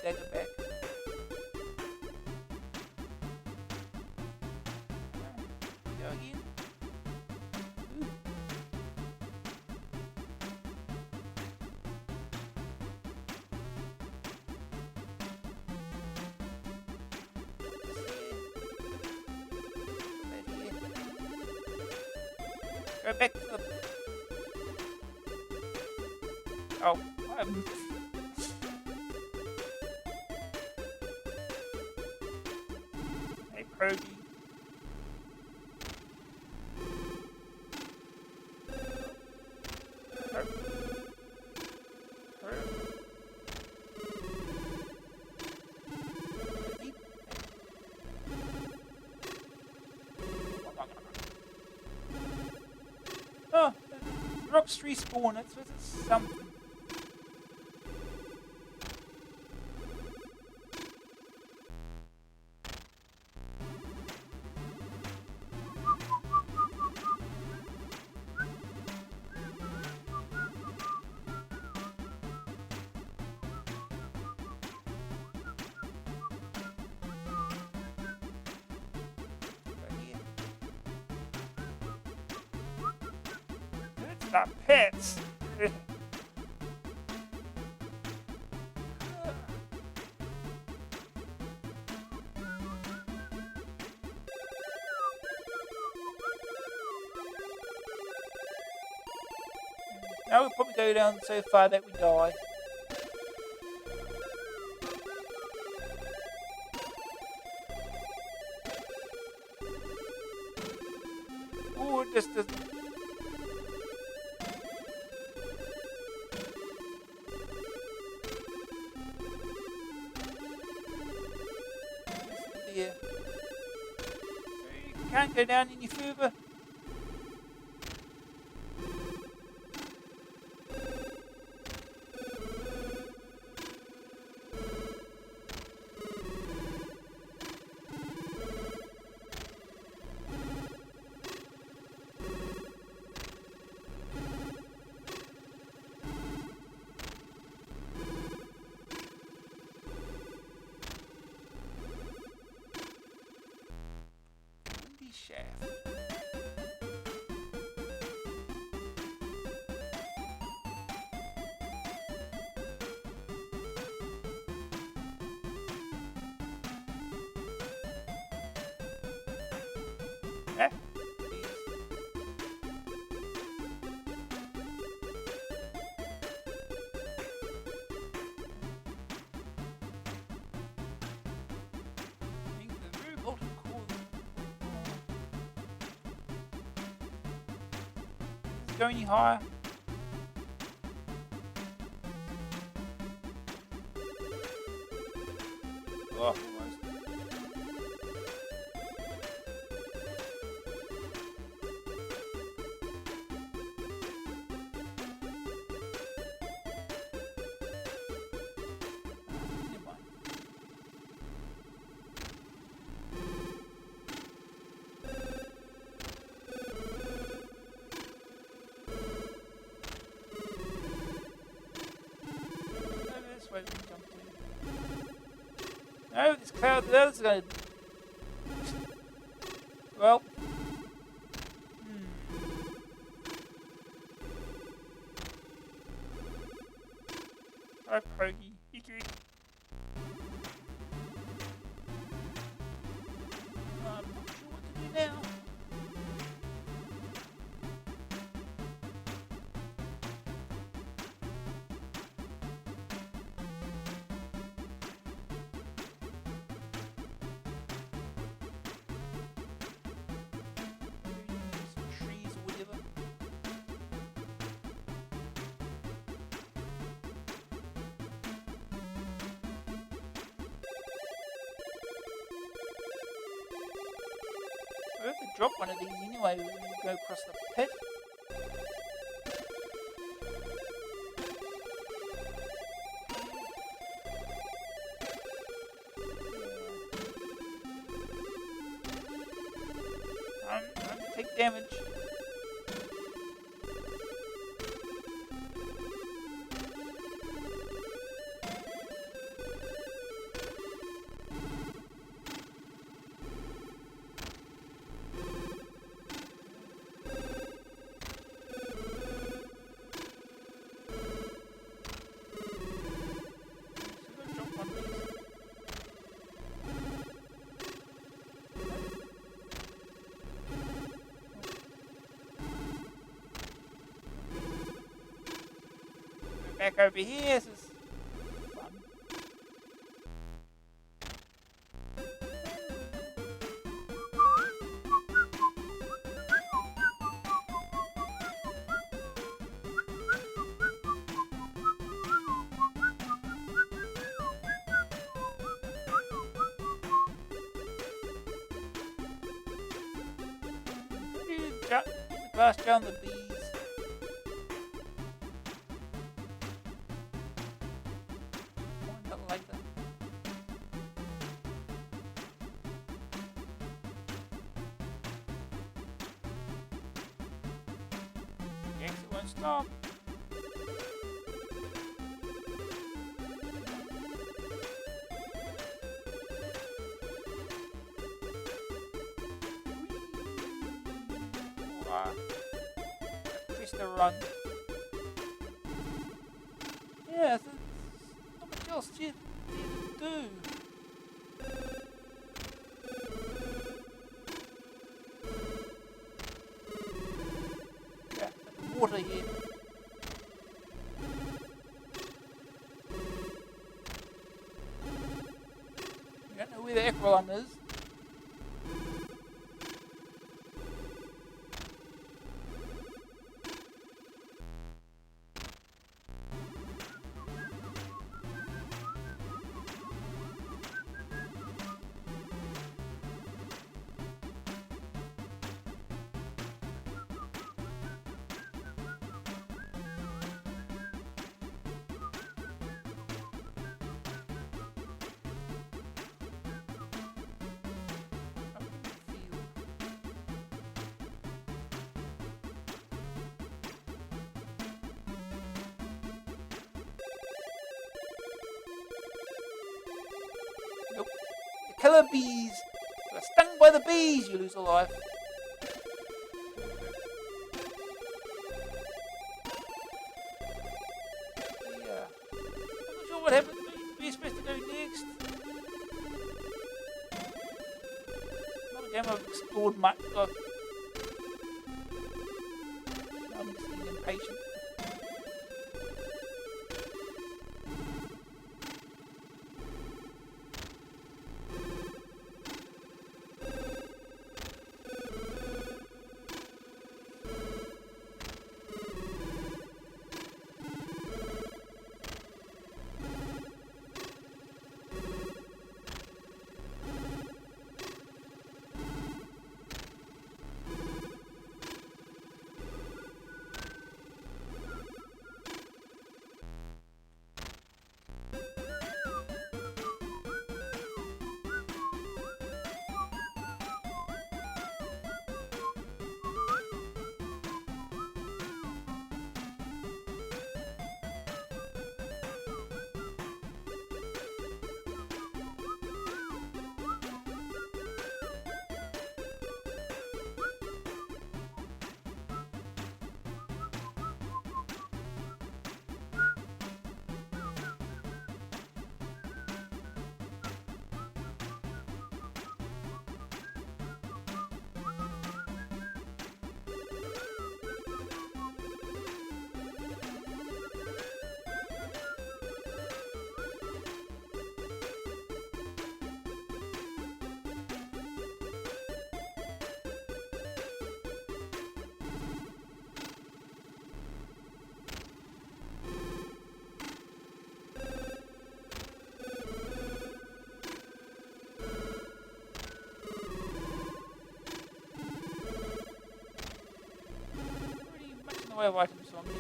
Dagger back. Go again. Ooh. Go back to the... Oh, I'm... Hey, Proby. Oh, rocks respawn. That's something. It's not pets. Now we'll probably go down so far that we die. Oh, it just doesn't. There. You can't go down any further. Shaft. Eh? Go any higher? Oh, almost. Never mind. Where we can jump to. No, this cloud there is going to... Well... Sorry, Pogie. I'm not sure what to do now. Trees or whatever. We have to drop one of these anyway when we go across the pit. I'm going to take damage. Back over here, this is fun. Blast down the bees. Like that. The exit won't stop. Press the run. Yeah, so not much else to do. Yeah, the water here. I don't know where the Acrolon is. Nope. The killer bees. You're stung by the bees, you lose a life. Yeah. I'm not sure what happened. Where you're supposed to go next. Not a game I've explored much. I'm just getting impatient. have items on this.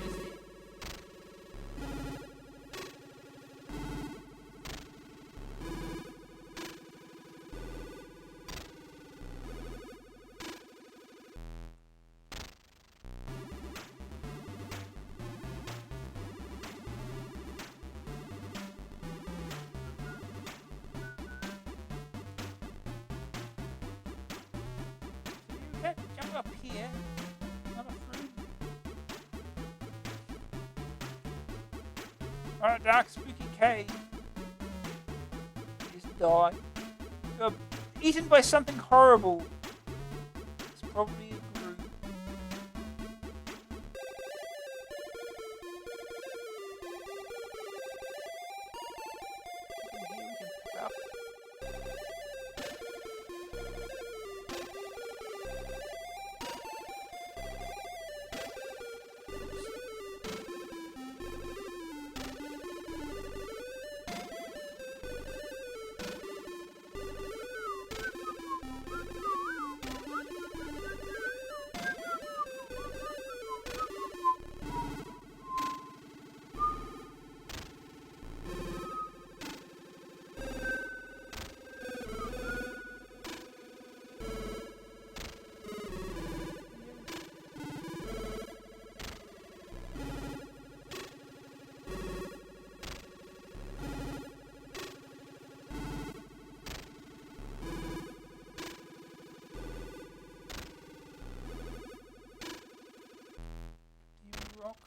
Okay, jump up here. Not a fruit. Alright, dark spooky cave. You just die. You're eaten by something horrible. It's probably a group. Something here we can pick up. Rock.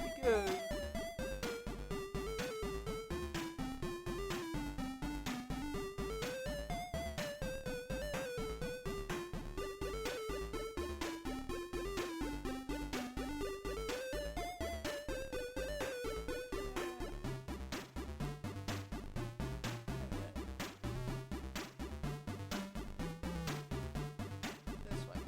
We go. This way.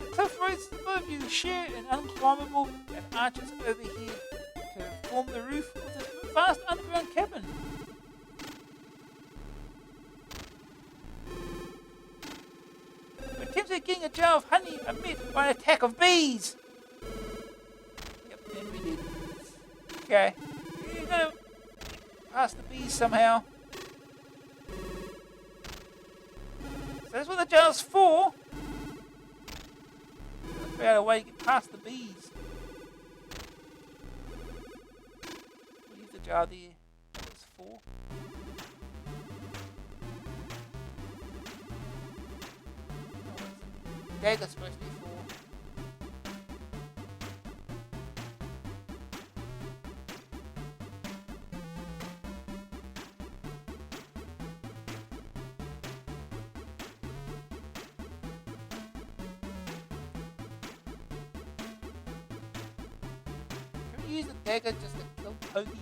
The cliff roads above you share an unclimbable and arches overhead to form the roof of this vast underground cabin. Attempts at getting a jar of honey are met by an attack of bees. Yep, and we did. Okay. You're gonna pass the bees somehow. So that's what the jar's for. Let's figure out a way to get past the bees. We'll leave the jar there. That's what it's for. Dagger's supposed to be for. Can we use the dagger just to kill Pokey?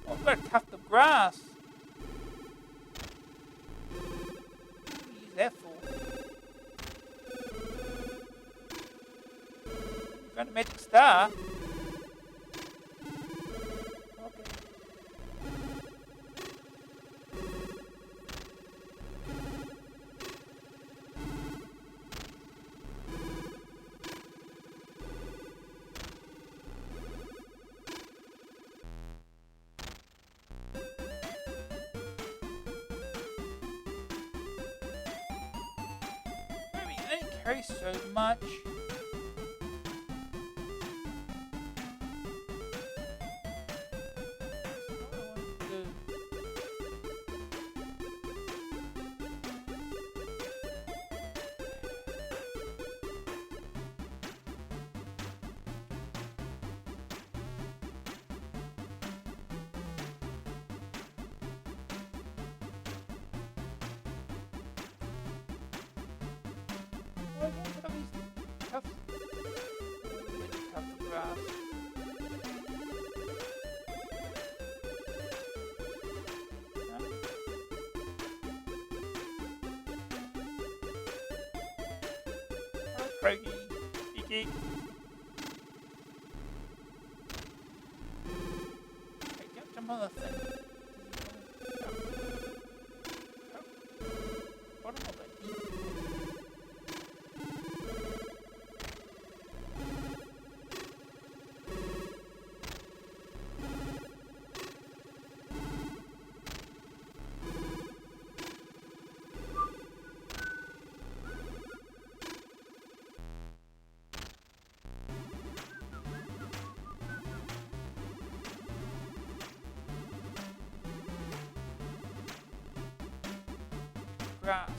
I've got a tuft of grass. What do you use that for? You found a magic star. Okay. Carry so much. grass. No? Hello, Croaky. Geeky. Hey, jump on the thing. Bottom of it. Grass.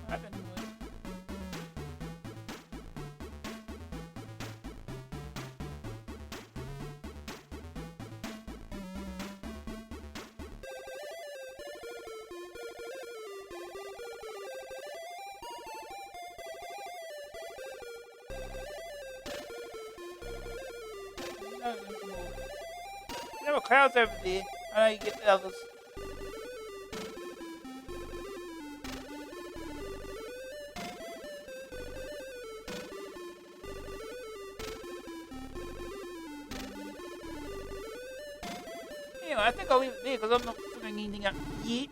That didn't work. No, there's more. There were clouds over there. I know you get the others. Anyway, I think I'll leave it there because I'm not figuring anything out yet.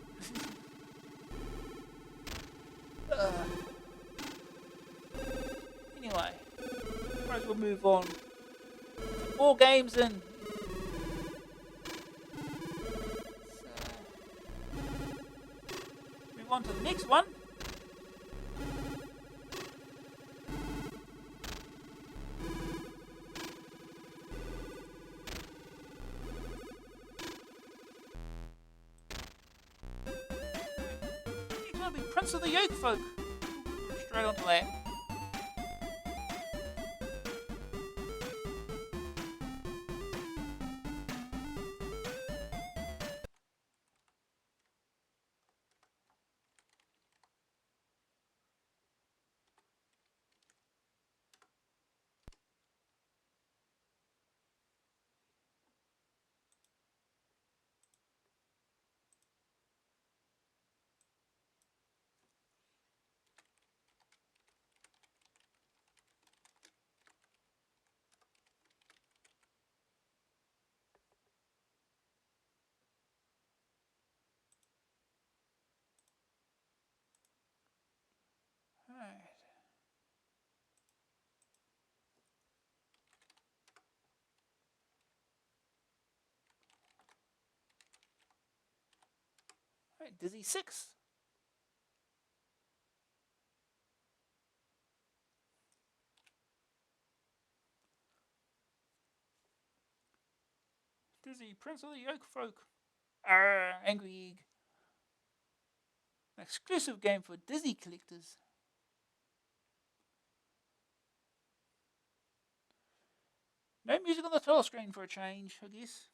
Anyway, I suppose we'll move on. More games in. Move on to the next one. Next one will be Prince of the Yolk Folk. Straight onto that. Right. Right, Dizzy 6. Dizzy, Prince of the Yolk Folk. Arr, Angry Egg. An exclusive game for Dizzy collectors. No music on the title screen for a change, I guess.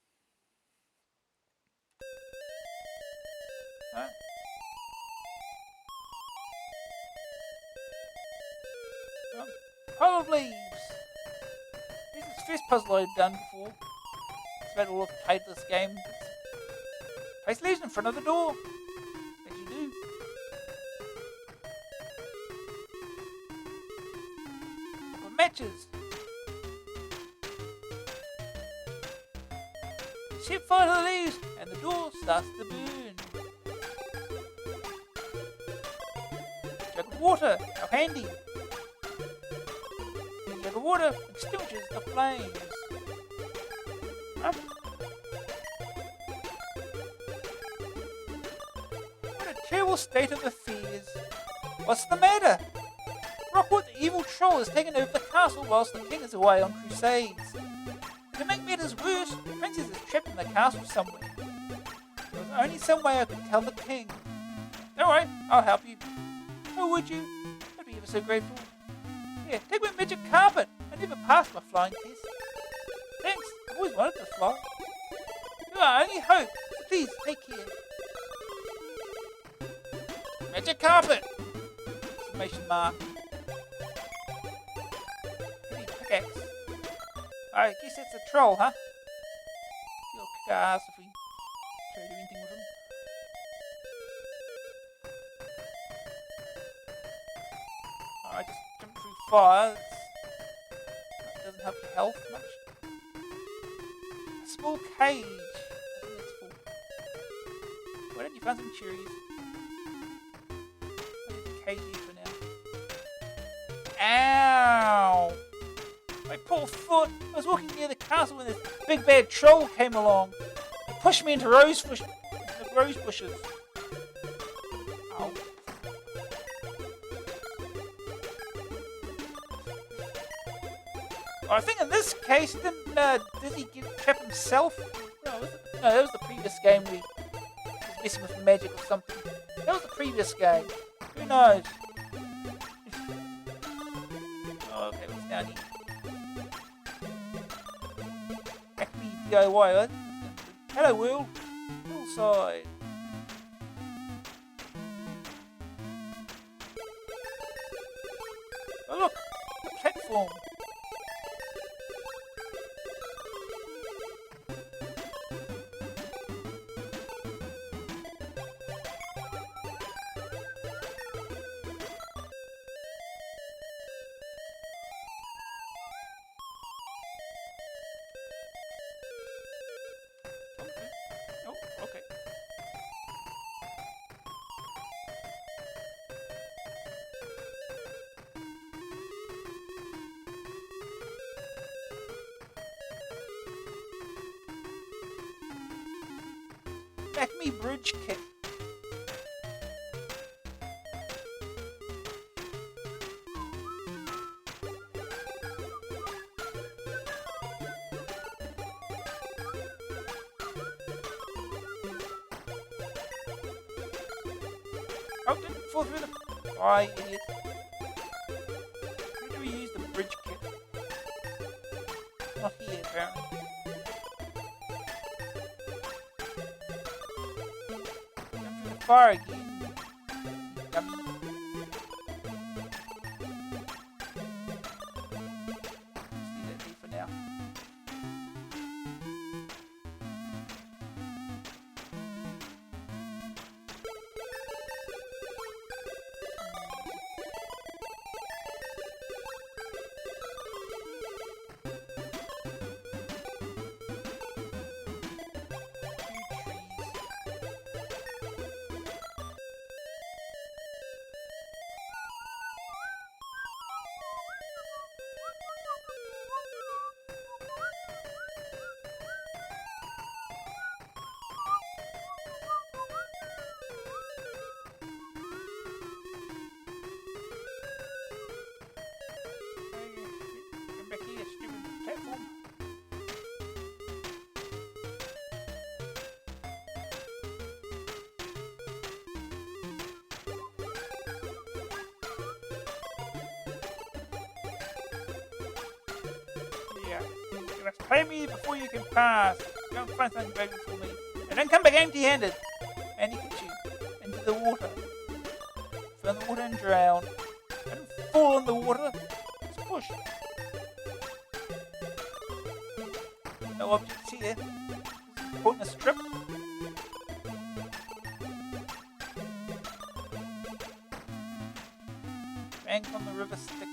No. Pile of Leaves. This is the first puzzle I've done before. That's about all I've played this game. Place leaves in front of the door. As you do. For matches. Set fire to the leaves and the door starts to burn. Jug of water, how handy. The jug of water extinguishes the flames. What a terrible state of affairs. What's the matter? Rockwood, the evil troll, has taken over the castle whilst the king is away on crusades. To make matters worse, the princess is trapped in the castle somewhere. There's only some way I can tell the king. Don't worry, I'll help you. Oh, would you? I'd be ever so grateful. Here, take my magic carpet. I never passed my flying test. Thanks, I've always wanted to fly. You are our only hope, so please take care. Magic carpet! Exclamation mark. Heavy pickaxe. I guess that's a troll, huh? He'll kick our ass if we try to do anything with him. I just jumped through fire. That doesn't help your health much. A small cage. I think that's full. Why don't you find some cherries? I'll leave the cage here for now. Ow! My poor foot! I was walking near the castle when this big bad troll came along. He pushed me into the rose bushes. Ow. I think in this case, didn't Dizzy trap himself? No, that was the previous game we was messing with magic or something. That was the previous game. Who knows? Oh, okay, what's down here? Acme DIY, right? Hello, world. Hillside. Oh, look! A platform. Oh, okay. Acme Bridge Kit. Oh, didn't fall through the... Oh, idiot. Where do we use the bridge kit? Not here, apparently. Jump through the fire again. Dummy. Let's leave that there for now. Come back here, stupid platform. Yeah. You must pay me before you can pass. Go and find something baby for me. And then come back empty-handed. And he gets you into the water. Fill in the water and drown. Don't fall in the water. Just push. No objects here. Pointless trip. Bank on the river sticks.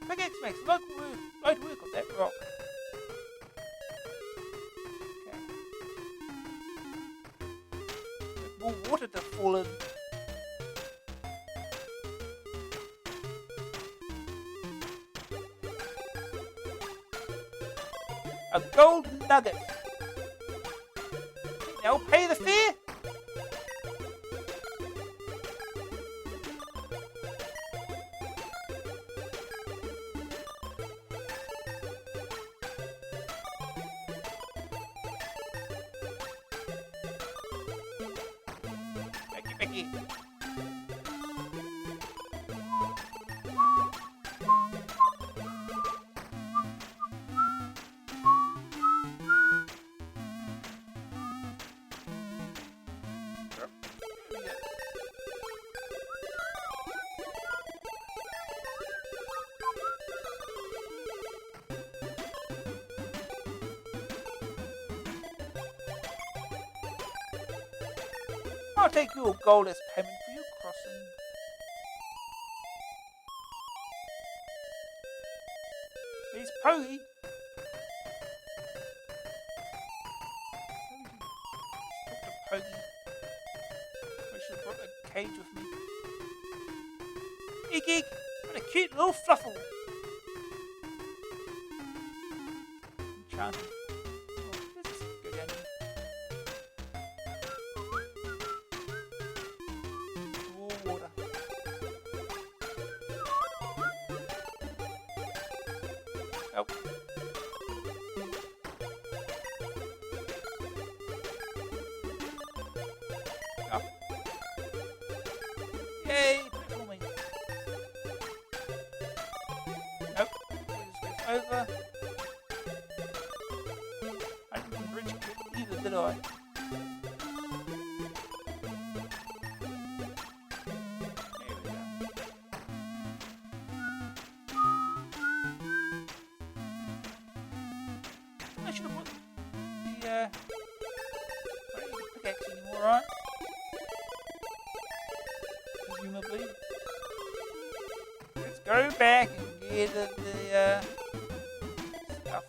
Pickaxe makes light work of that rock. Okay. There's more water to fall in. A golden nugget. They'll pay the fare. Becky. I'll take your gold as payment for your crossing. He's Poggy. Talk to Poggy. I should have brought a cage with me. Eek eek! What a cute little fluffle. Enchanted. Oh, let's go down here. Water. Oh. Oh. Yay! Put it for me. Nope. This goes over. I didn't bridge it either, did I? I should have put the I don't need the pickaxe anymore, right? Presumably. Let's go back and get the stuff.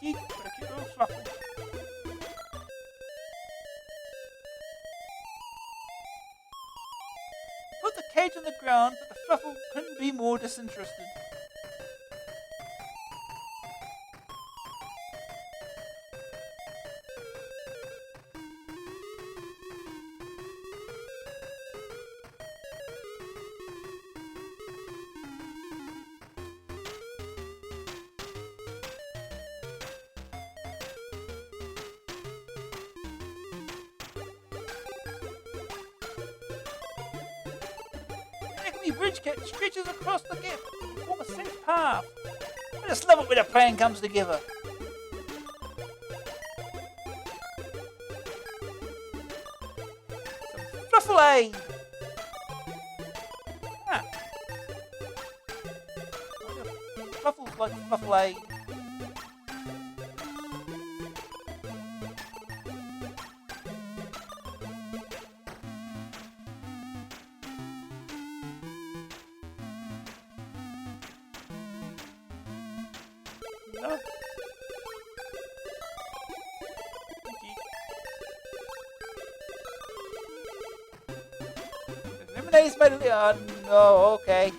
Eek, but a cute little fluffle. Put the cage on the ground, but the fluffle couldn't be more disinterested. Bridge stretches across the gap to form a safe path. I just love it when a plan comes together. Some fluffle aid. Ah. Fluffles like fluffle aid. No. Lemonades made it. Oh, no, okay.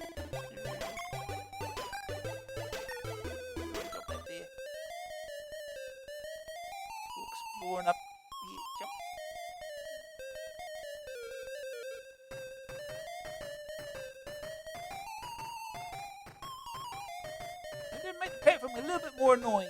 Exploring up here. Jump. And then make the platform a little bit more annoying.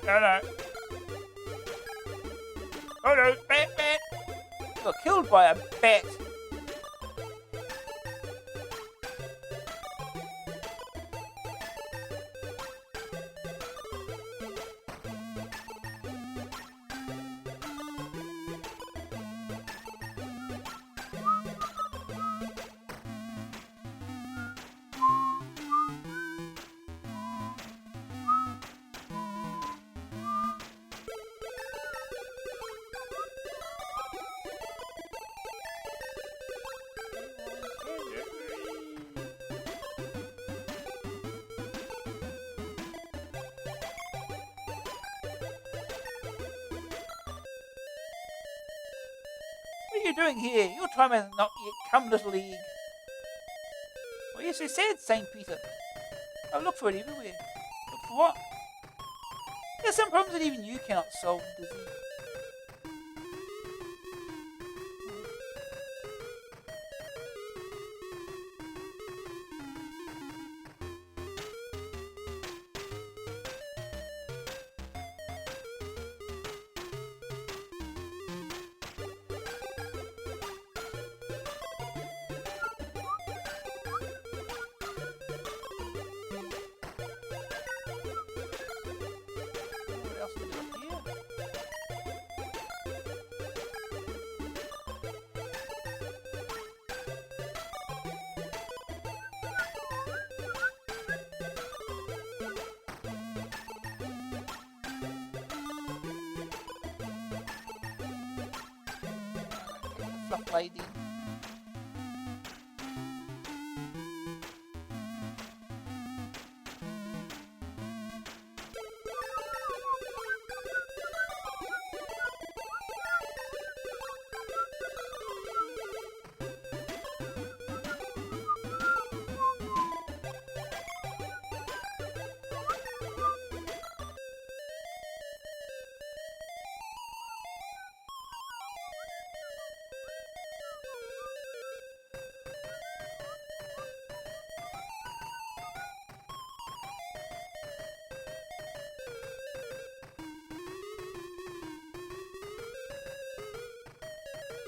No. Oh no, bat! Got killed by a bat. What are you doing here? Your time has not yet come, little league. Oh yes, it said St. Peter. I'll look for it everywhere. Look for what? There's some problems that even you cannot solve, Dizzy. What else to do up here? Fluff lady.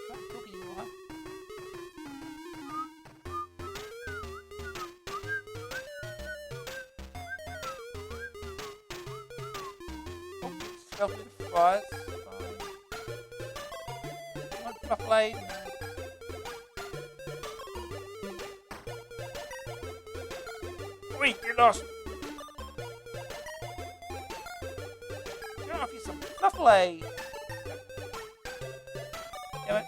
Not talking anymore, huh? Oh, fell through the fires. Fine. Come on, Fluff Lady. Wait, you're lost. Get off you some Fluff Lady. Damn it.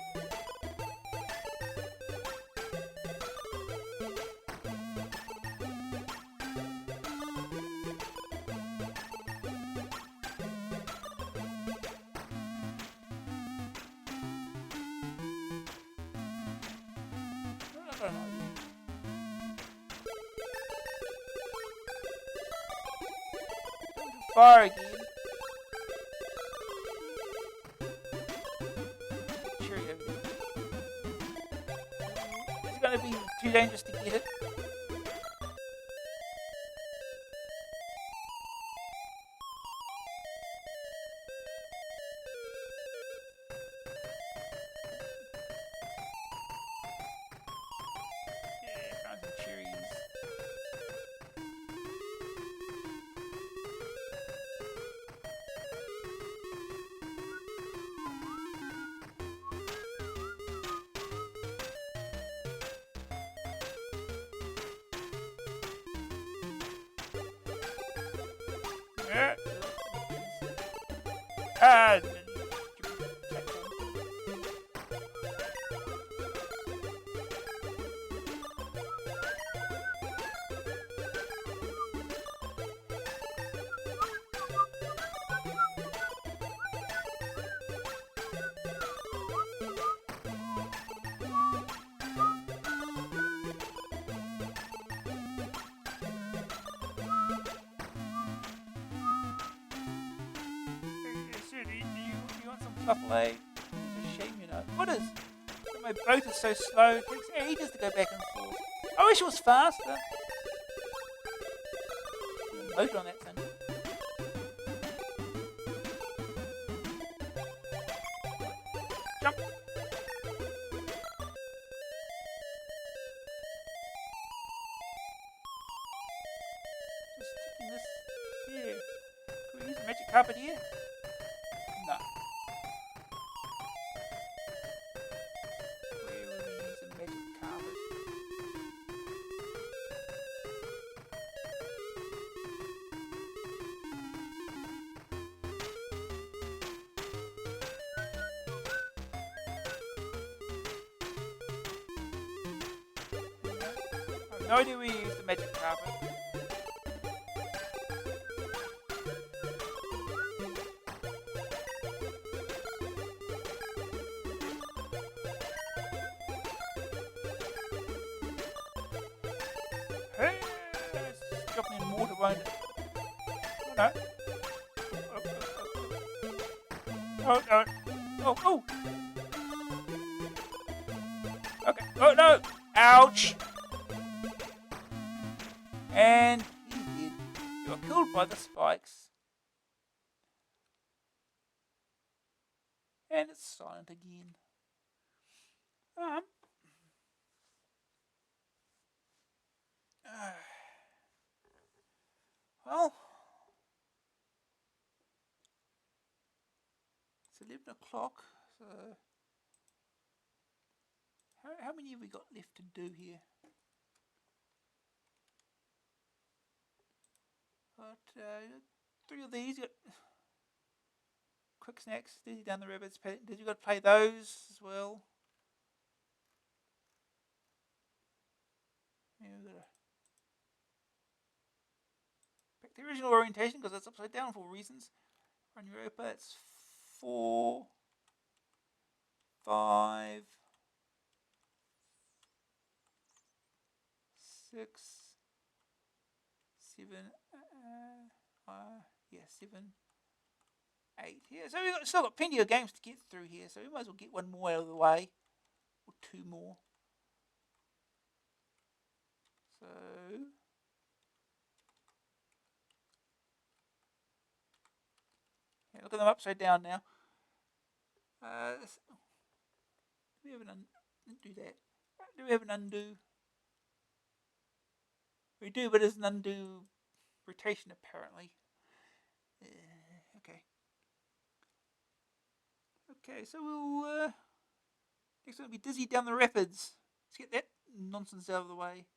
I don't know. Too far again. Cherry over there. Is it going to be too dangerous to get it? Yeah, found some cherries. Ah! Do you want some buffalo? It's a shame, you know. What is? My boat is so slow. It takes ages to go back and forth. I wish it was faster. Motor on that thing. Jump. Just sticking this here. Can we use the magic carpet here? No. Where will we use the magic carpet? I have no idea where we use the magic carpet. Hey, it's dropping in water, won't it? Oh no. Oh no. Oh, oh. Okay. Oh no. Ouch. And he's dead. You are killed by the spikes. And it's silent again. Well, it's 11 o'clock, so how many have we got left to do here? Got 3 of these. You got Kwik Snax, Dizzy down the rabbits. Did you got to play those as well? Yeah, we've got to pick the original orientation because it's upside down for reasons. Run Europa, it's 4, 5, 6, 7, 7, 8 here. So we've still got plenty of games to get through here, so we might as well get one more out of the way. Or 2 more. So yeah, look at them upside down now. Do we have an didn't do that. Do we have an undo? We do, but there's an undo rotation apparently. Okay. Okay, so we'll next one will be Dizzy down the rapids. Let's get that nonsense out of the way.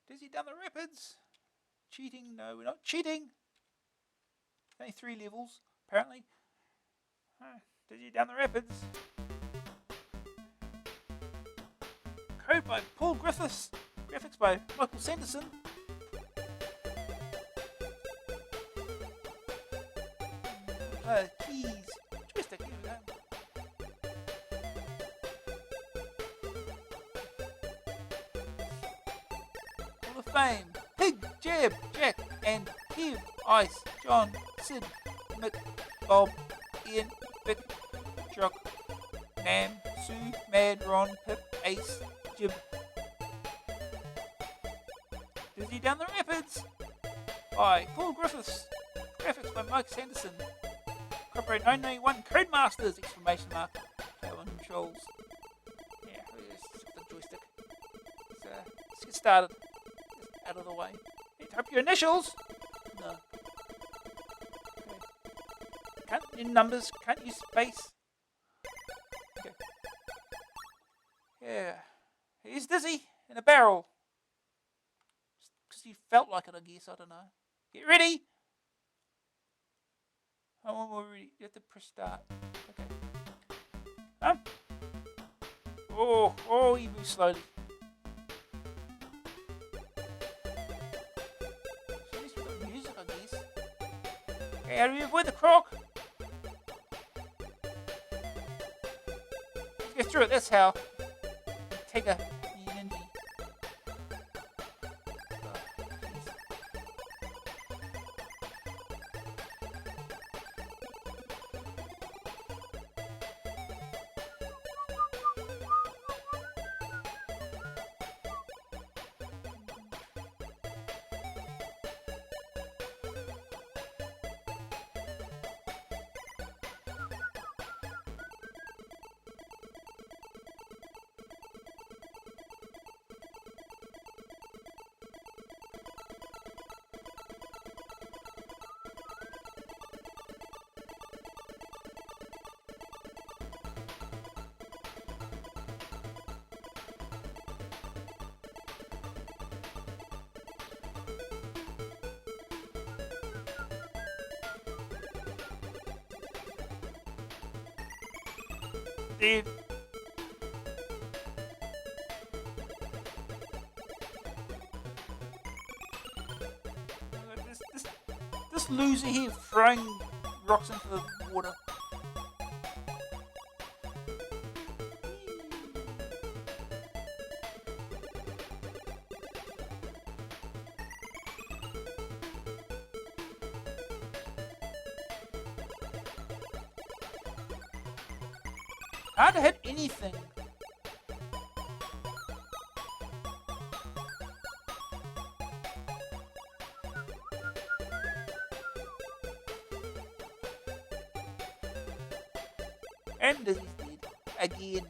Dizzy down the rapids. Cheating? No, we're not cheating. Only 3 levels, apparently. Dizzy down the rapids. Code by Paul Griffiths. Graphics by Michael Sanderson. Keys. Joystick. Fame, Pig, Jeb, Jack, and Kev, Ice, John, Sid, Mick, Bob, Ian, Vic, Chuck, Nam, Sue, Mad, Ron, Pip, Ace, Jib. Dizzy Down the Rapids by Paul Griffiths. Graphics by Mike Sanderson. Copyright 991 Codemasters! Exclamation mark. Power controls. Yeah, let's the joystick. Let's get started. Just out of the way. Type your initials. No. Okay. Can't use numbers. Can't use space. Okay. Yeah. Here's Dizzy in a barrel. Because he felt like it, I guess. I don't know. Get ready. Oh, we're ready. You have to press start. Okay. Oh, he moves slowly. So this with the music, I guess. Okay, how do we avoid the croc? Let's get through it. That's how. Take a ninja. Dude. This loser here throwing rocks into the water. Hard to hit anything. And Dizzy's dead. Again.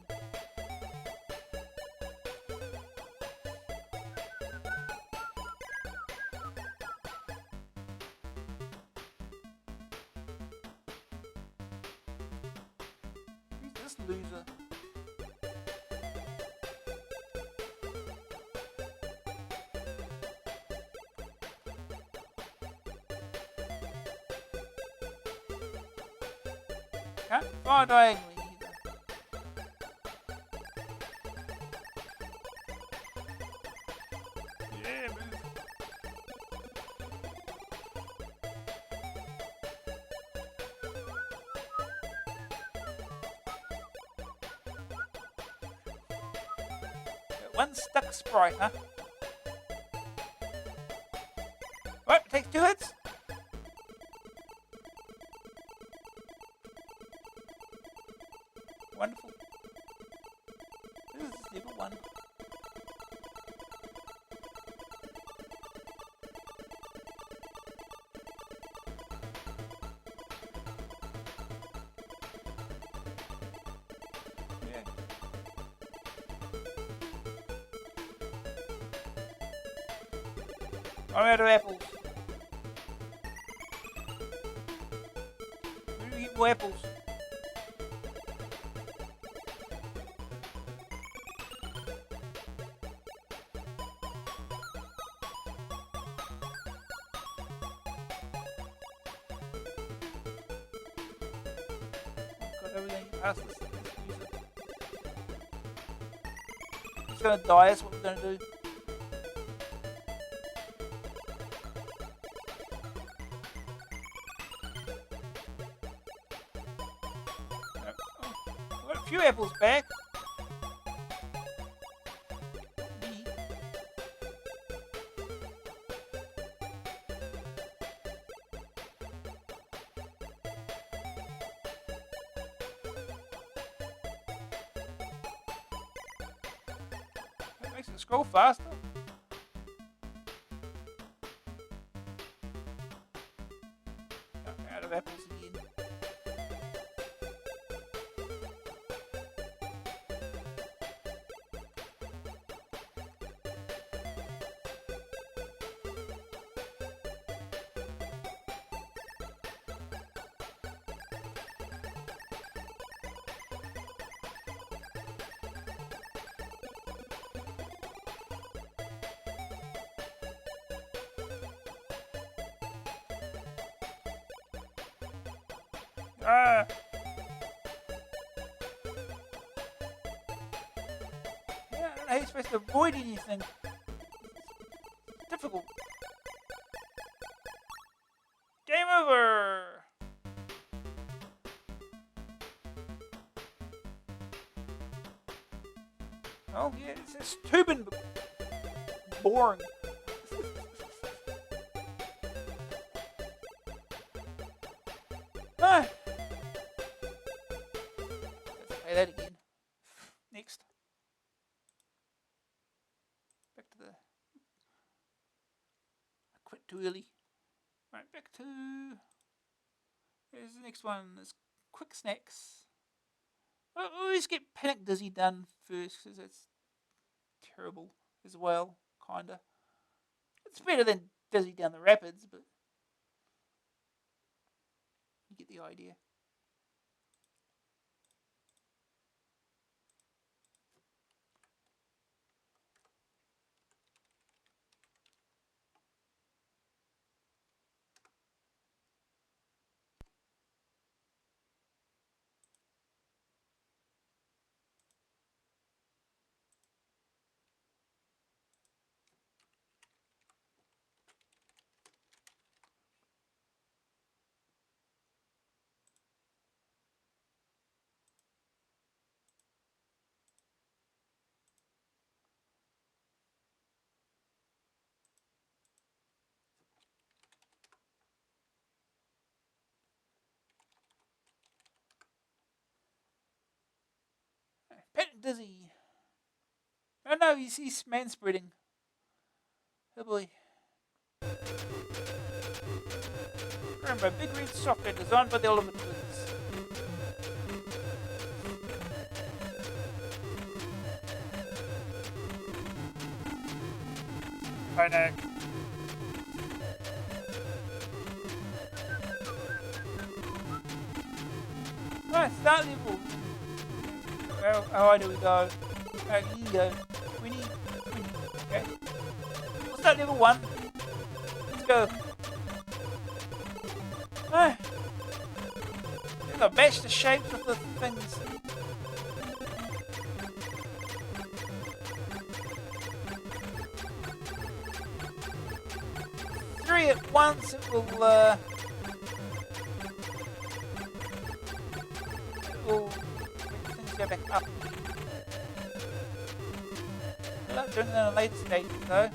Who's this loser? Can't fire diagonally either. Yeah, move. Got one stuck sprite, huh? Right, it takes 2 hits. Wonderful. This is level 1. Yeah. I'm out of apples. Where do we get more apples? Everything past this user. He's gonna die, that's what we're gonna do. Oh, got a few apples back. Makes it scroll faster. Out of apples again. Ah! Yeah, I don't know how you're supposed to avoid anything. It's difficult. Game over! Oh yeah, it's too been boring. Ah! Let's play that again. Next. Back to the... I quit too early. Right, back to... Here's the next one. It's Kwik Snax. I always get Panic Dizzy done first because it's terrible as well, kinda. It's better than Dizzy down the rapids, but you get the idea. Panic Dizzy. Oh no, he's man-spreading. Oh boy. Remember, big red socket designed by the Oliver twins. Panic. Right, start level. How high do we go? Here you go. 20. Okay. We'll start level 1. Let's go. Ah. I gotta bash the shapes of the things. 3 at once, it will make things go back up. I like doing that in a later stage though.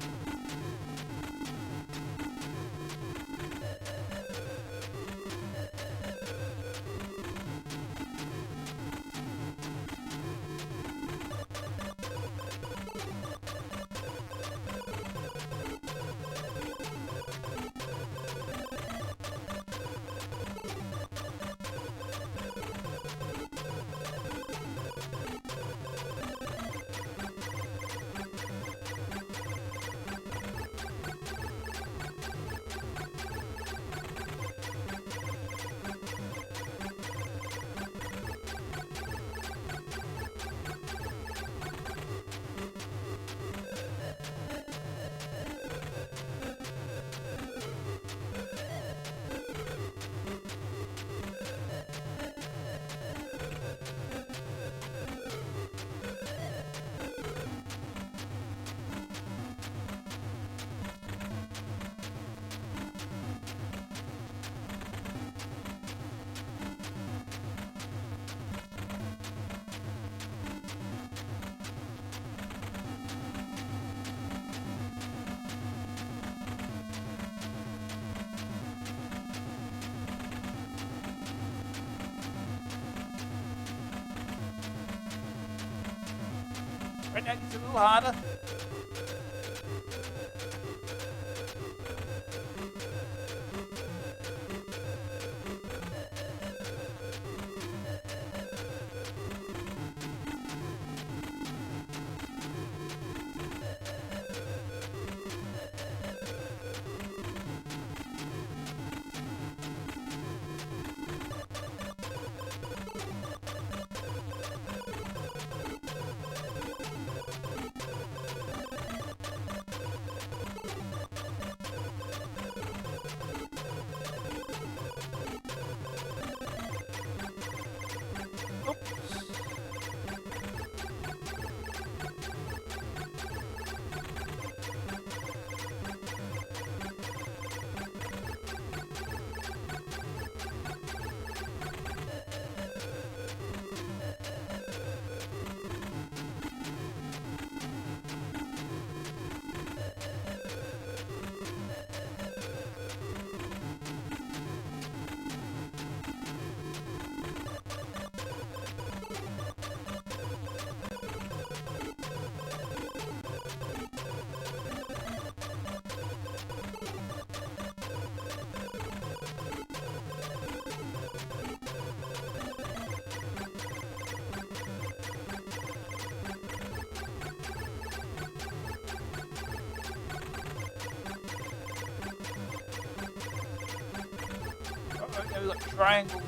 Right now it's a little harder. Now we've got triangles.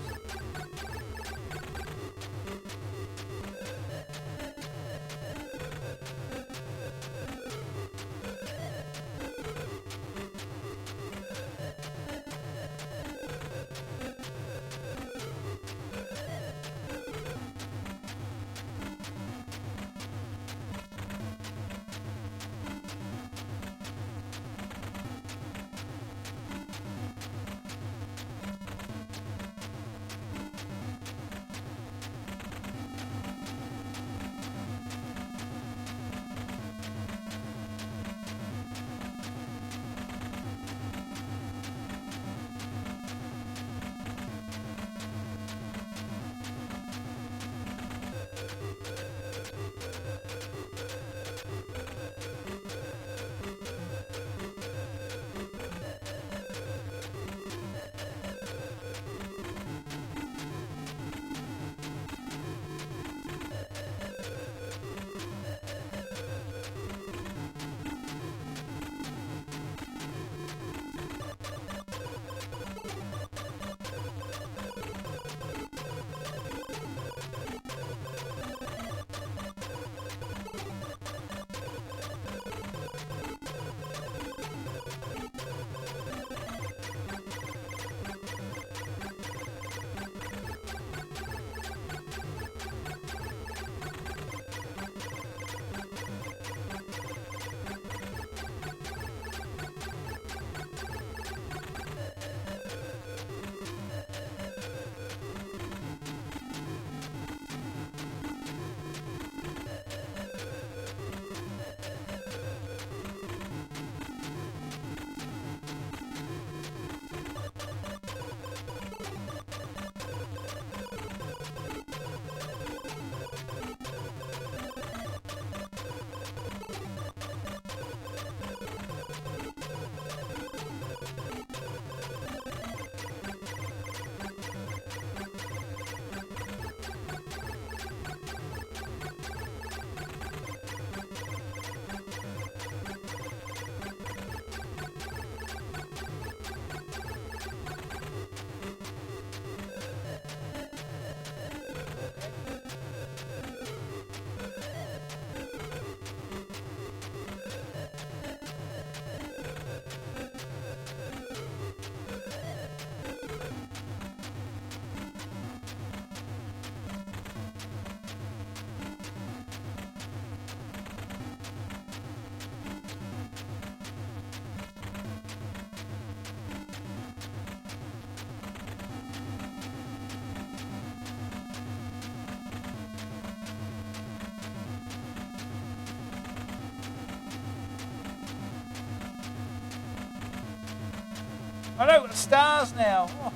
I know, we've got stars now. Oh.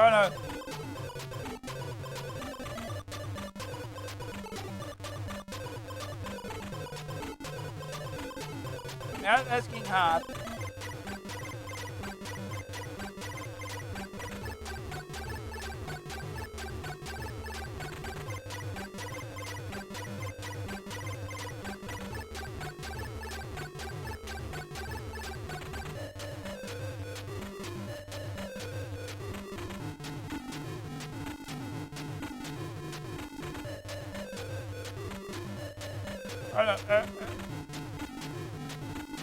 Oh no. Now that's getting hard.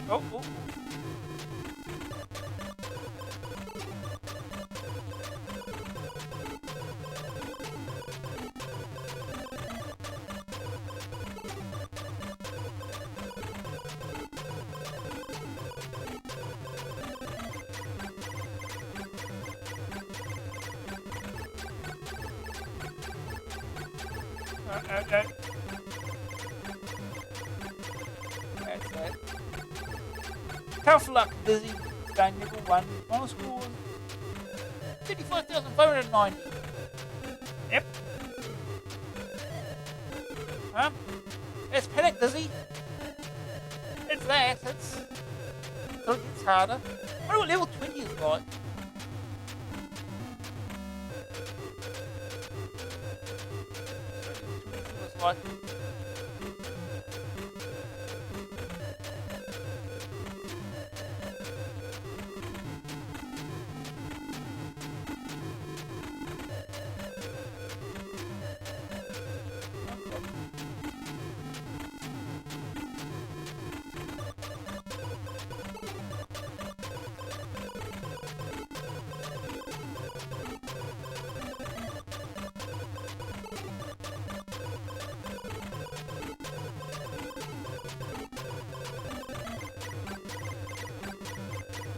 Oh, oh. That's it. Tough luck, Dizzy. Staying level 1. Final score 35,590. Yep. Huh? It's Panic Dizzy. It's that. It's... So it gets harder. I wonder what level 20 is like. It's like...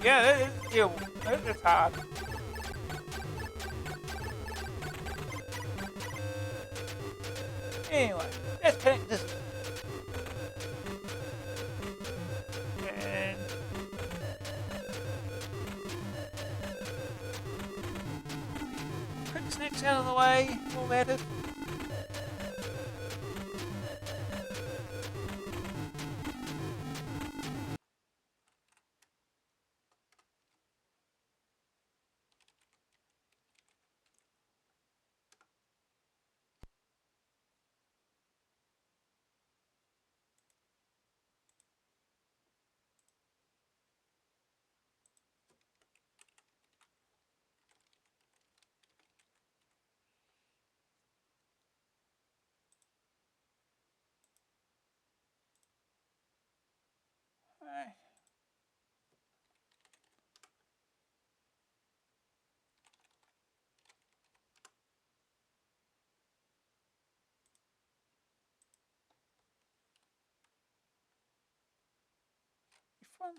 Yeah, it's hard. Anyway, let's Panic Dizzy. And... Kwik Snax out of the way, all at it. Alright. Fun.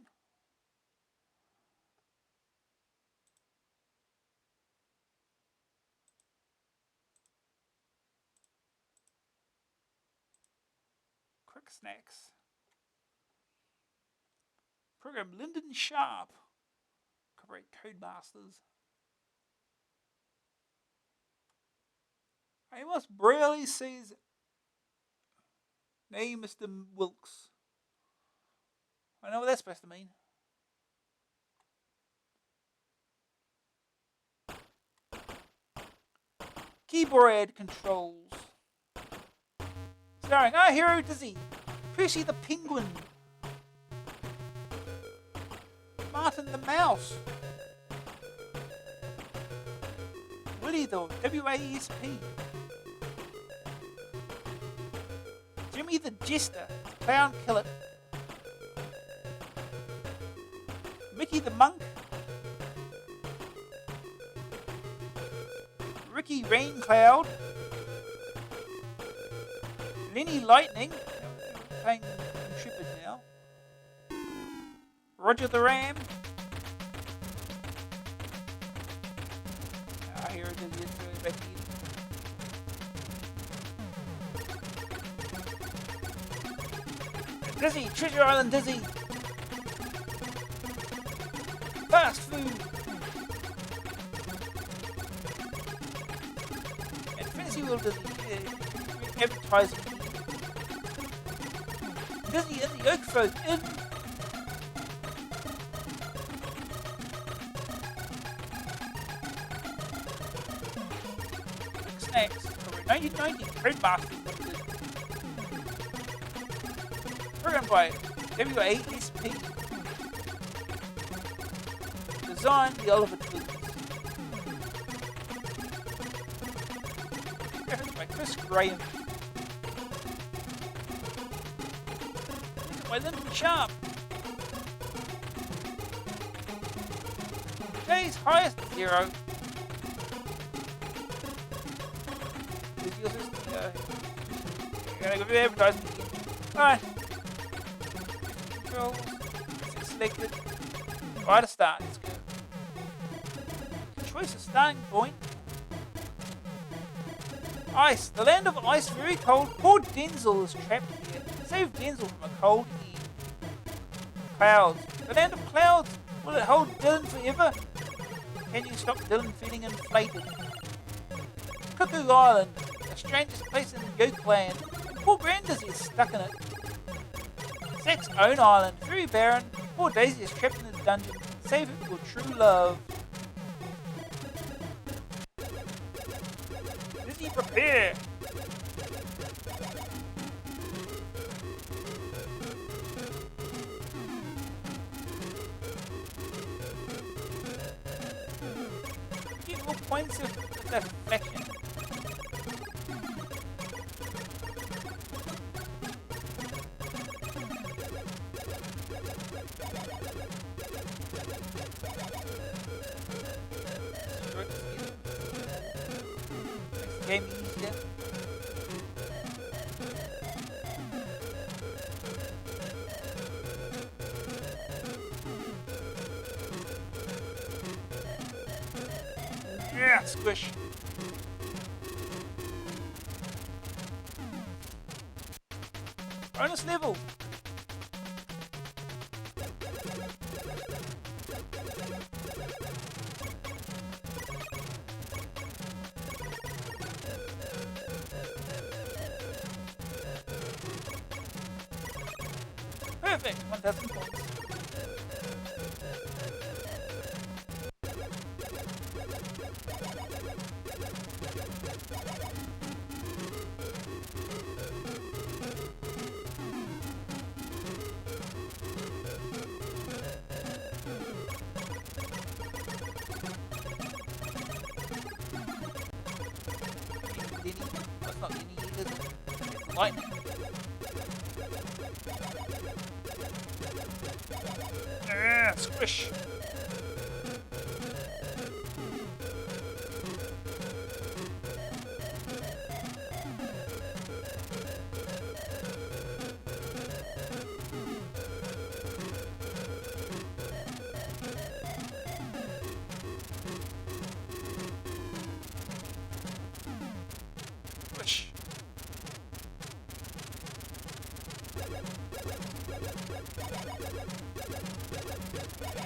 Kwik Snax. Program Lyndon Sharp. Copyright Codemasters. I must rarely sees name Mr. Wilkes. I know what that's supposed to mean. Keyboard controls. Starring our hero Dizzy, Percy the Penguin, Martin the Mouse, Willie the WASP, Jimmy the Jester, Clown Killer, Mickey the Monk, Ricky Raincloud, Lenny Lightning, playing Intrepid now, Roger the Ram, here it is, back in. Dizzy, Treasure Island Dizzy, Fast Food, and Fantasy World Dizzy, advertising. Dizzy and the Yolk folk in. Kwik Snax, 1990, Codemasters Limited. Programmed by WASP. Designed the Oliver Twins. Graphics by Chris Graham. By Lyndon Sharp. Today's highest zero. Is your system gonna go to advertising? Alright. Controls. Selected. Right to start. Let's go. Choice of starting point. Ice. The land of ice, very cold. Poor Denzel is trapped here. Save Denzel from a cold air. Clouds. The land of clouds. Will it hold Dylan forever? Can you stop Dylan feeling inflated? Cuckoo Island, the strangest place in Yolk land. Poor Brandis is stuck in it. Zack's own island, very barren. Poor Daisy is trapped in his dungeon. Save it for true love. Dizzy, prepare! Get more points of deflection. Game easier. Yeah, squish. Bonus level. Perfect, 1,000 points. That's not any either. It's lightning. Yeah, squish. Squish.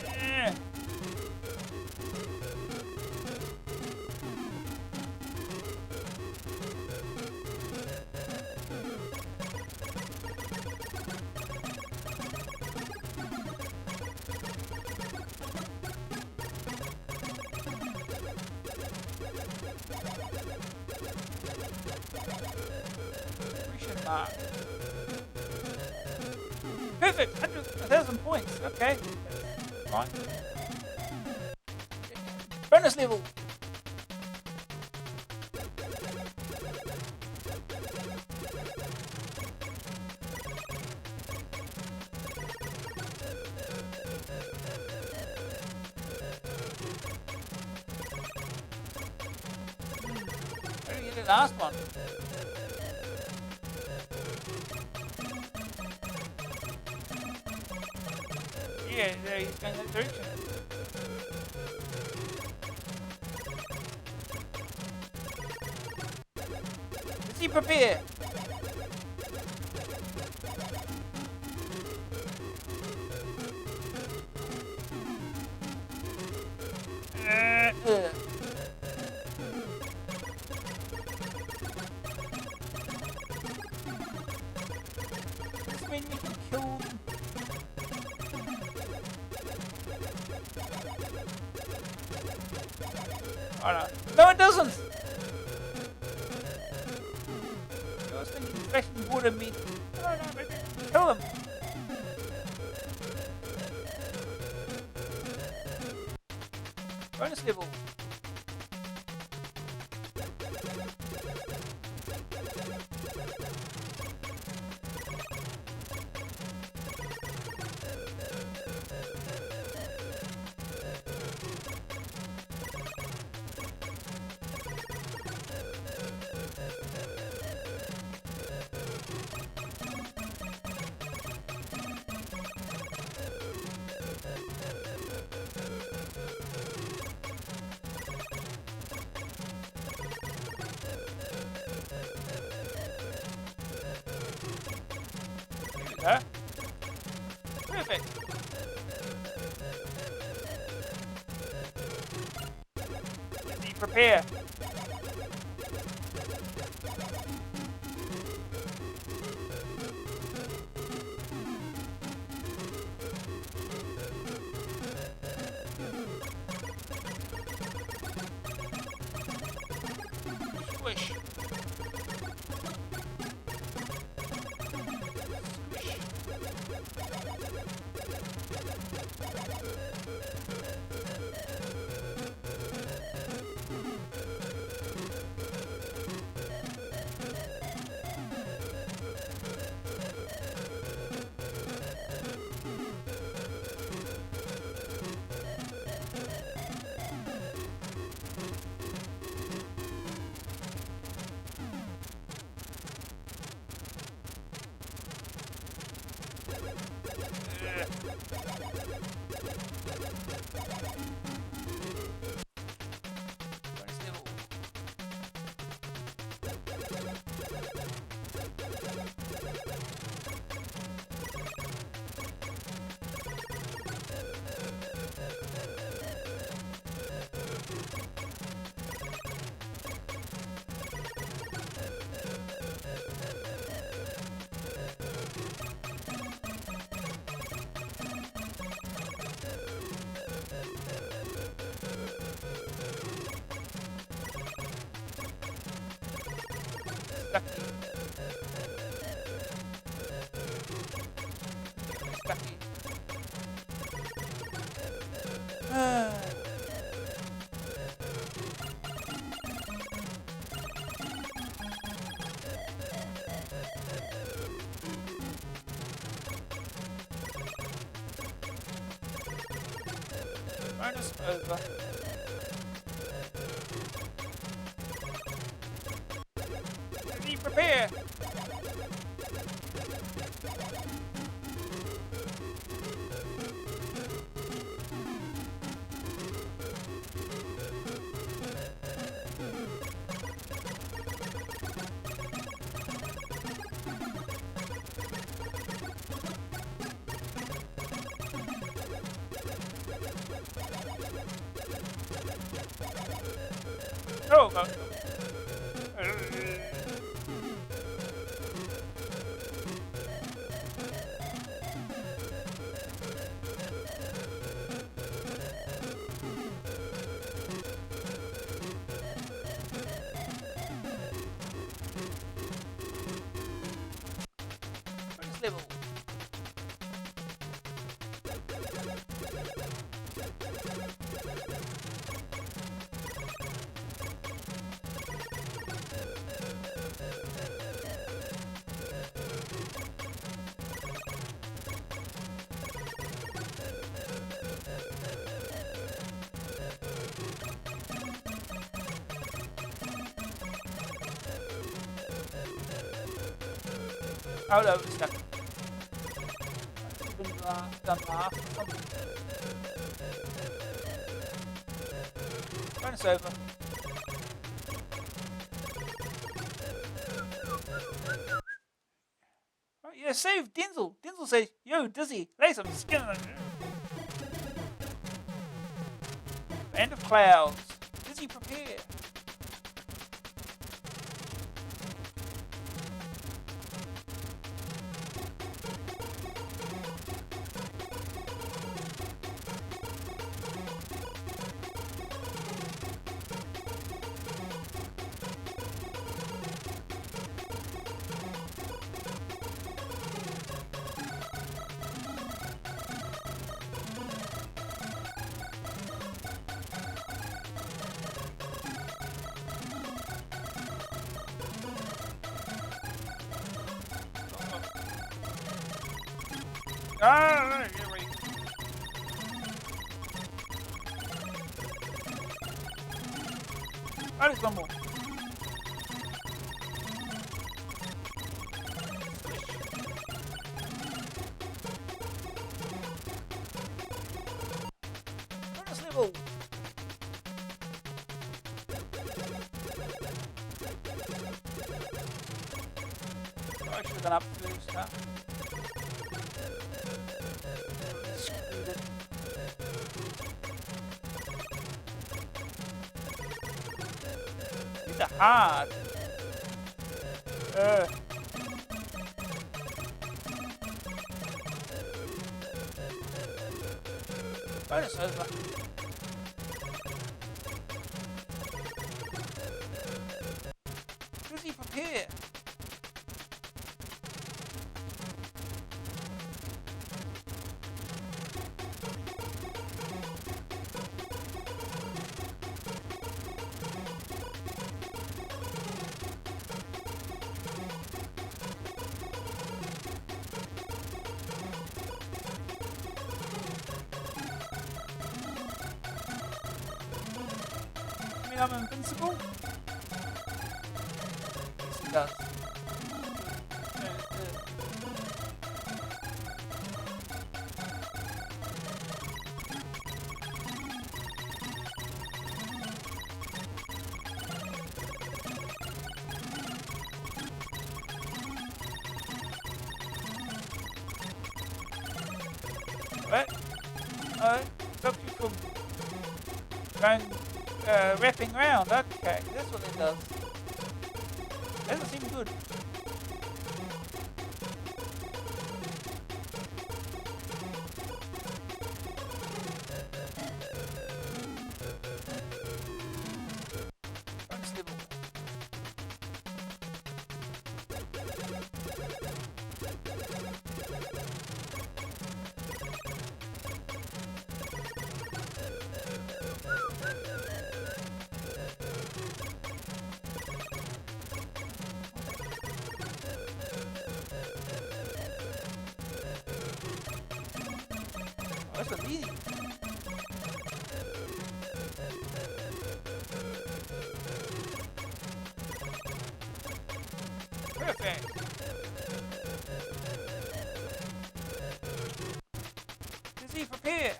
Yeah. Question mark. Perfect, 1,000 points. Okay, fine. Bonus level. How do you get the last one? Yeah, there he's going that direction. Does he prepare? Does this mean we can kill them? Oh no. No, it doesn't! I was thinking fresh and water meat. No, kill them! Bonus level. Huh? Perfect. Does he prepare? Squish. Stucky. Bonus over. Ready, prepare. Oh, God. Bonus level. Oh no, it's stuck. It's been done last or something. Bonus over. Right, yeah, save Denzel. Denzel says, "Yo, Dizzy, lay some skin on you." Band of clouds. Dizzy, prepare. Ah, you're right. Ah, there's one more. Bonus level. I should have gone up first, huh? Screwed it. These are hard. Bonus over. prepare. I mean, I'm invincible? Yes, it does. What? Oh, stops you from going, wrapping around. Okay, that's what it does. Doesn't seem good. Bonus level. Oh, that's a easy. Perfect. Dizzy, prepare.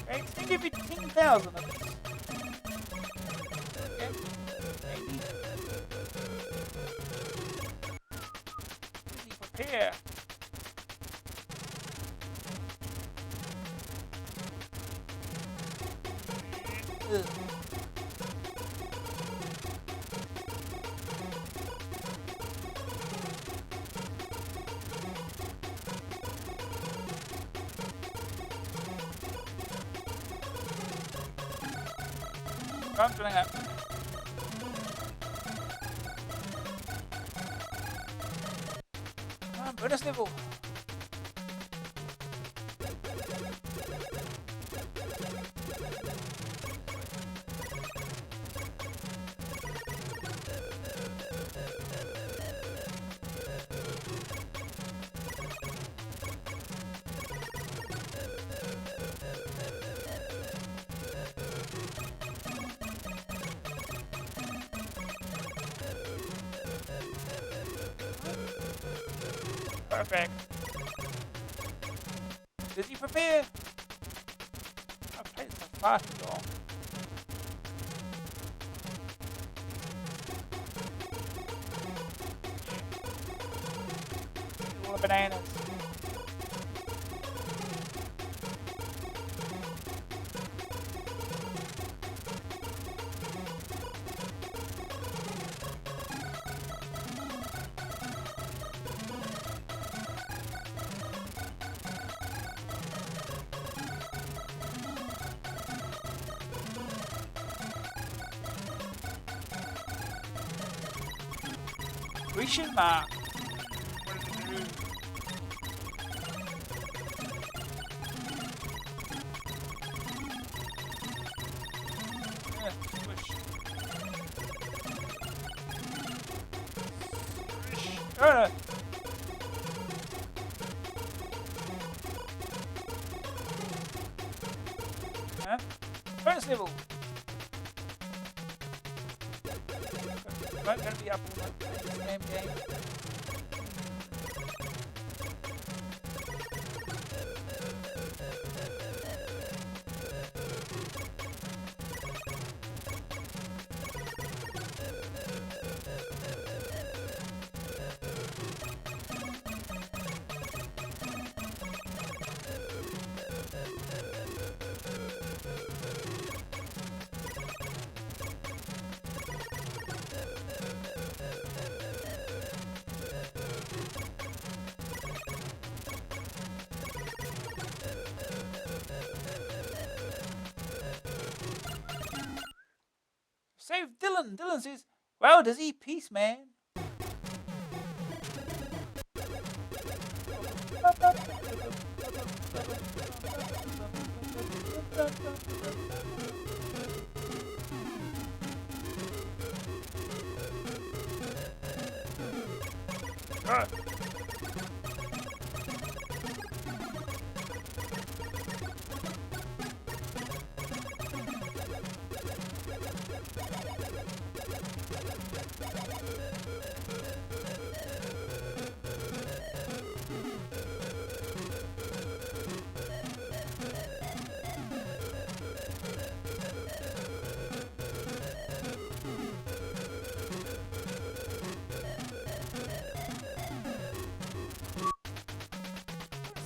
Right, it's gonna give you 10,000 of this. Okay. Maybe. Dizzy, prepare. Ugh. I'm filling up. Come on, bonus level. Perfect. Dizzy, prepare. I've played so far too long. All the bananas. Question mark. What does it do? Squish. Oh no! Huh? Bonus level! I'm gonna be up all night playing this damn game. Save Dylan! Dylan says, "Well, Dizzy, peace, man."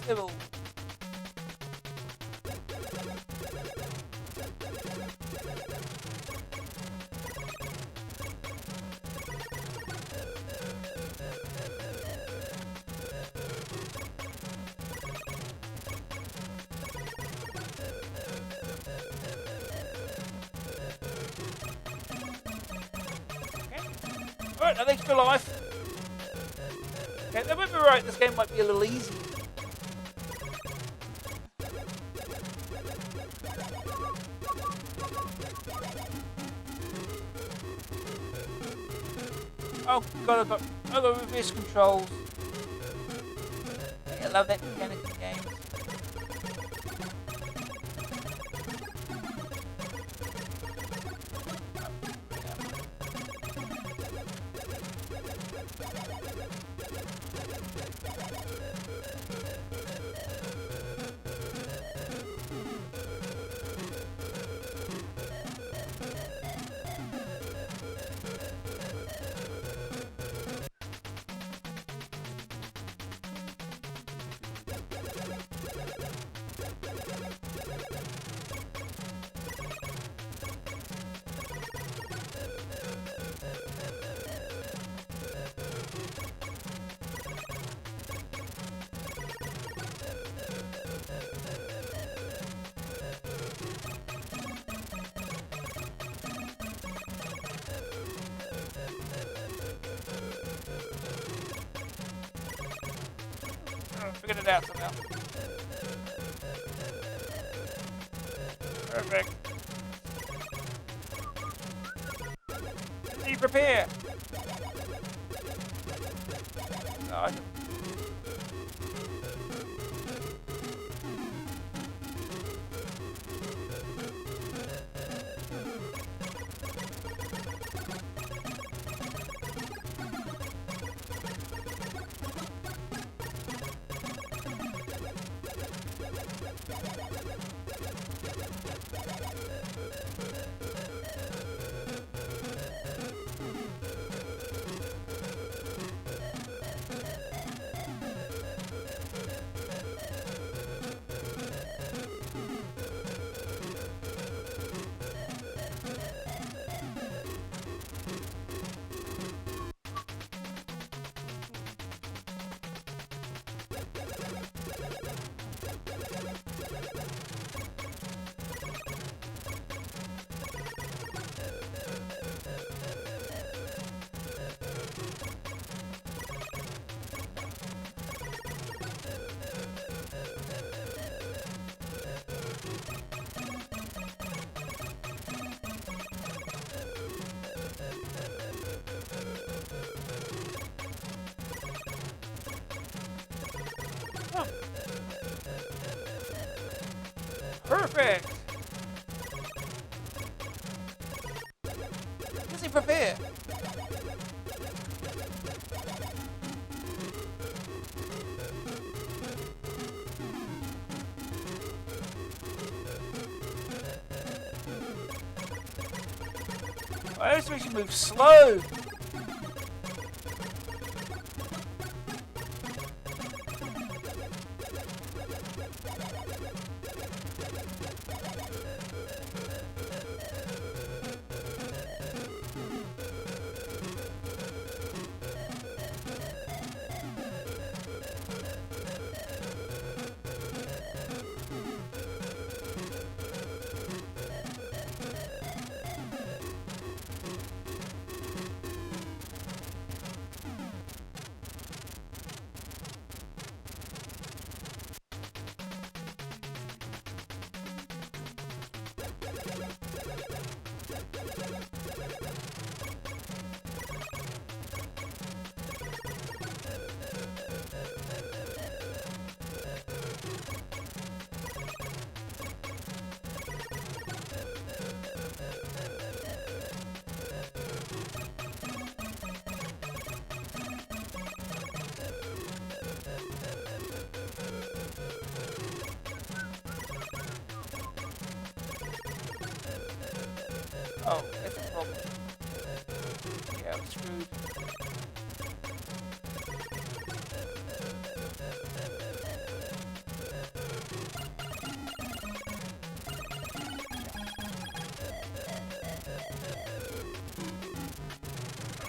Level. Alright, an extra life. Okay, that might be right, this game might be a little easy. Oh god, I've got other reverse controls. I love that mechanic in games. Figured it out somehow. Perfect. Dizzy, prepare! No, Perfect! Dizzy, prepare! I just wish you move slow! Oh, that's a problem. Yeah, I'm screwed.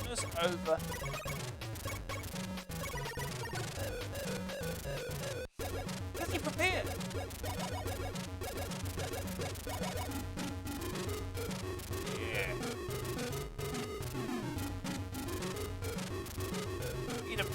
Just over. Dizzy, prepare! Yeah. Eat him.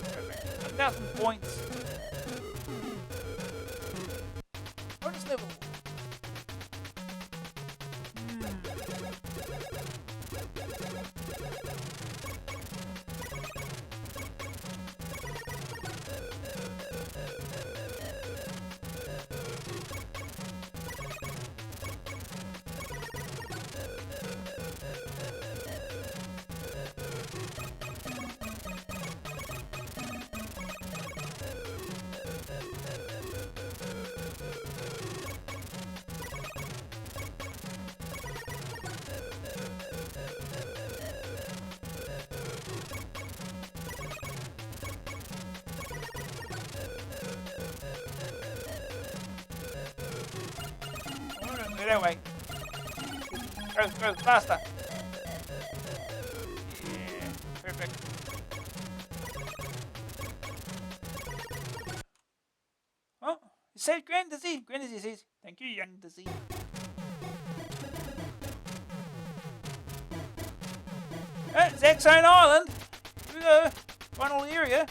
Perfect. 1,000 points. Bonus level. Go that way. Go, faster. Yeah, perfect. Oh, you saved Grand Dizzy. Grand Dizzy says, thank you, young Dizzy. Zach's own island. Here we go. Final area.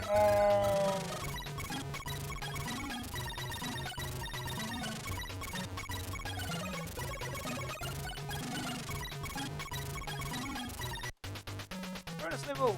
them all. Bonus level.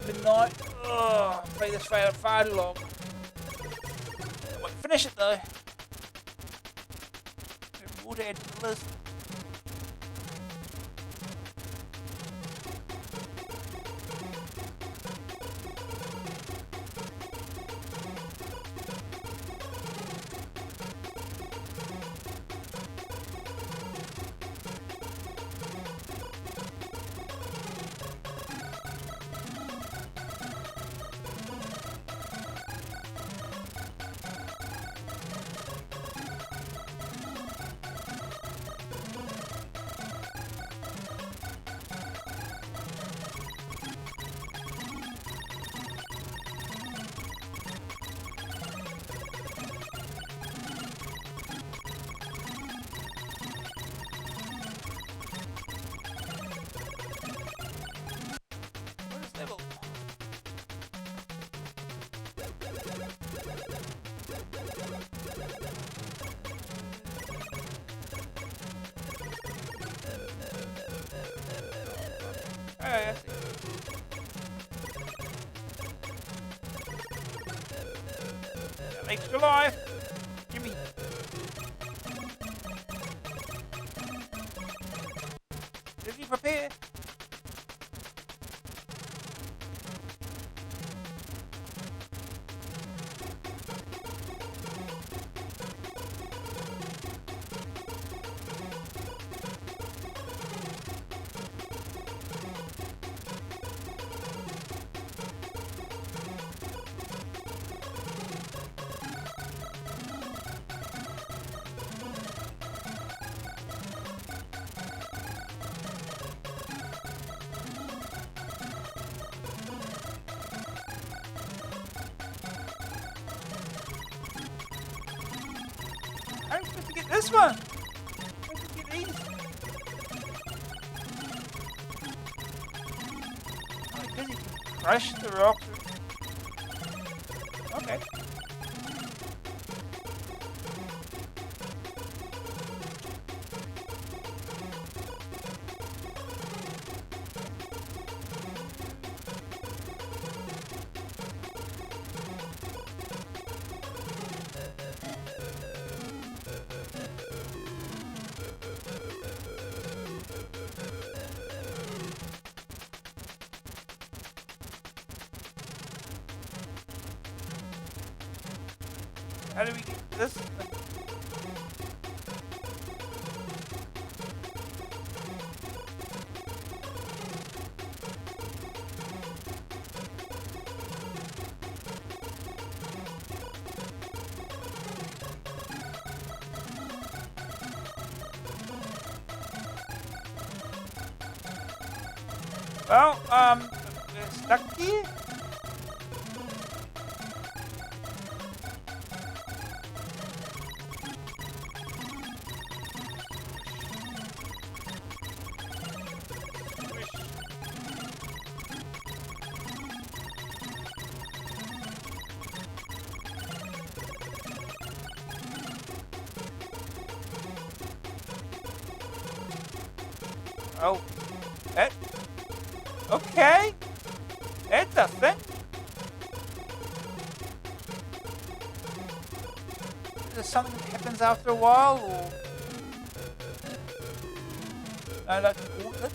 Midnight. Oh, play this far too long. I won't finish it though. There's more to add to the list. Level. Oh, yeah, I see. Extra life. Gimme. Did you prepare? How are you supposed to get this one? How did you get these? Oh, because you can crush the rocks. Okay. How do we get this? Well, we're stuck here. Oh, that. Okay, that's a thing. Is this something that happens after a while, or I like to call it?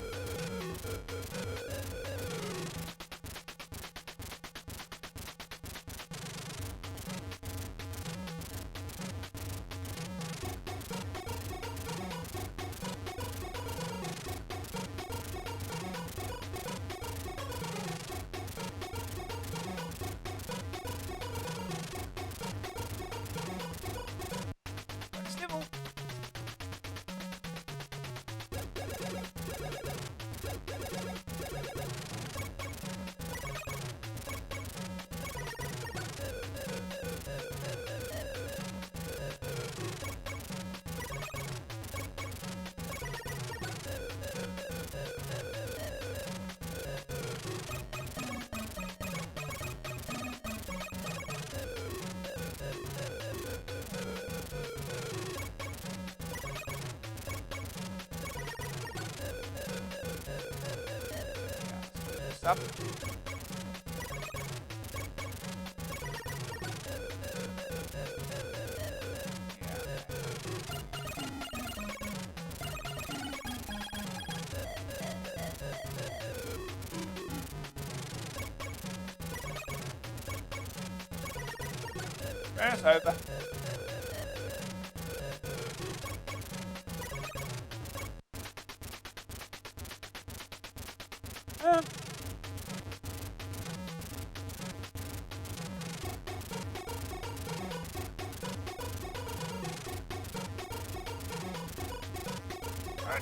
up. It's over.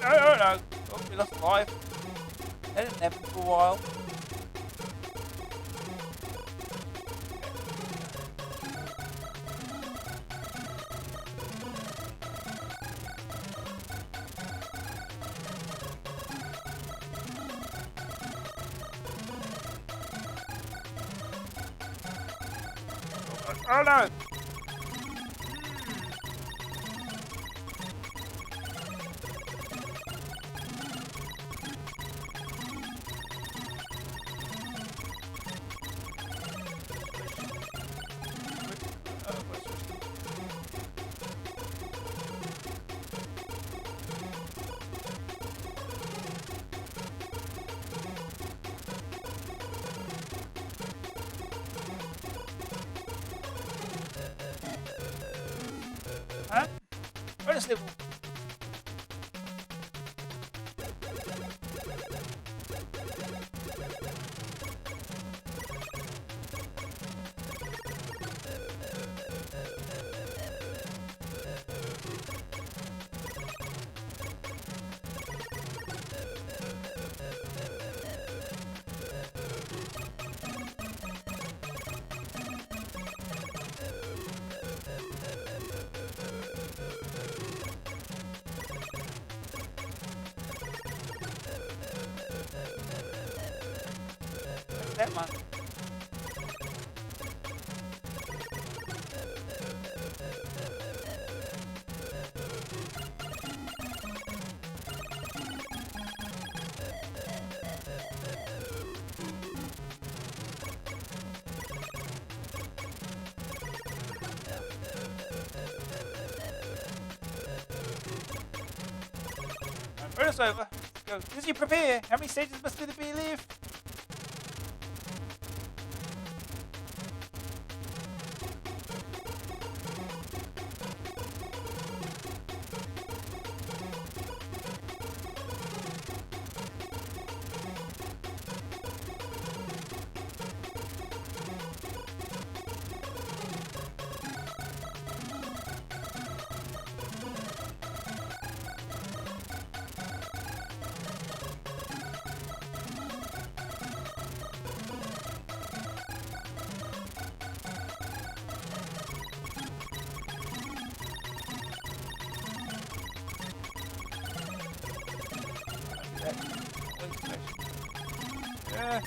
Oh no. Oh, we lost 5. That didn't happen for a while. Oh no! Huh? Bonus level. That one. Bonus over. Go. Dizzy, prepare. How many stages must there be left? Yeah.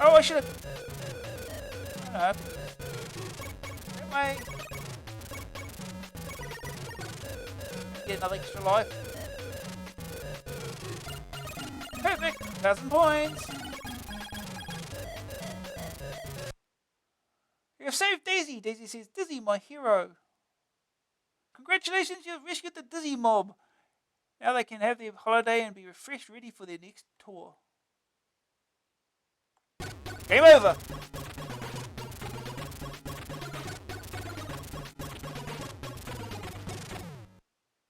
Oh, I should have. That way. Get another extra life. Perfect. 1,000 points. You have saved Daisy. Daisy says, Dizzy, my hero. Congratulations, you have rescued the Dizzy mob. Now they can have their holiday and be refreshed, ready for their next tour. Game over.